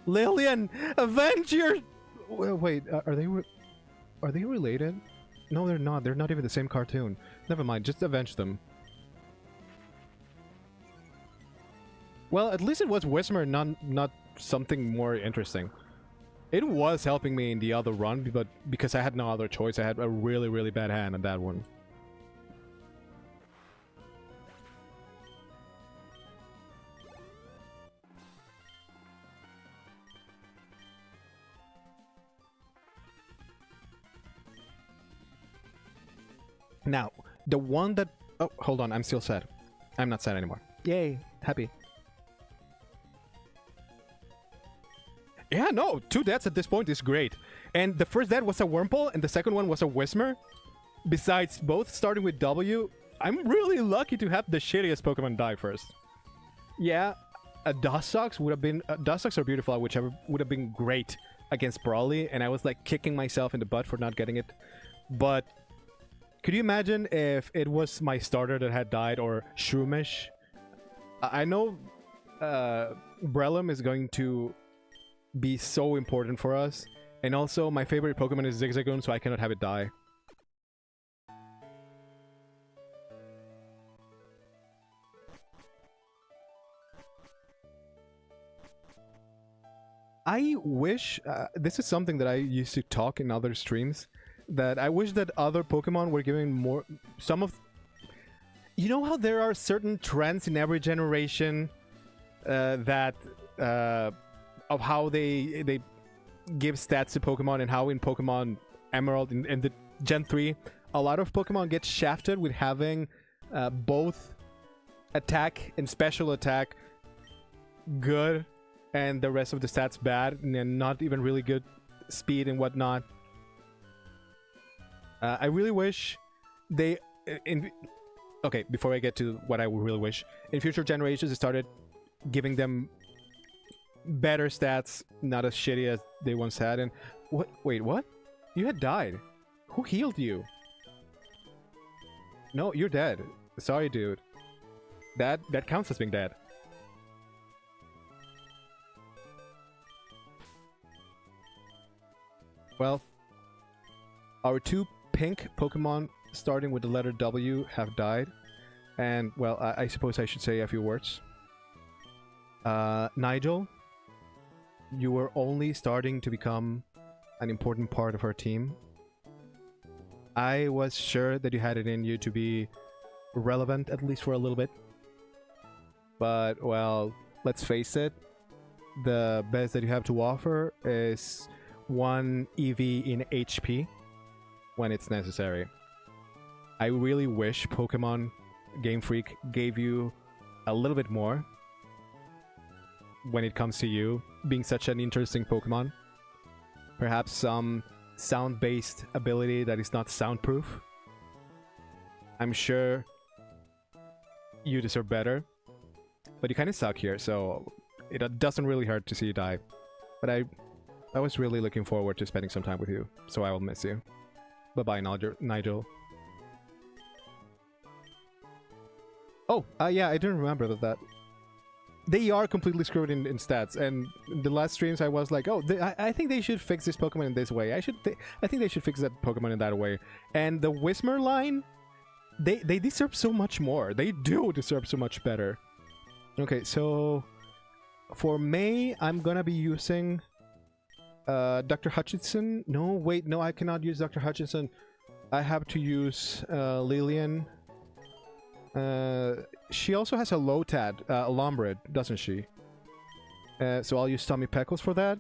Lillian, avenge your... Wait, are they related? No, they're not. They're not even the same cartoon. Never mind, just avenge them. Well, at least it was Whismer, not something more interesting. It was helping me in the other run, but because I had no other choice, I had a really, really bad hand on that one. Now, the one that... Oh, hold on, I'm still sad. I'm not sad anymore. Yay, happy. Yeah, no, 2 deaths at this point is great. And the first death was a Wurmple, and the second one was a Whismer. Besides both starting with W, I'm really lucky to have the shittiest Pokemon die first. Yeah, a Dustox would have been... Dustox or Beautifly, whichever, would have been great against Brawly, and I was like kicking myself in the butt for not getting it. But could you imagine if it was my starter that had died, or Shroomish? I know Breloom is going to be so important for us. And also, my favorite Pokemon is Zigzagoon, so I cannot have it die. I wish, this is something that I used to talk in other streams, that I wish that other Pokemon were giving more, some of... You know how there are certain trends in every generation that, of how they give stats to Pokemon, and how in Pokemon Emerald, in the Gen 3, a lot of Pokemon get shafted with having both attack and special attack good, and the rest of the stats bad, and not even really good speed and whatnot. I really wish they... Okay, before I get to what I really wish, in future generations, they started giving them better stats, not as shitty as they once had. And what? Wait, what? You had died. Who healed you? No, you're dead. Sorry, dude. That counts as being dead. Well, our two pink Pokemon starting with the letter W have died. And, well, I suppose I should say a few words. Nigel, you were only starting to become an important part of our team. I was sure that you had it in you to be relevant, at least for a little bit. But, well, let's face it. The best that you have to offer is 1 EV in HP when it's necessary. I really wish Pokemon Game Freak gave you a little bit more when it comes to you being such an interesting Pokemon. Perhaps some sound-based ability that is not soundproof. I'm sure you deserve better, but you kind of suck here, so it doesn't really hurt to see you die. But I was really looking forward to spending some time with you, so I will miss you. Bye-bye, Nigel. Oh, yeah, I didn't remember that. They are completely screwed in stats, and in the last streams I was like, oh, I think they should fix this Pokemon in this way. I think they should fix that Pokemon in that way. And the Whismur line, they deserve so much more. They do deserve so much better. Okay, so for May, I'm gonna be using Dr. Hutchinson. No, wait, no, I cannot use Dr. Hutchinson. I have to use Lillian. She also has a Lotad, Lombred, doesn't she? So I'll use Tommy Peckles for that.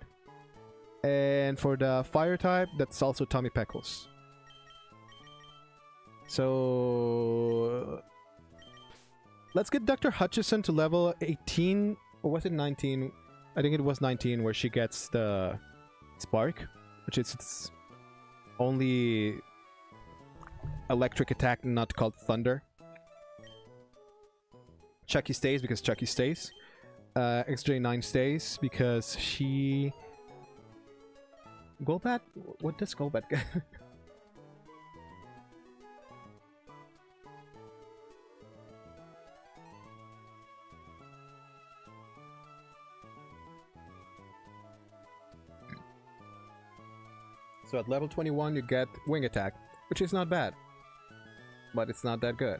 And for the fire type, that's also Tommy Peckles. So let's get Dr. Hutchison to level 18, or was it 19? I think it was 19 where she gets the Spark, which is its only electric attack not called Thunder. Chucky stays because Chucky stays. XJ9 stays because she... Golbat? What does Golbat get? So at level 21 you get Wing Attack, which is not bad. But it's not that good.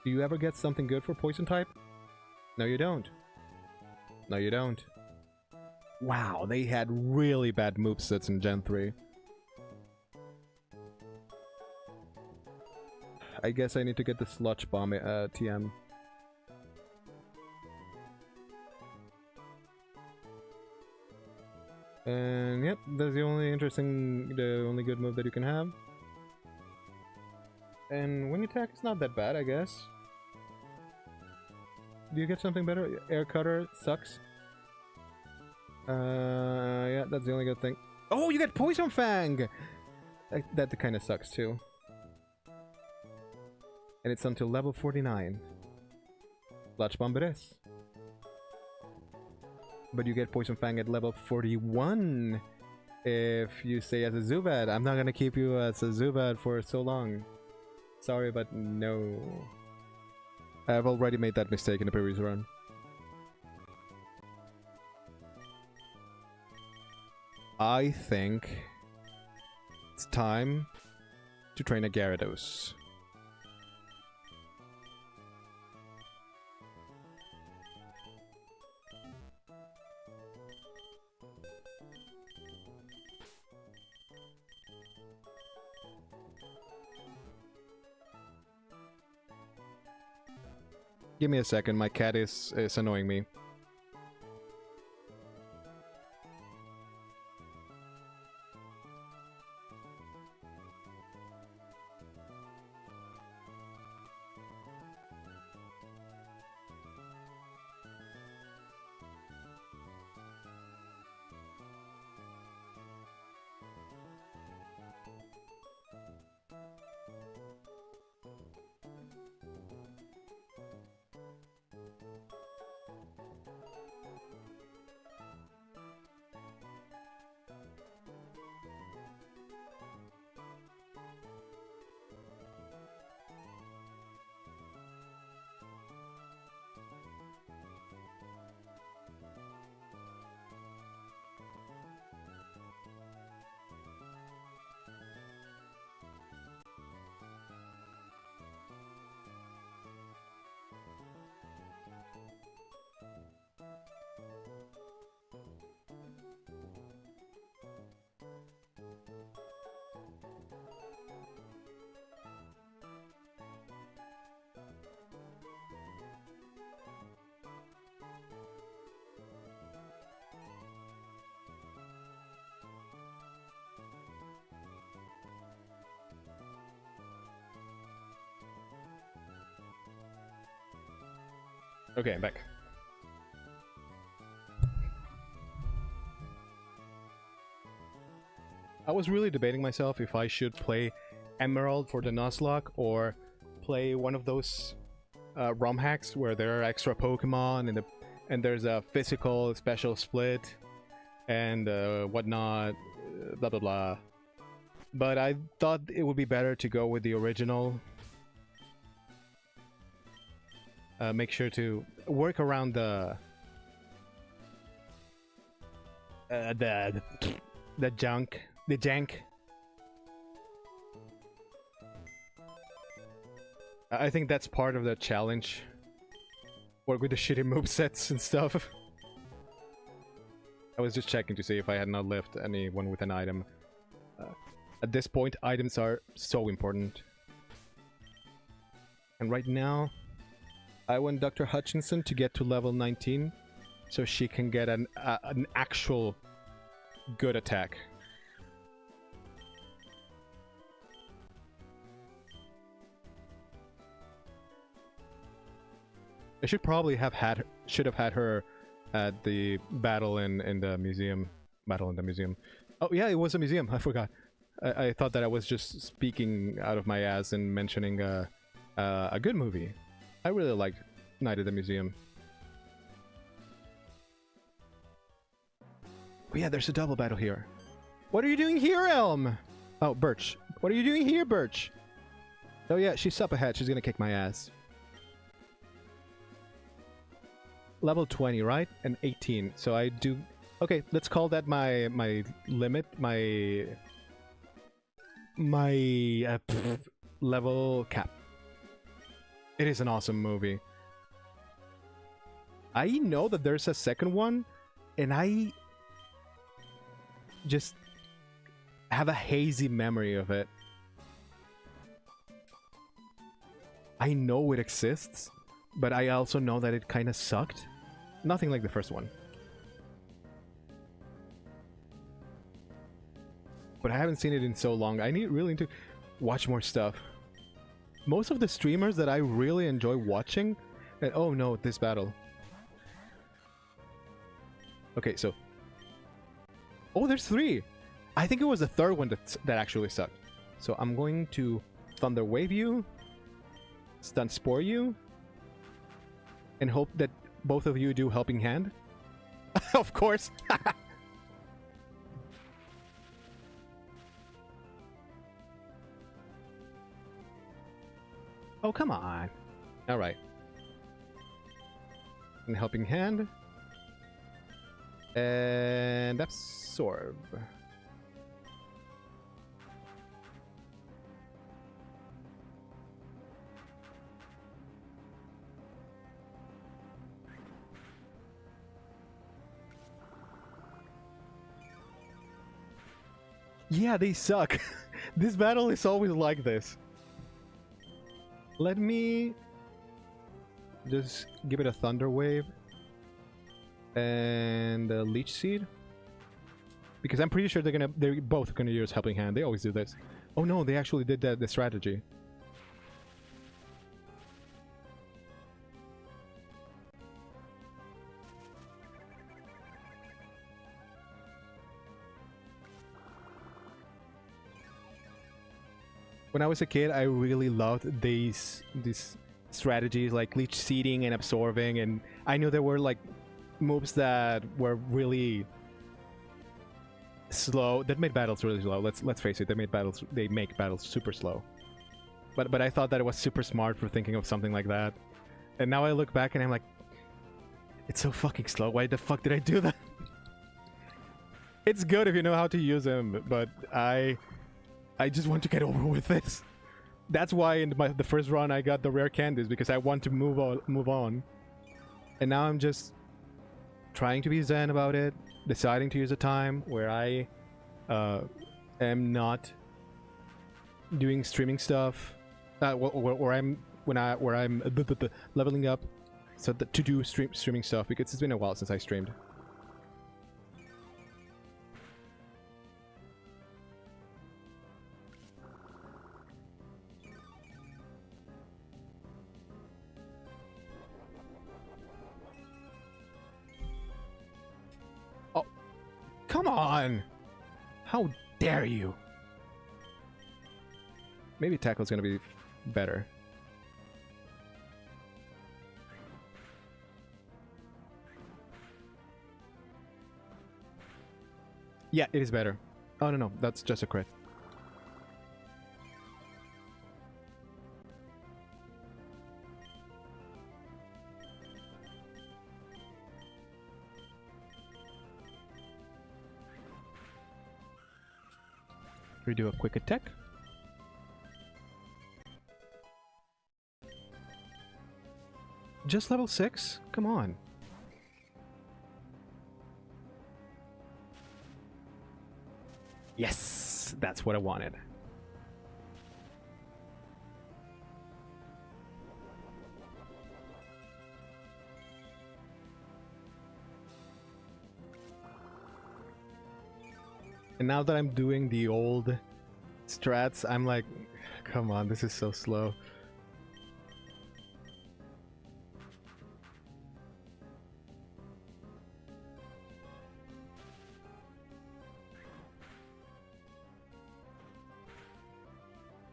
Do you ever get something good for Poison type? No, you don't. No, you don't. Wow, they had really bad movesets in Gen 3. I guess I need to get the Sludge Bomb TM. And yep, that's the only good move that you can have. And Wing Attack is not that bad, I guess. Do you get something better? Air Cutter sucks. Yeah, that's the only good thing. Oh, you get Poison Fang! That kind of sucks too. And it's until level 49. Sludge Bomb it is. But you get Poison Fang at level 41 if you stay as a Zubat. I'm not gonna keep you as a Zubat for so long. Sorry, but no. I've already made that mistake in the previous run. I think it's time to train a Gyarados. Give me a second, my cat is annoying me. Okay, I'm back. I was really debating myself if I should play Emerald for the Nuzlocke or play one of those ROM hacks where there are extra Pokemon and there's a physical special split and whatnot, blah blah blah. But I thought it would be better to go with the original. Make sure to work around the jank. I think that's part of the challenge. Work with the shitty movesets and stuff. I was just checking to see if I had not left anyone with an item. At this point, items are so important. And right now, I want Dr. Hutchinson to get to level 19 so she can get an actual good attack. I should probably have should have had her at the battle in the museum. Battle in the museum. Oh yeah, it was a museum. I forgot. I thought that I was just speaking out of my ass and mentioning a good movie. I really liked Night at the Museum. Oh yeah, there's a double battle here. What are you doing here, Elm? Oh, Birch. What are you doing here, Birch? Oh yeah, she's up ahead. She's gonna kick my ass. Level 20, right? And 18. So I do... Okay, let's call that my limit. My level cap. It is an awesome movie. I know that there's a second one, and I just have a hazy memory of it. I know it exists, but I also know that it kind of sucked. Nothing like the first one. But I haven't seen it in so long. I really need to watch more stuff. Most of the streamers that I really enjoy watching... oh no, this battle. Okay, so... Oh, there's 3! I think it was the third one that actually sucked. So I'm going to Thunder Wave you, Stun Spore you, and hope that both of you do Helping Hand. Of course! Oh, come on. Alright. And Helping Hand. And absorb. Yeah, they suck. This battle is always like this. Let me just give it a Thunder Wave and a Leech Seed, because I'm pretty sure they're both gonna use Helping Hand. They always do this. Oh no, they actually did the strategy. When I was a kid, I really loved these strategies like Leech Seeding and Absorbing, and I knew there were like moves that were really slow, that made battles really slow. Let's face it, they make battles super slow. But I thought that it was super smart for thinking of something like that. And now I look back and I'm like, it's so fucking slow. Why the fuck did I do that? It's good if you know how to use them, but I just want to get over with this. That's why in the first run I got the rare candies, because I want to move on. And now I'm just trying to be zen about it, deciding to use a time where I am not doing streaming stuff, where I'm leveling up, so that to do streaming stuff, because it's been a while since I streamed. Come on! How dare you? Maybe Tackle's gonna be better. Yeah, it is better. Oh, no, that's just a crit. We do a quick attack. Just level 6? Come on. Yes! That's what I wanted. And now that I'm doing the old strats, I'm like, come on, this is so slow.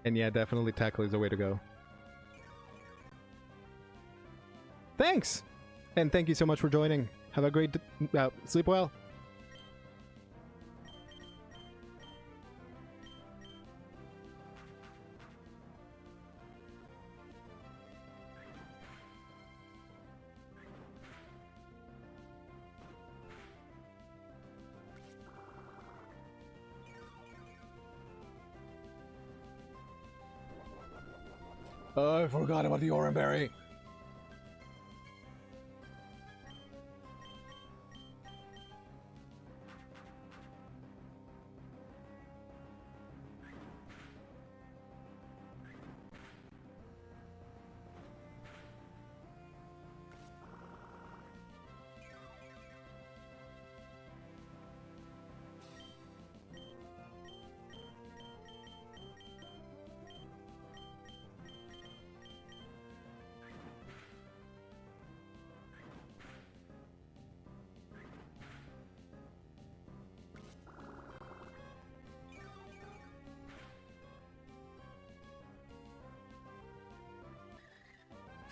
And yeah, definitely Tackle is the way to go. Thanks! And thank you so much for joining. Have a great sleep well. I forgot about the Oranberry.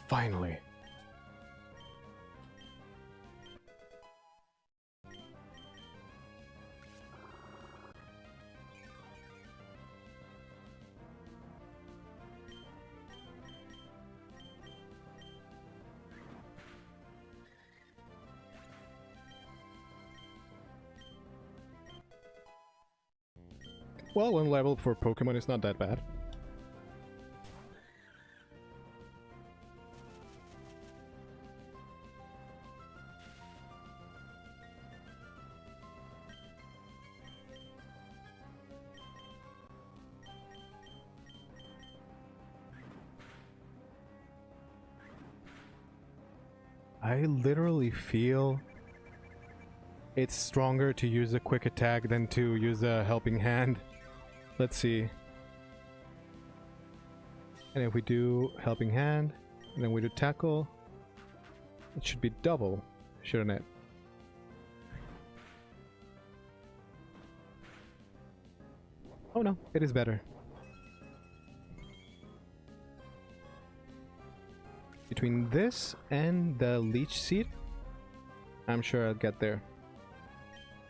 Finally. Well, one level for Pokemon is not that bad. I literally feel it's stronger to use a quick attack than to use a helping hand. Let's see. And if we do helping hand, and then we do tackle, it should be double, shouldn't it? Oh no, it is better. Between this and the leech seed, I'm sure I'll get there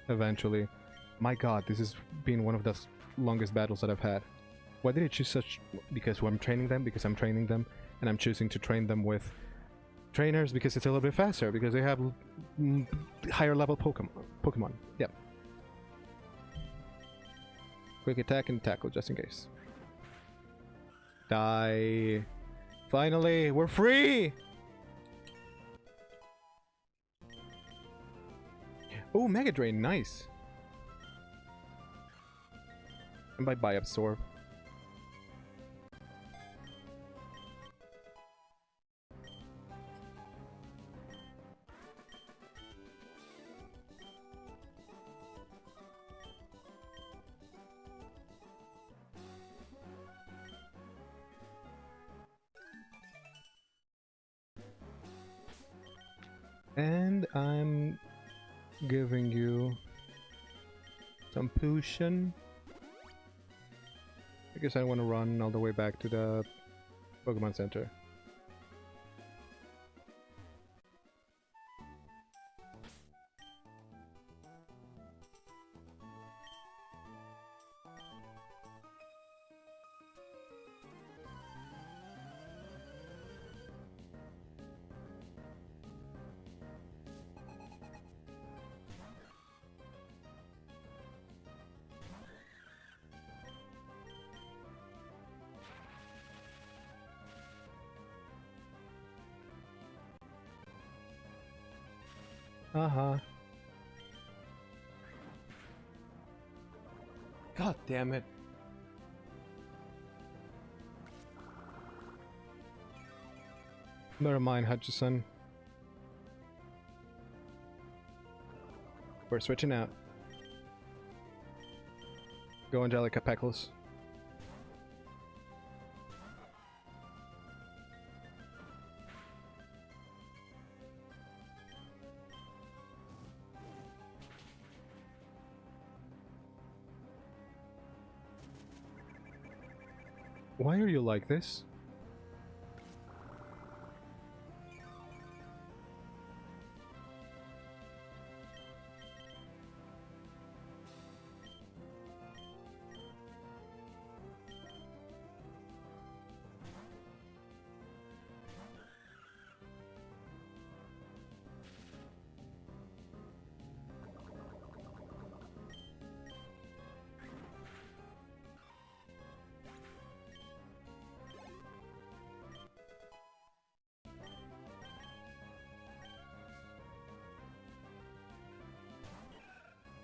eventually. My god, this has been one of the longest battles that I've had. Why did I choose such? Because I'm training them, and I'm choosing to train them with trainers because it's a little bit faster, because they have higher level Pokemon. Yep. Quick attack and tackle just in case. Die. Finally, we're free! Oh, Mega Drain, nice. And by Absorb. And I'm giving you some potion because I want to run all the way back to the Pokemon Center. God damn it. Never mind, Hutchison. We're switching out. Go Angelica Peckles. Why are you like this?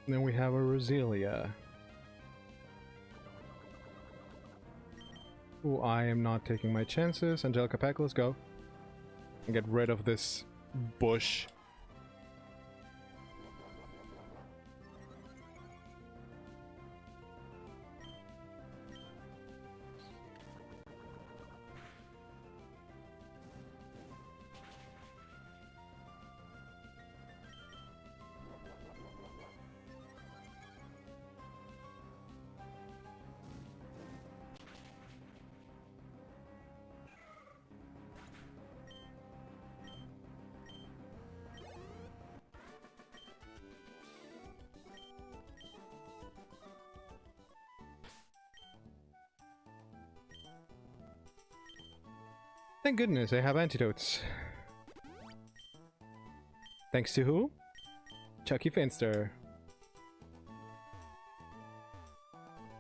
Then we have a Roselia. Ooh, I am not taking my chances. Angelica Pack, let's go. And get rid of this bush. Thank goodness I have antidotes. Thanks to who? Chucky Finster.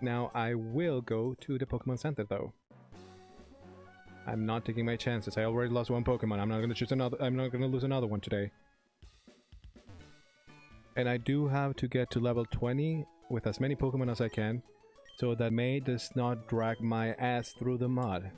Now I will go to the Pokemon Center though. I'm not taking my chances. I already lost one Pokemon. I'm not gonna choose another. I'm not gonna lose another one today. And I do have to get to level 20 with as many Pokemon as I can, so that May does not drag my ass through the mud.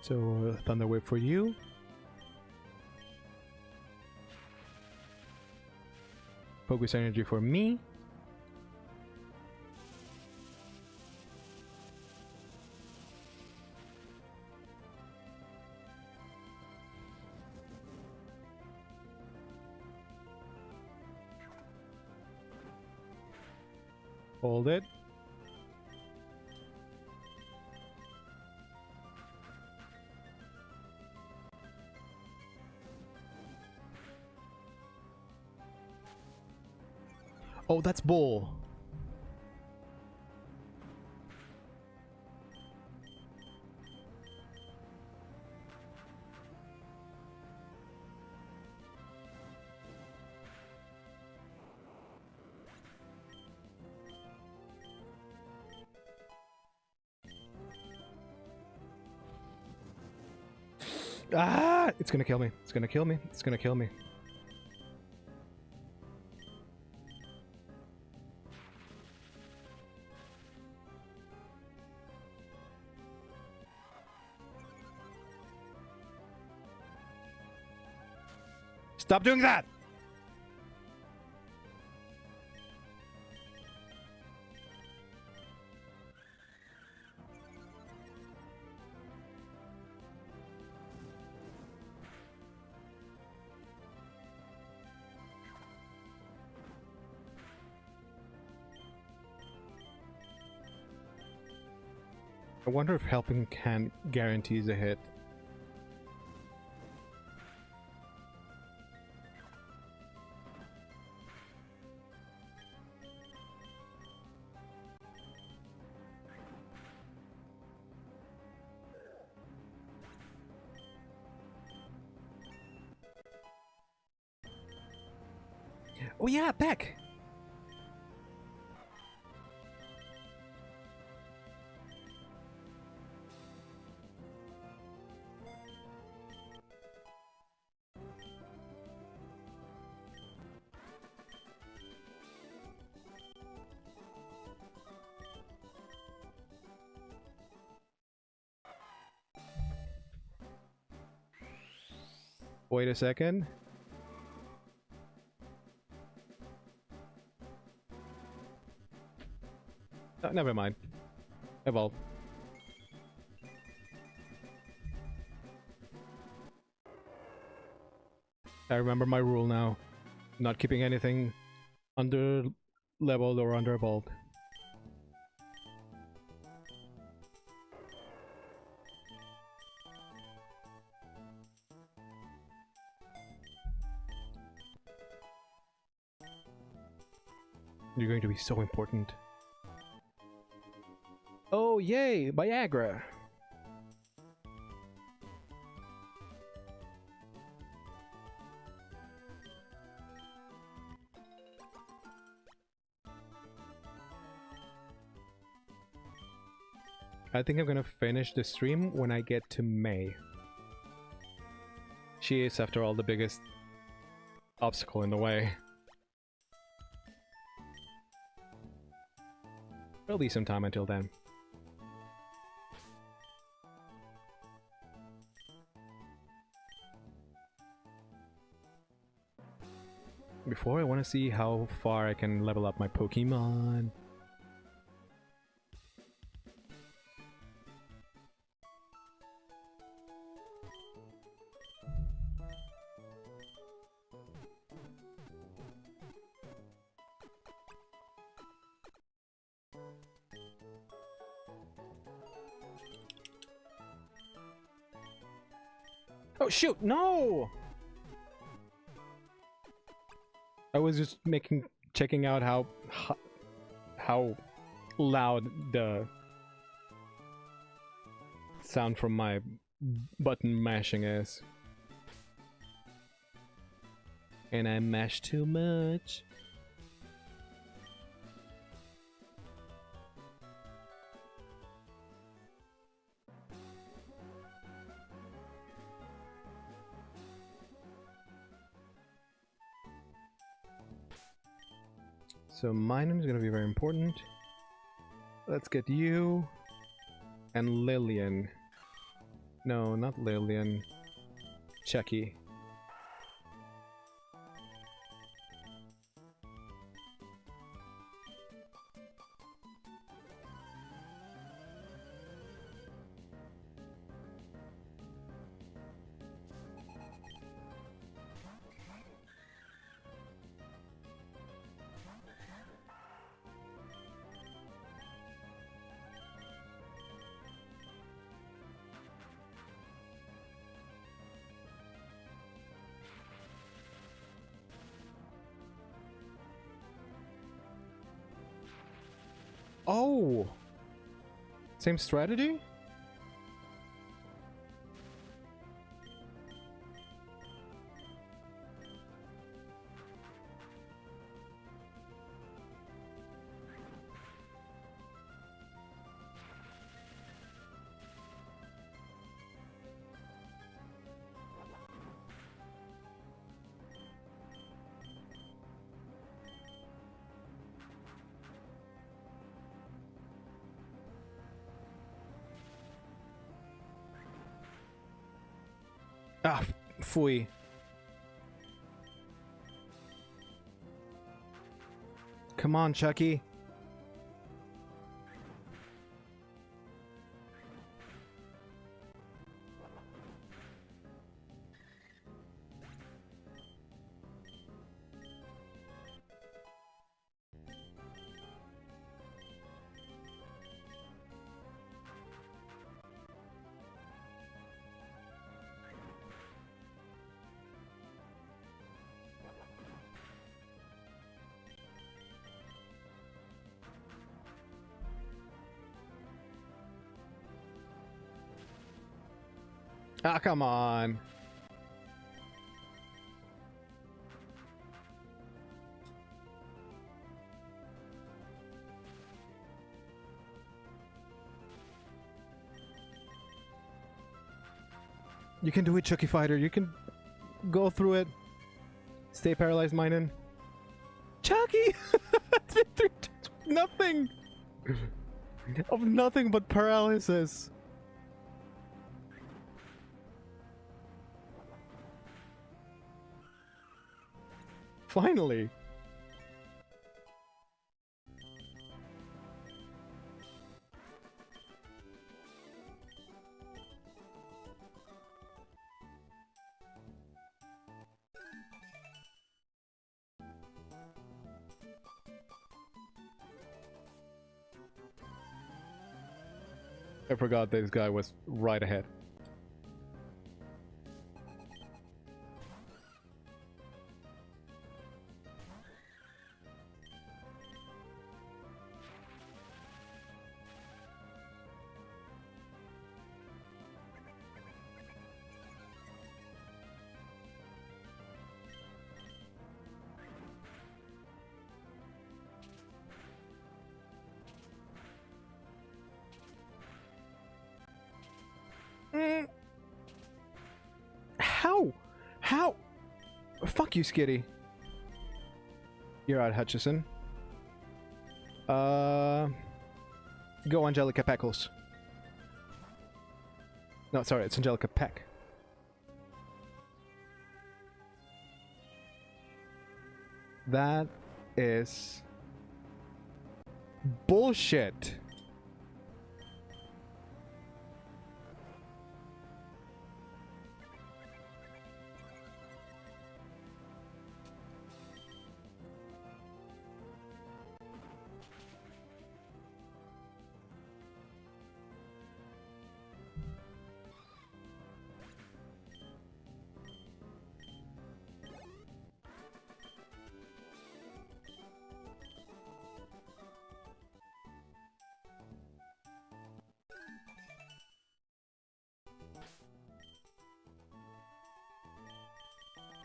So, Thunder Wave for you. Focus Energy for me. Hold it. Oh, that's bull. Ah! It's gonna kill me. It's gonna kill me. It's gonna kill me. Stop doing that! I wonder if helping can guarantees a hit. Oh yeah, Beck! Wait a second. Oh, never mind. Evolve. I remember my rule now. Not keeping anything under leveled or under evolved. You're going to be so important. Oh, yay! Viagra! I think I'm gonna finish the stream when I get to May. She is, after all, the biggest obstacle in the way. There'll be some time until then. Before, I want to see how far I can level up my Pokemon. Oh shoot, no! I was just checking out how loud the sound from my button mashing is. And I mash too much. So my name is gonna be very important. Let's get you and Lillian. No, not Lillian. Chucky. Oh! Same strategy? Ah, fui. Come on, Chucky. Ah, come on. You can do it, Chucky Fighter. You can go through it. Stay paralyzed, Minen. Chucky! Nothing! Of nothing but paralysis. Finally! I forgot this guy was right ahead. How? How? Fuck you, Skitty. You're out, Hutchison. Go, Angelica Peckles. No, sorry, it's Angelica Peck. That is bullshit.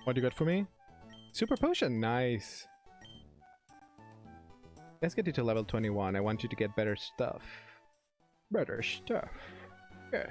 What do you got for me? Super potion, nice. Let's get you to level 21. I want you to get better stuff. Better stuff. Yes.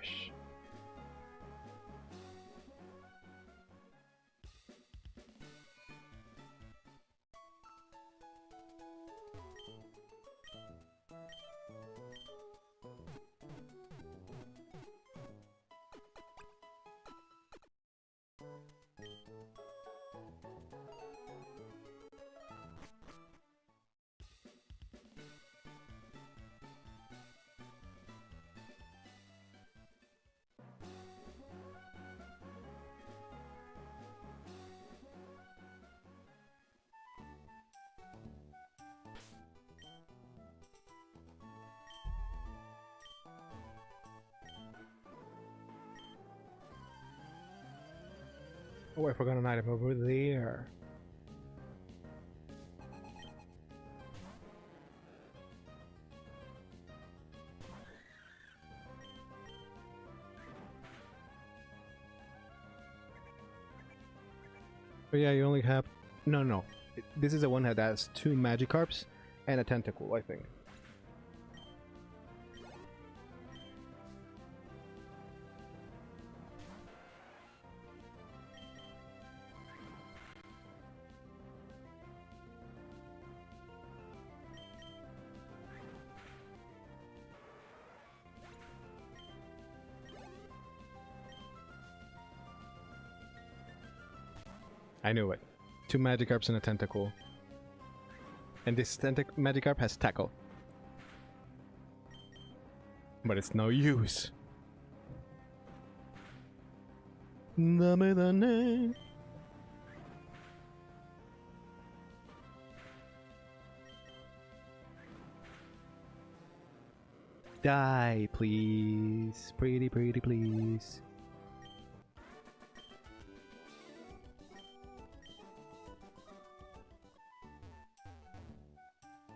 Oh, I forgot an item over there. But yeah, you only have... No. This is the one that has 2 Magikarps and a Tentacle, I think. I knew it. 2 Magikarps and a Tentacle. And this Magikarp has Tackle. But it's no use. Die, please. Pretty please.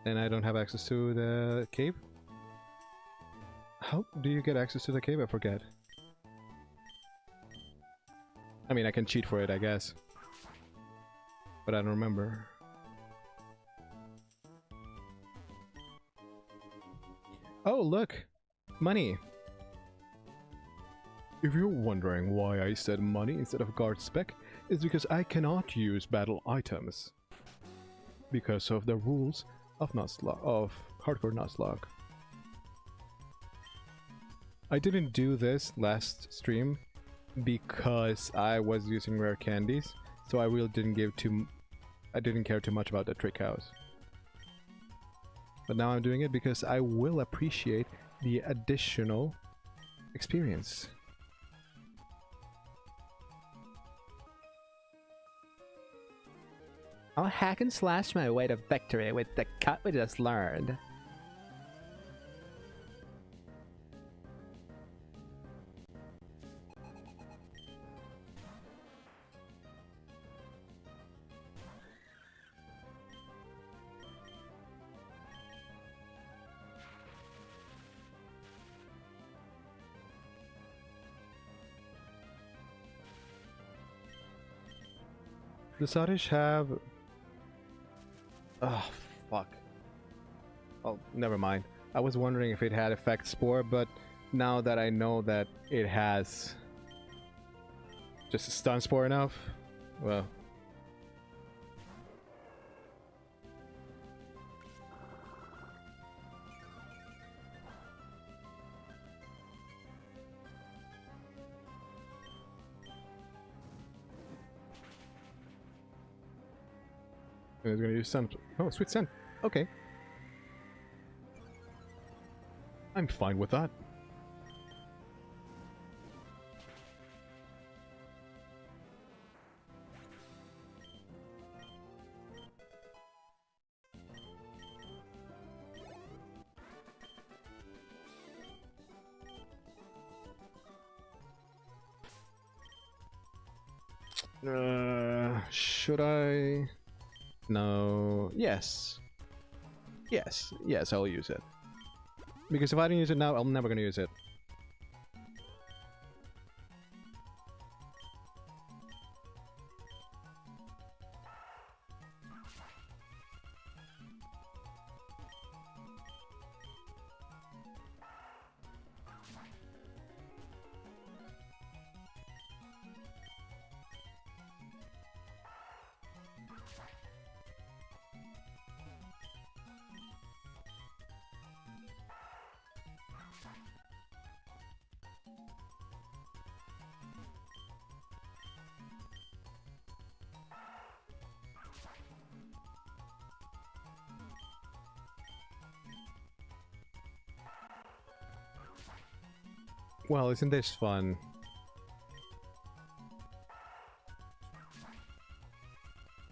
And I don't have access to the cave? How do you get access to the cave? I forget. I mean, I can cheat for it, I guess. But I don't remember. Oh, look! Money! If you're wondering why I said money instead of guard spec, it's because I cannot use battle items. Because of the rules of Hardcore Nuzlocke. I didn't do this last stream because I was using rare candies, so I really didn't care too much about the trick house. But now I'm doing it because I will appreciate the additional experience. I'll hack and slash my way to victory with the cut we just learned. Does Oddish have... Oh, fuck. Oh, never mind. I was wondering if it had Effect Spore, but now that I know that it has just a Stun Spore enough, Well. He's gonna use sun. Oh, sweet sun. Okay. I'm fine with that. Should I? No. Yes. Yes. Yes, I'll use it. Because if I don't use it now, I'm never gonna use it. Well, isn't this fun?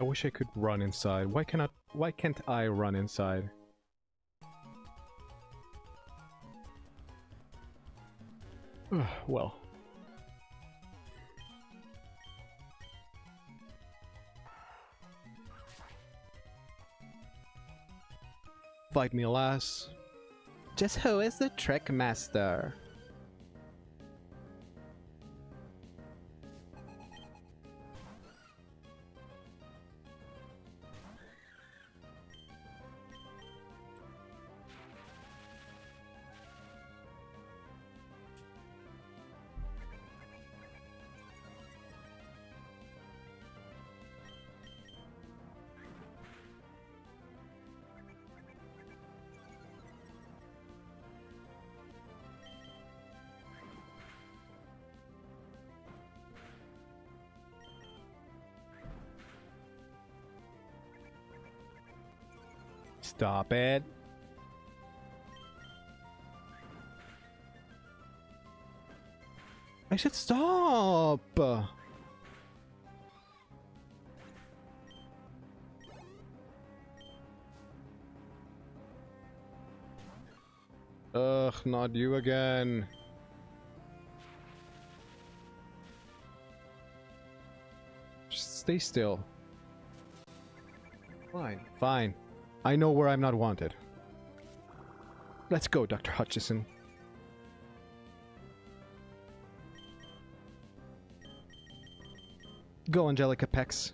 I wish I could run inside. Why can't I run inside? Well. Fight me, alas. Just who is the trick master? Stop it. I said stop! Ugh, not you again. Just stay still. Fine, fine. I know where I'm not wanted. Let's go, Dr. Hutchison. Go, Angelica Pex.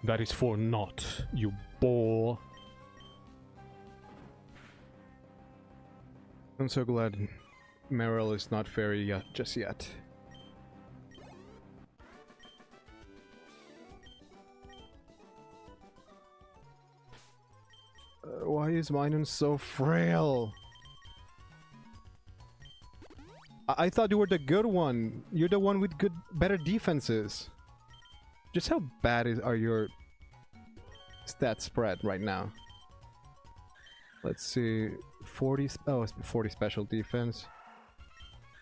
That is for naught, you bore. I'm so glad Meryl is not fairy yet, just yet. Why is Minun so frail? I thought you were the good one. You're the one with better defenses. Just how bad are your stat spread right now? Let's see, 40 special defense.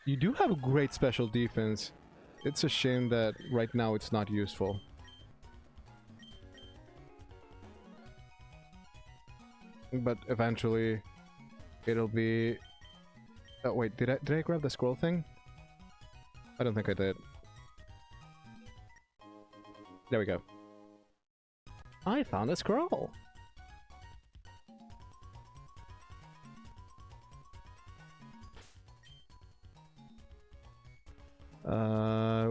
You do have a great special defense. It's a shame that right now it's not useful. but eventually it'll be... Oh wait, did I grab the scroll thing? I don't think I did. There we go. I found a scroll.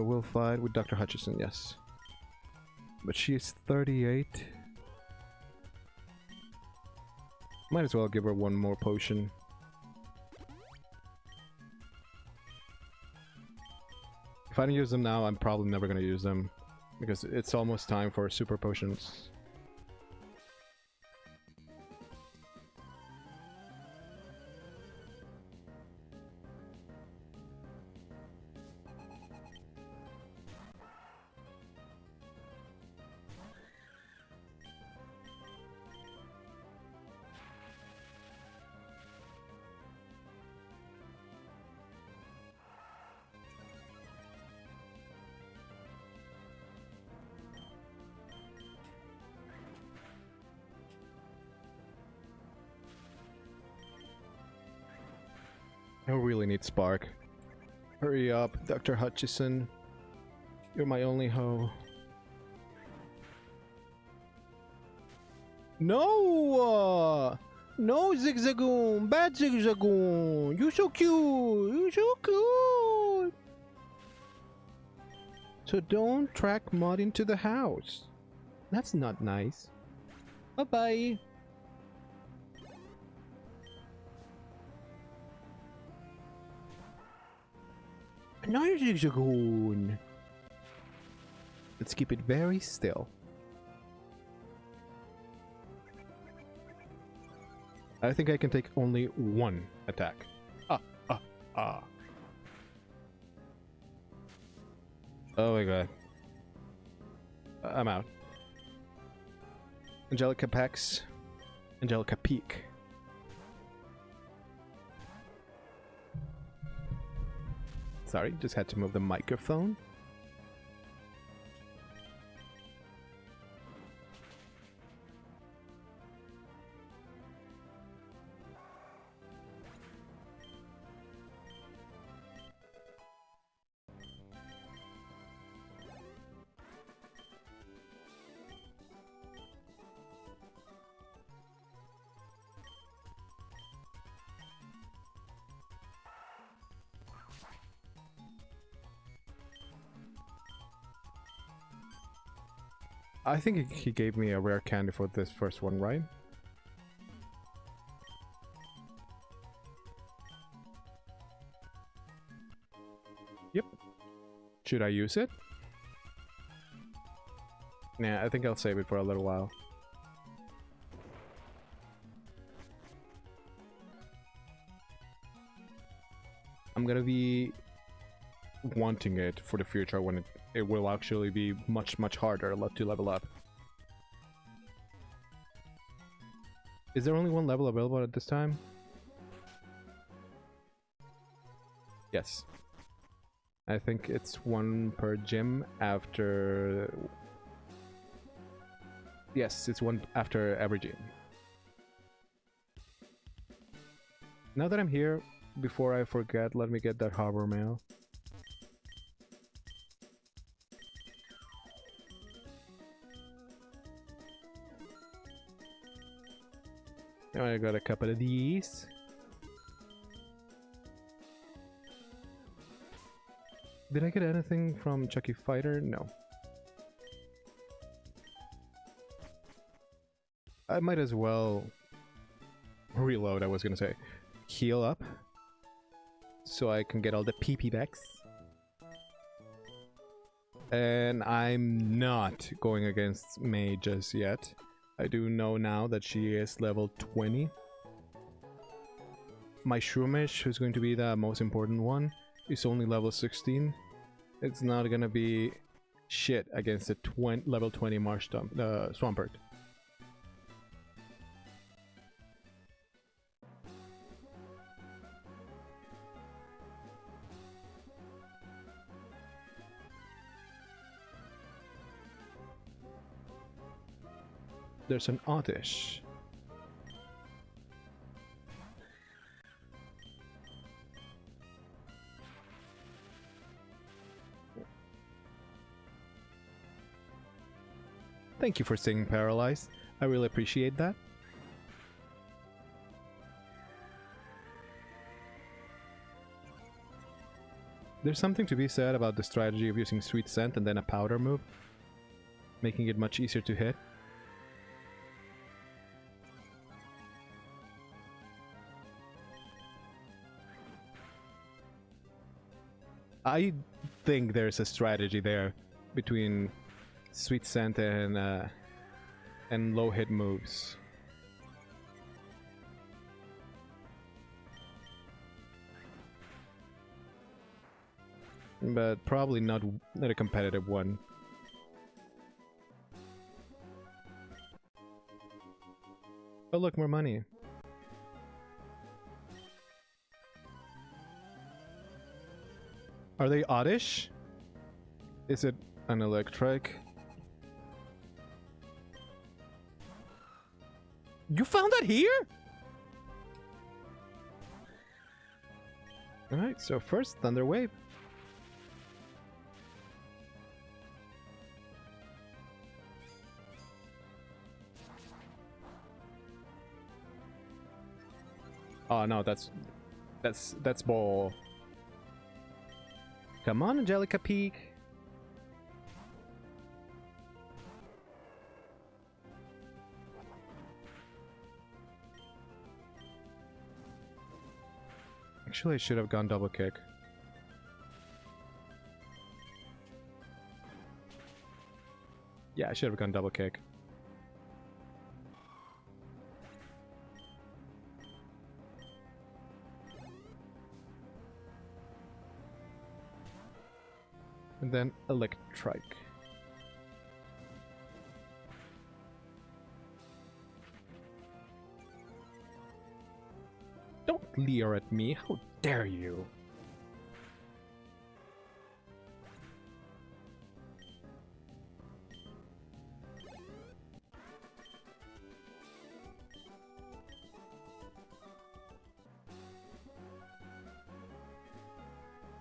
We'll fight with Dr. Hutchison, yes. But she's 38. Might as well give her one more potion. If I don't use them now, I'm probably never gonna use them. Because it's almost time for super potions. I really need Spark. Hurry up, Dr. Hutchison. You're my only hope. No! No, Zigzagoon! Bad Zigzagoon! You're so cute! You're so cute! So don't track Mud into the house. That's not nice. Bye-bye. Nice Zigzagoon! Let's keep it very still. I think I can take only one attack. Ah. Oh my god. I'm out. Angelica Pex. Angelica Peak. Sorry, just had to move the microphone. I think he gave me a rare candy for this first one, right? Yep. Should I use it? Nah, I think I'll save it for a little while. I'm gonna be wanting it for the future when it will actually be much harder to level up. Is there only one level available at this time? Yes. I think it's one per gym after... Yes, it's one after every gym. Now that I'm here, before I forget, let me get that harbor mail. Now I got a couple of these. Did I get anything from Chucky Fighter? No. I might as well reload, I was gonna say. Heal up. So I can get all the PP backs. And I'm not going against May just yet. I do know now that she is level 20. My Shroomish, who's going to be the most important one, is only level 16. It's not gonna be shit against the level 20 Marsh Swampert. There's an Oddish. Thank you for staying paralyzed. I really appreciate that. There's something to be said about the strategy of using Sweet Scent and then a powder move, making it much easier to hit. I think there's a strategy there between Sweet Scent and low hit moves. But probably not a competitive one. Oh look, more money. Are they oddish? Is it an electric? You found that here? Alright, so first Thunder Wave. Oh no, that's ball. Come on, Angelica Peak. Actually, I should have gone double kick. Yeah, I should have gone double kick. And then electric. Don't leer at me, how dare you?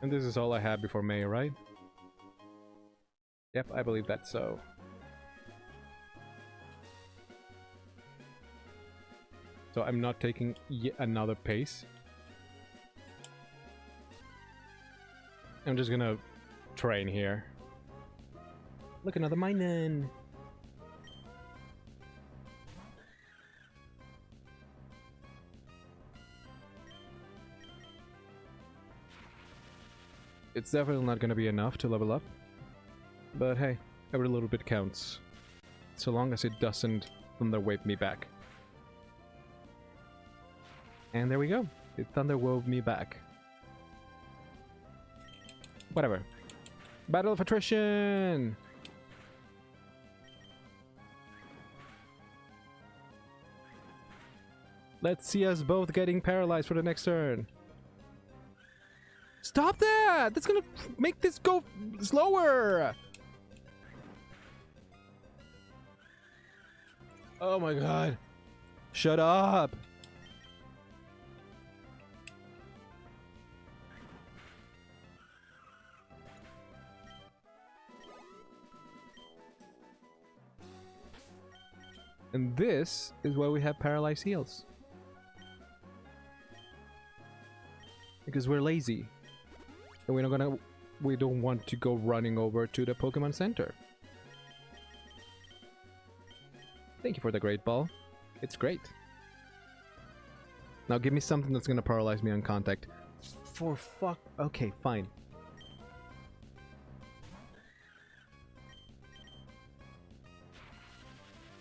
And this is all I have before May, right? Yep, I believe that's so. So I'm not taking yet another pace. I'm just gonna train here. Look, another minen. It's definitely not gonna be enough to level up. But hey, every little bit counts. So long as it doesn't Thunder Wave me back. And there we go. It Thunder Wove me back. Whatever. Battle of Attrition! Let's see us both getting paralyzed for the next turn. Stop that! That's gonna make this go slower! Oh my god. Shut up! And this is why we have paralyzed heals. Because we're lazy. And we don't want to go running over to the Pokemon Center. Thank you for the Great Ball. It's great. Now give me something that's gonna paralyze me on contact. For fuck... Okay, fine.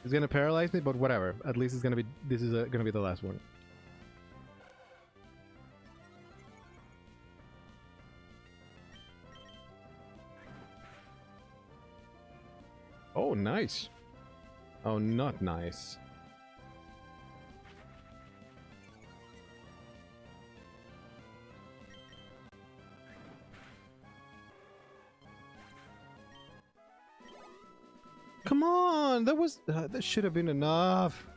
It's gonna paralyze me, but whatever. At least it's gonna be... This is gonna be the last one. Oh, nice. Oh, not nice. Come on, that should have been enough.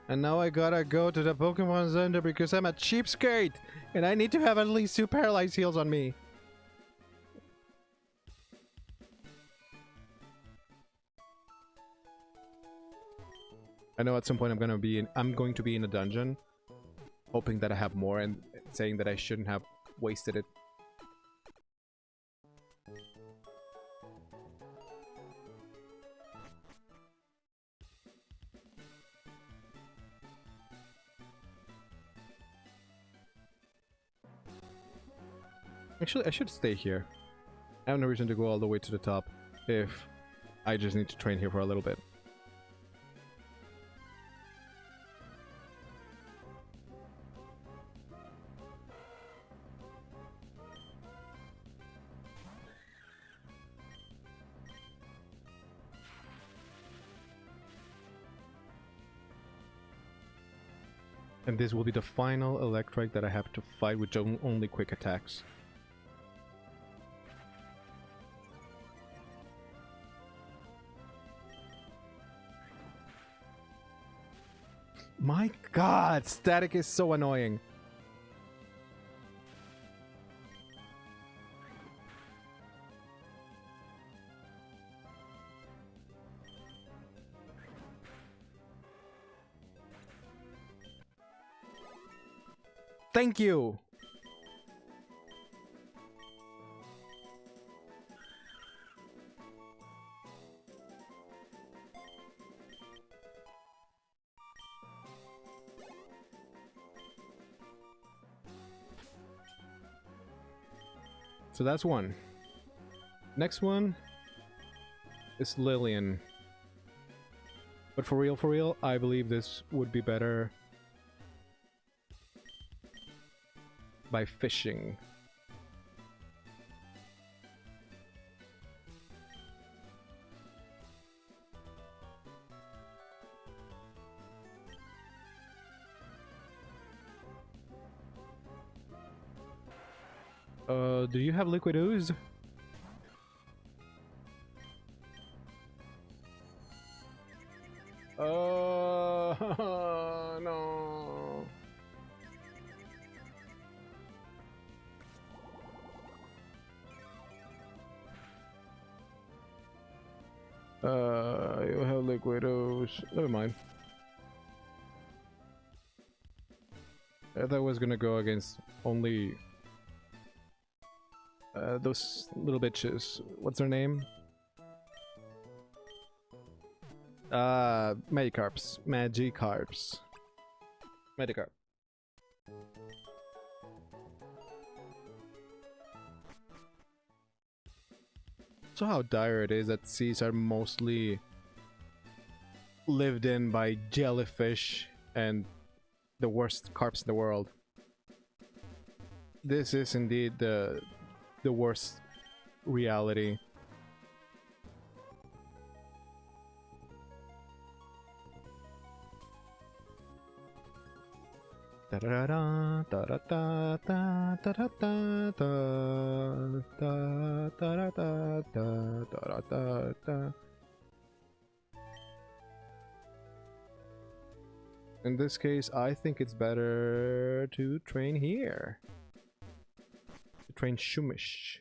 And now I gotta go to the Pokemon Center because I'm a cheapskate and I need to have at least 2 paralyzed heals on me. I know at some point I'm going to be in a dungeon, hoping that I have more and saying that I shouldn't have wasted it. Actually, I should stay here. I have no reason to go all the way to the top if I just need to train here for a little bit. And this will be the final Electrike that I have to fight with only quick attacks. My god, static is so annoying. Thank you. So that's one. Next one is Lillian. But for real, I believe this would be better by fishing. Do you have liquid ooze? No. You have liquid ooze. Never mind. I thought I was gonna go against only those little bitches. What's their name? Magikarps. Magikarp. So how dire it is that seas are mostly lived in by jellyfish and the worst carps in the world. This is indeed the worst reality. In this case, I think it's better to train here. To train Shumish.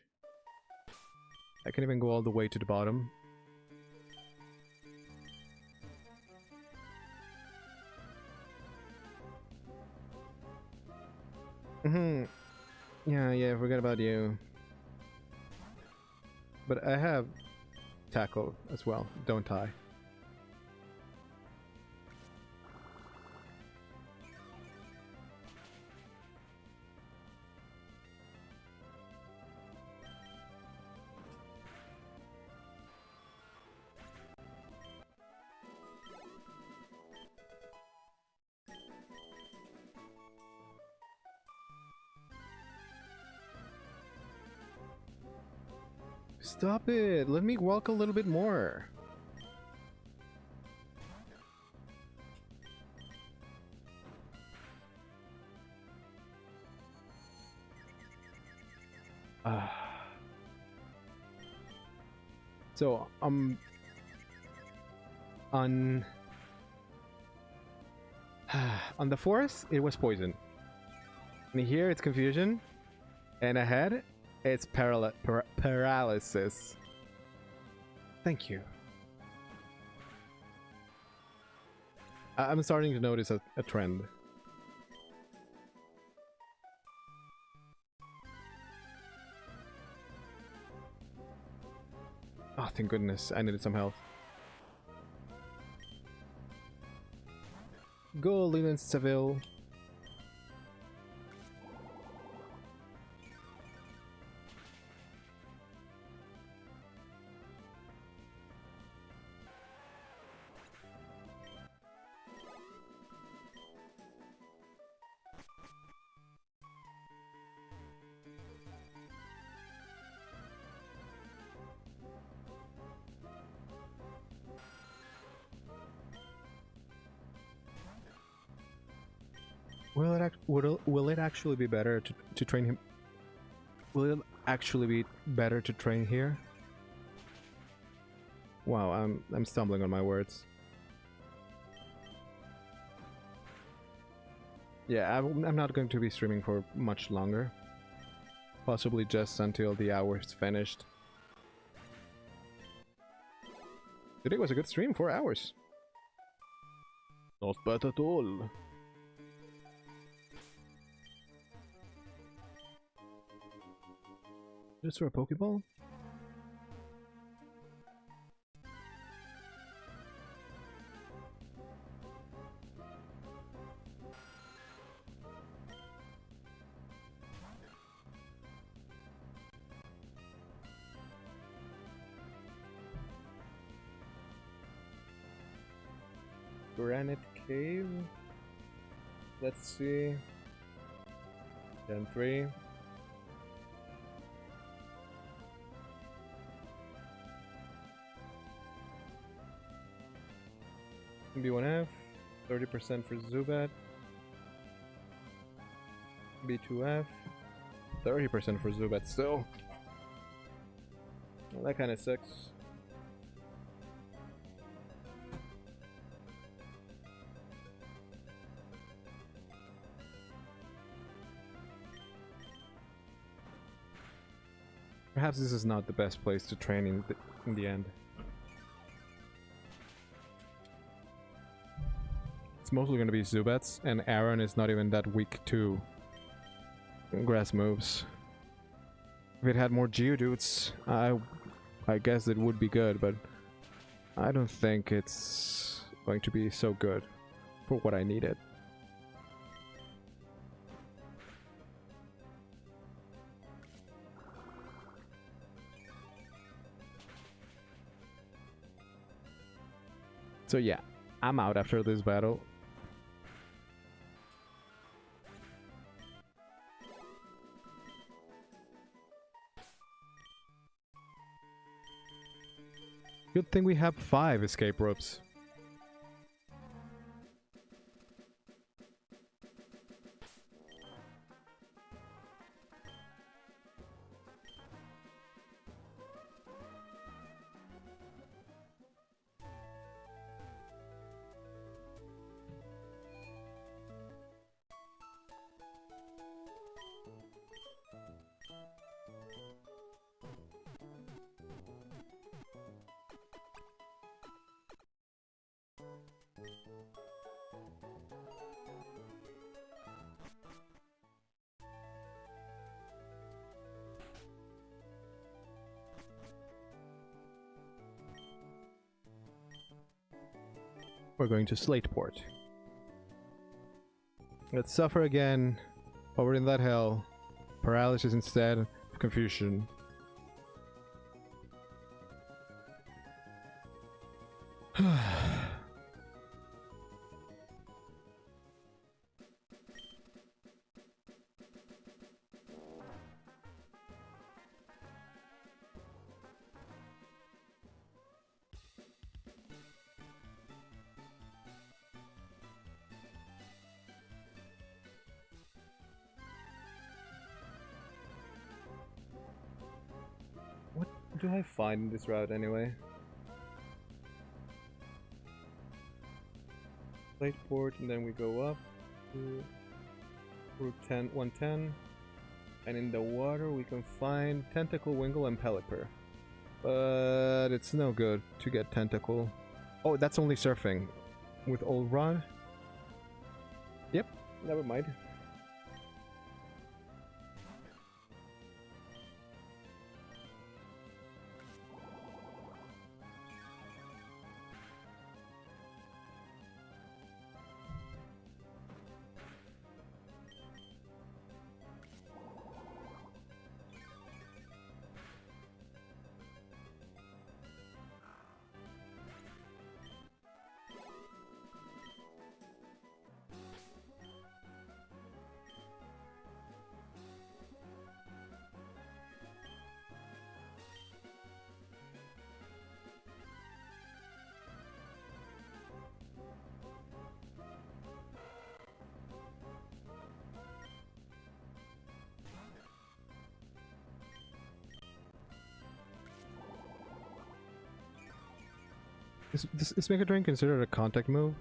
I can even go all the way to the bottom. Yeah, forget about you. But I have tackle as well, don't I? Stop it! Let me walk a little bit more. So, on the forest, it was poison. And here, it's confusion. And ahead, it's paralysis. Thank you. I'm starting to notice a trend. Oh, thank goodness, I needed some health. Go, Leland Seville. Will it actually be better to train him? Will it actually be better to train here? Wow, I'm stumbling on my words. Yeah, I'm not going to be streaming for much longer. Possibly just until the hour's finished. Today was a good stream, 4 hours. Not bad at all. Just for a Pokeball? Granite Cave. Let's see. Gen 3. B1F, 30% for Zubat. B2F, 30% for Zubat still. Well, that kind of sucks. Perhaps this is not the best place to train in the end. It's mostly going to be Zubats, and Aaron is not even that weak to grass moves. If it had more Geodudes, I guess it would be good, but I don't think it's going to be so good for what I needed. So yeah, I'm out after this battle. Good thing we have 5 escape ropes. We're going to Slateport. Let's suffer again. Over in that hell. Paralysis instead of confusion. What do I find in this route anyway? Slateport, and then we go up to Route 110. And in the water we can find Tentacle, Wingull, and Pelipper. But it's no good to get Tentacle. Oh, that's only surfing. with old Ron. Yep, never mind. Is Mega Drain considered a contact move?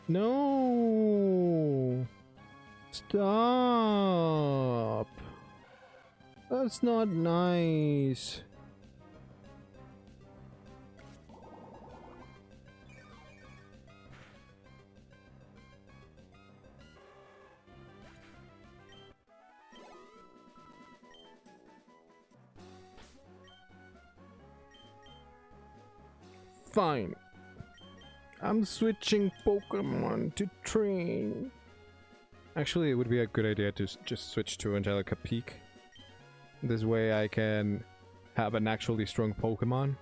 No! Stop! That's not nice. Fine. I'm switching Pokemon to train. Actually, it would be a good idea to just switch to Angelica Peak. This way I can have an actually strong Pokemon.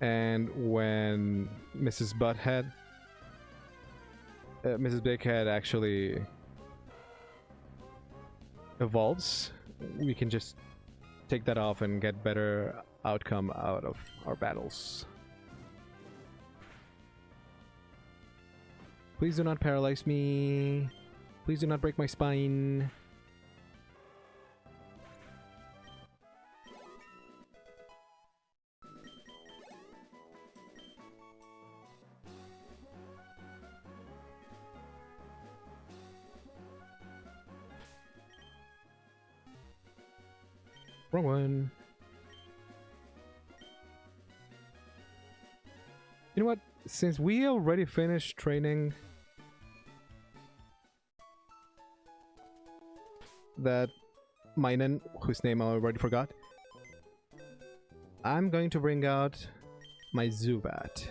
And when Mrs. Big Head actually evolves, we can just take that off and get better outcome out of our battles. Please do not paralyze me. Please do not break my spine. Wrong one. You know what? Since we already finished training that Minun, whose name I already forgot, I'm going to bring out my Zubat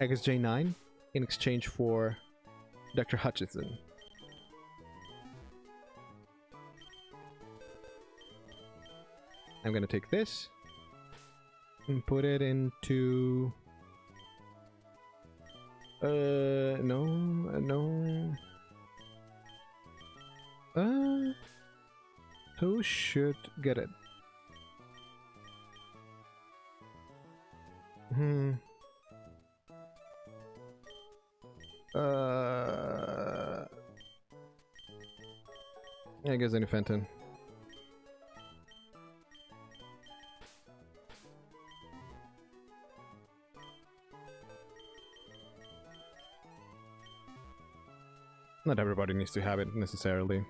XJ9 in exchange for Dr. Hutchinson. I'm gonna take this and put it into no. Who should get it? I guess any Fenton. Not everybody needs to have it necessarily.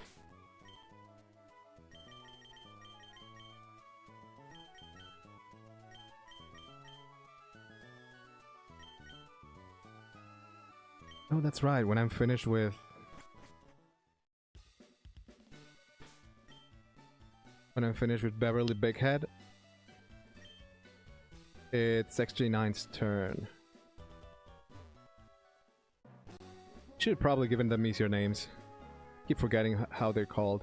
Oh, that's right. When I'm finished with Beverly Big Head, it's XG9's turn. Should have probably given them easier names. Keep forgetting how they're called.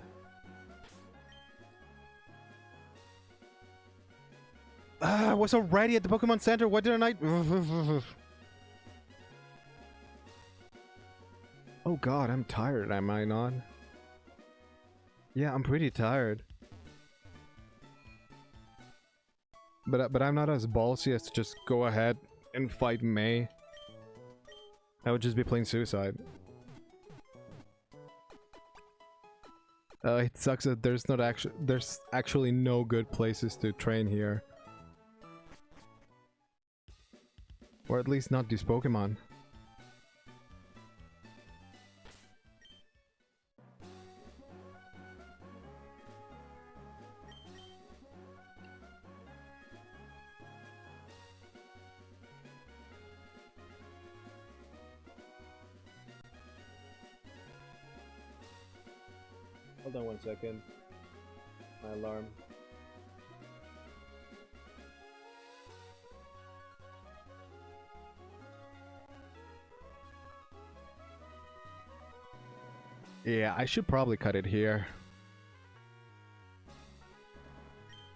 I was already at the Pokemon Center. Why didn't I? Oh god, I'm tired, am I not? Yeah, I'm pretty tired. But I'm not as ballsy as to just go ahead and fight May. That would just be plain suicide. It sucks that there's actually no good places to train here. Or at least not these Pokemon. Hold on 1 second. My alarm. Yeah, I should probably cut it here.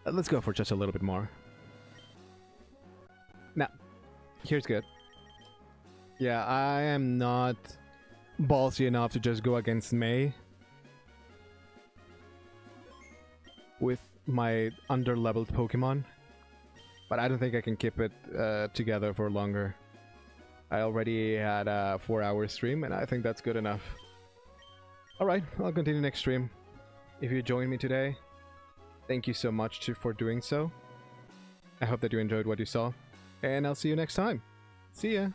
Let's go for just a little bit more. Now, here's good. Yeah, I am not ballsy enough to just go against May with my under-leveled Pokemon, but I don't think I can keep it together for longer. I already had a 4-hour stream, and I think that's good enough. Alright, I'll continue next stream. If you joined me today, thank you so much for doing so. I hope that you enjoyed what you saw, and I'll see you next time. See ya!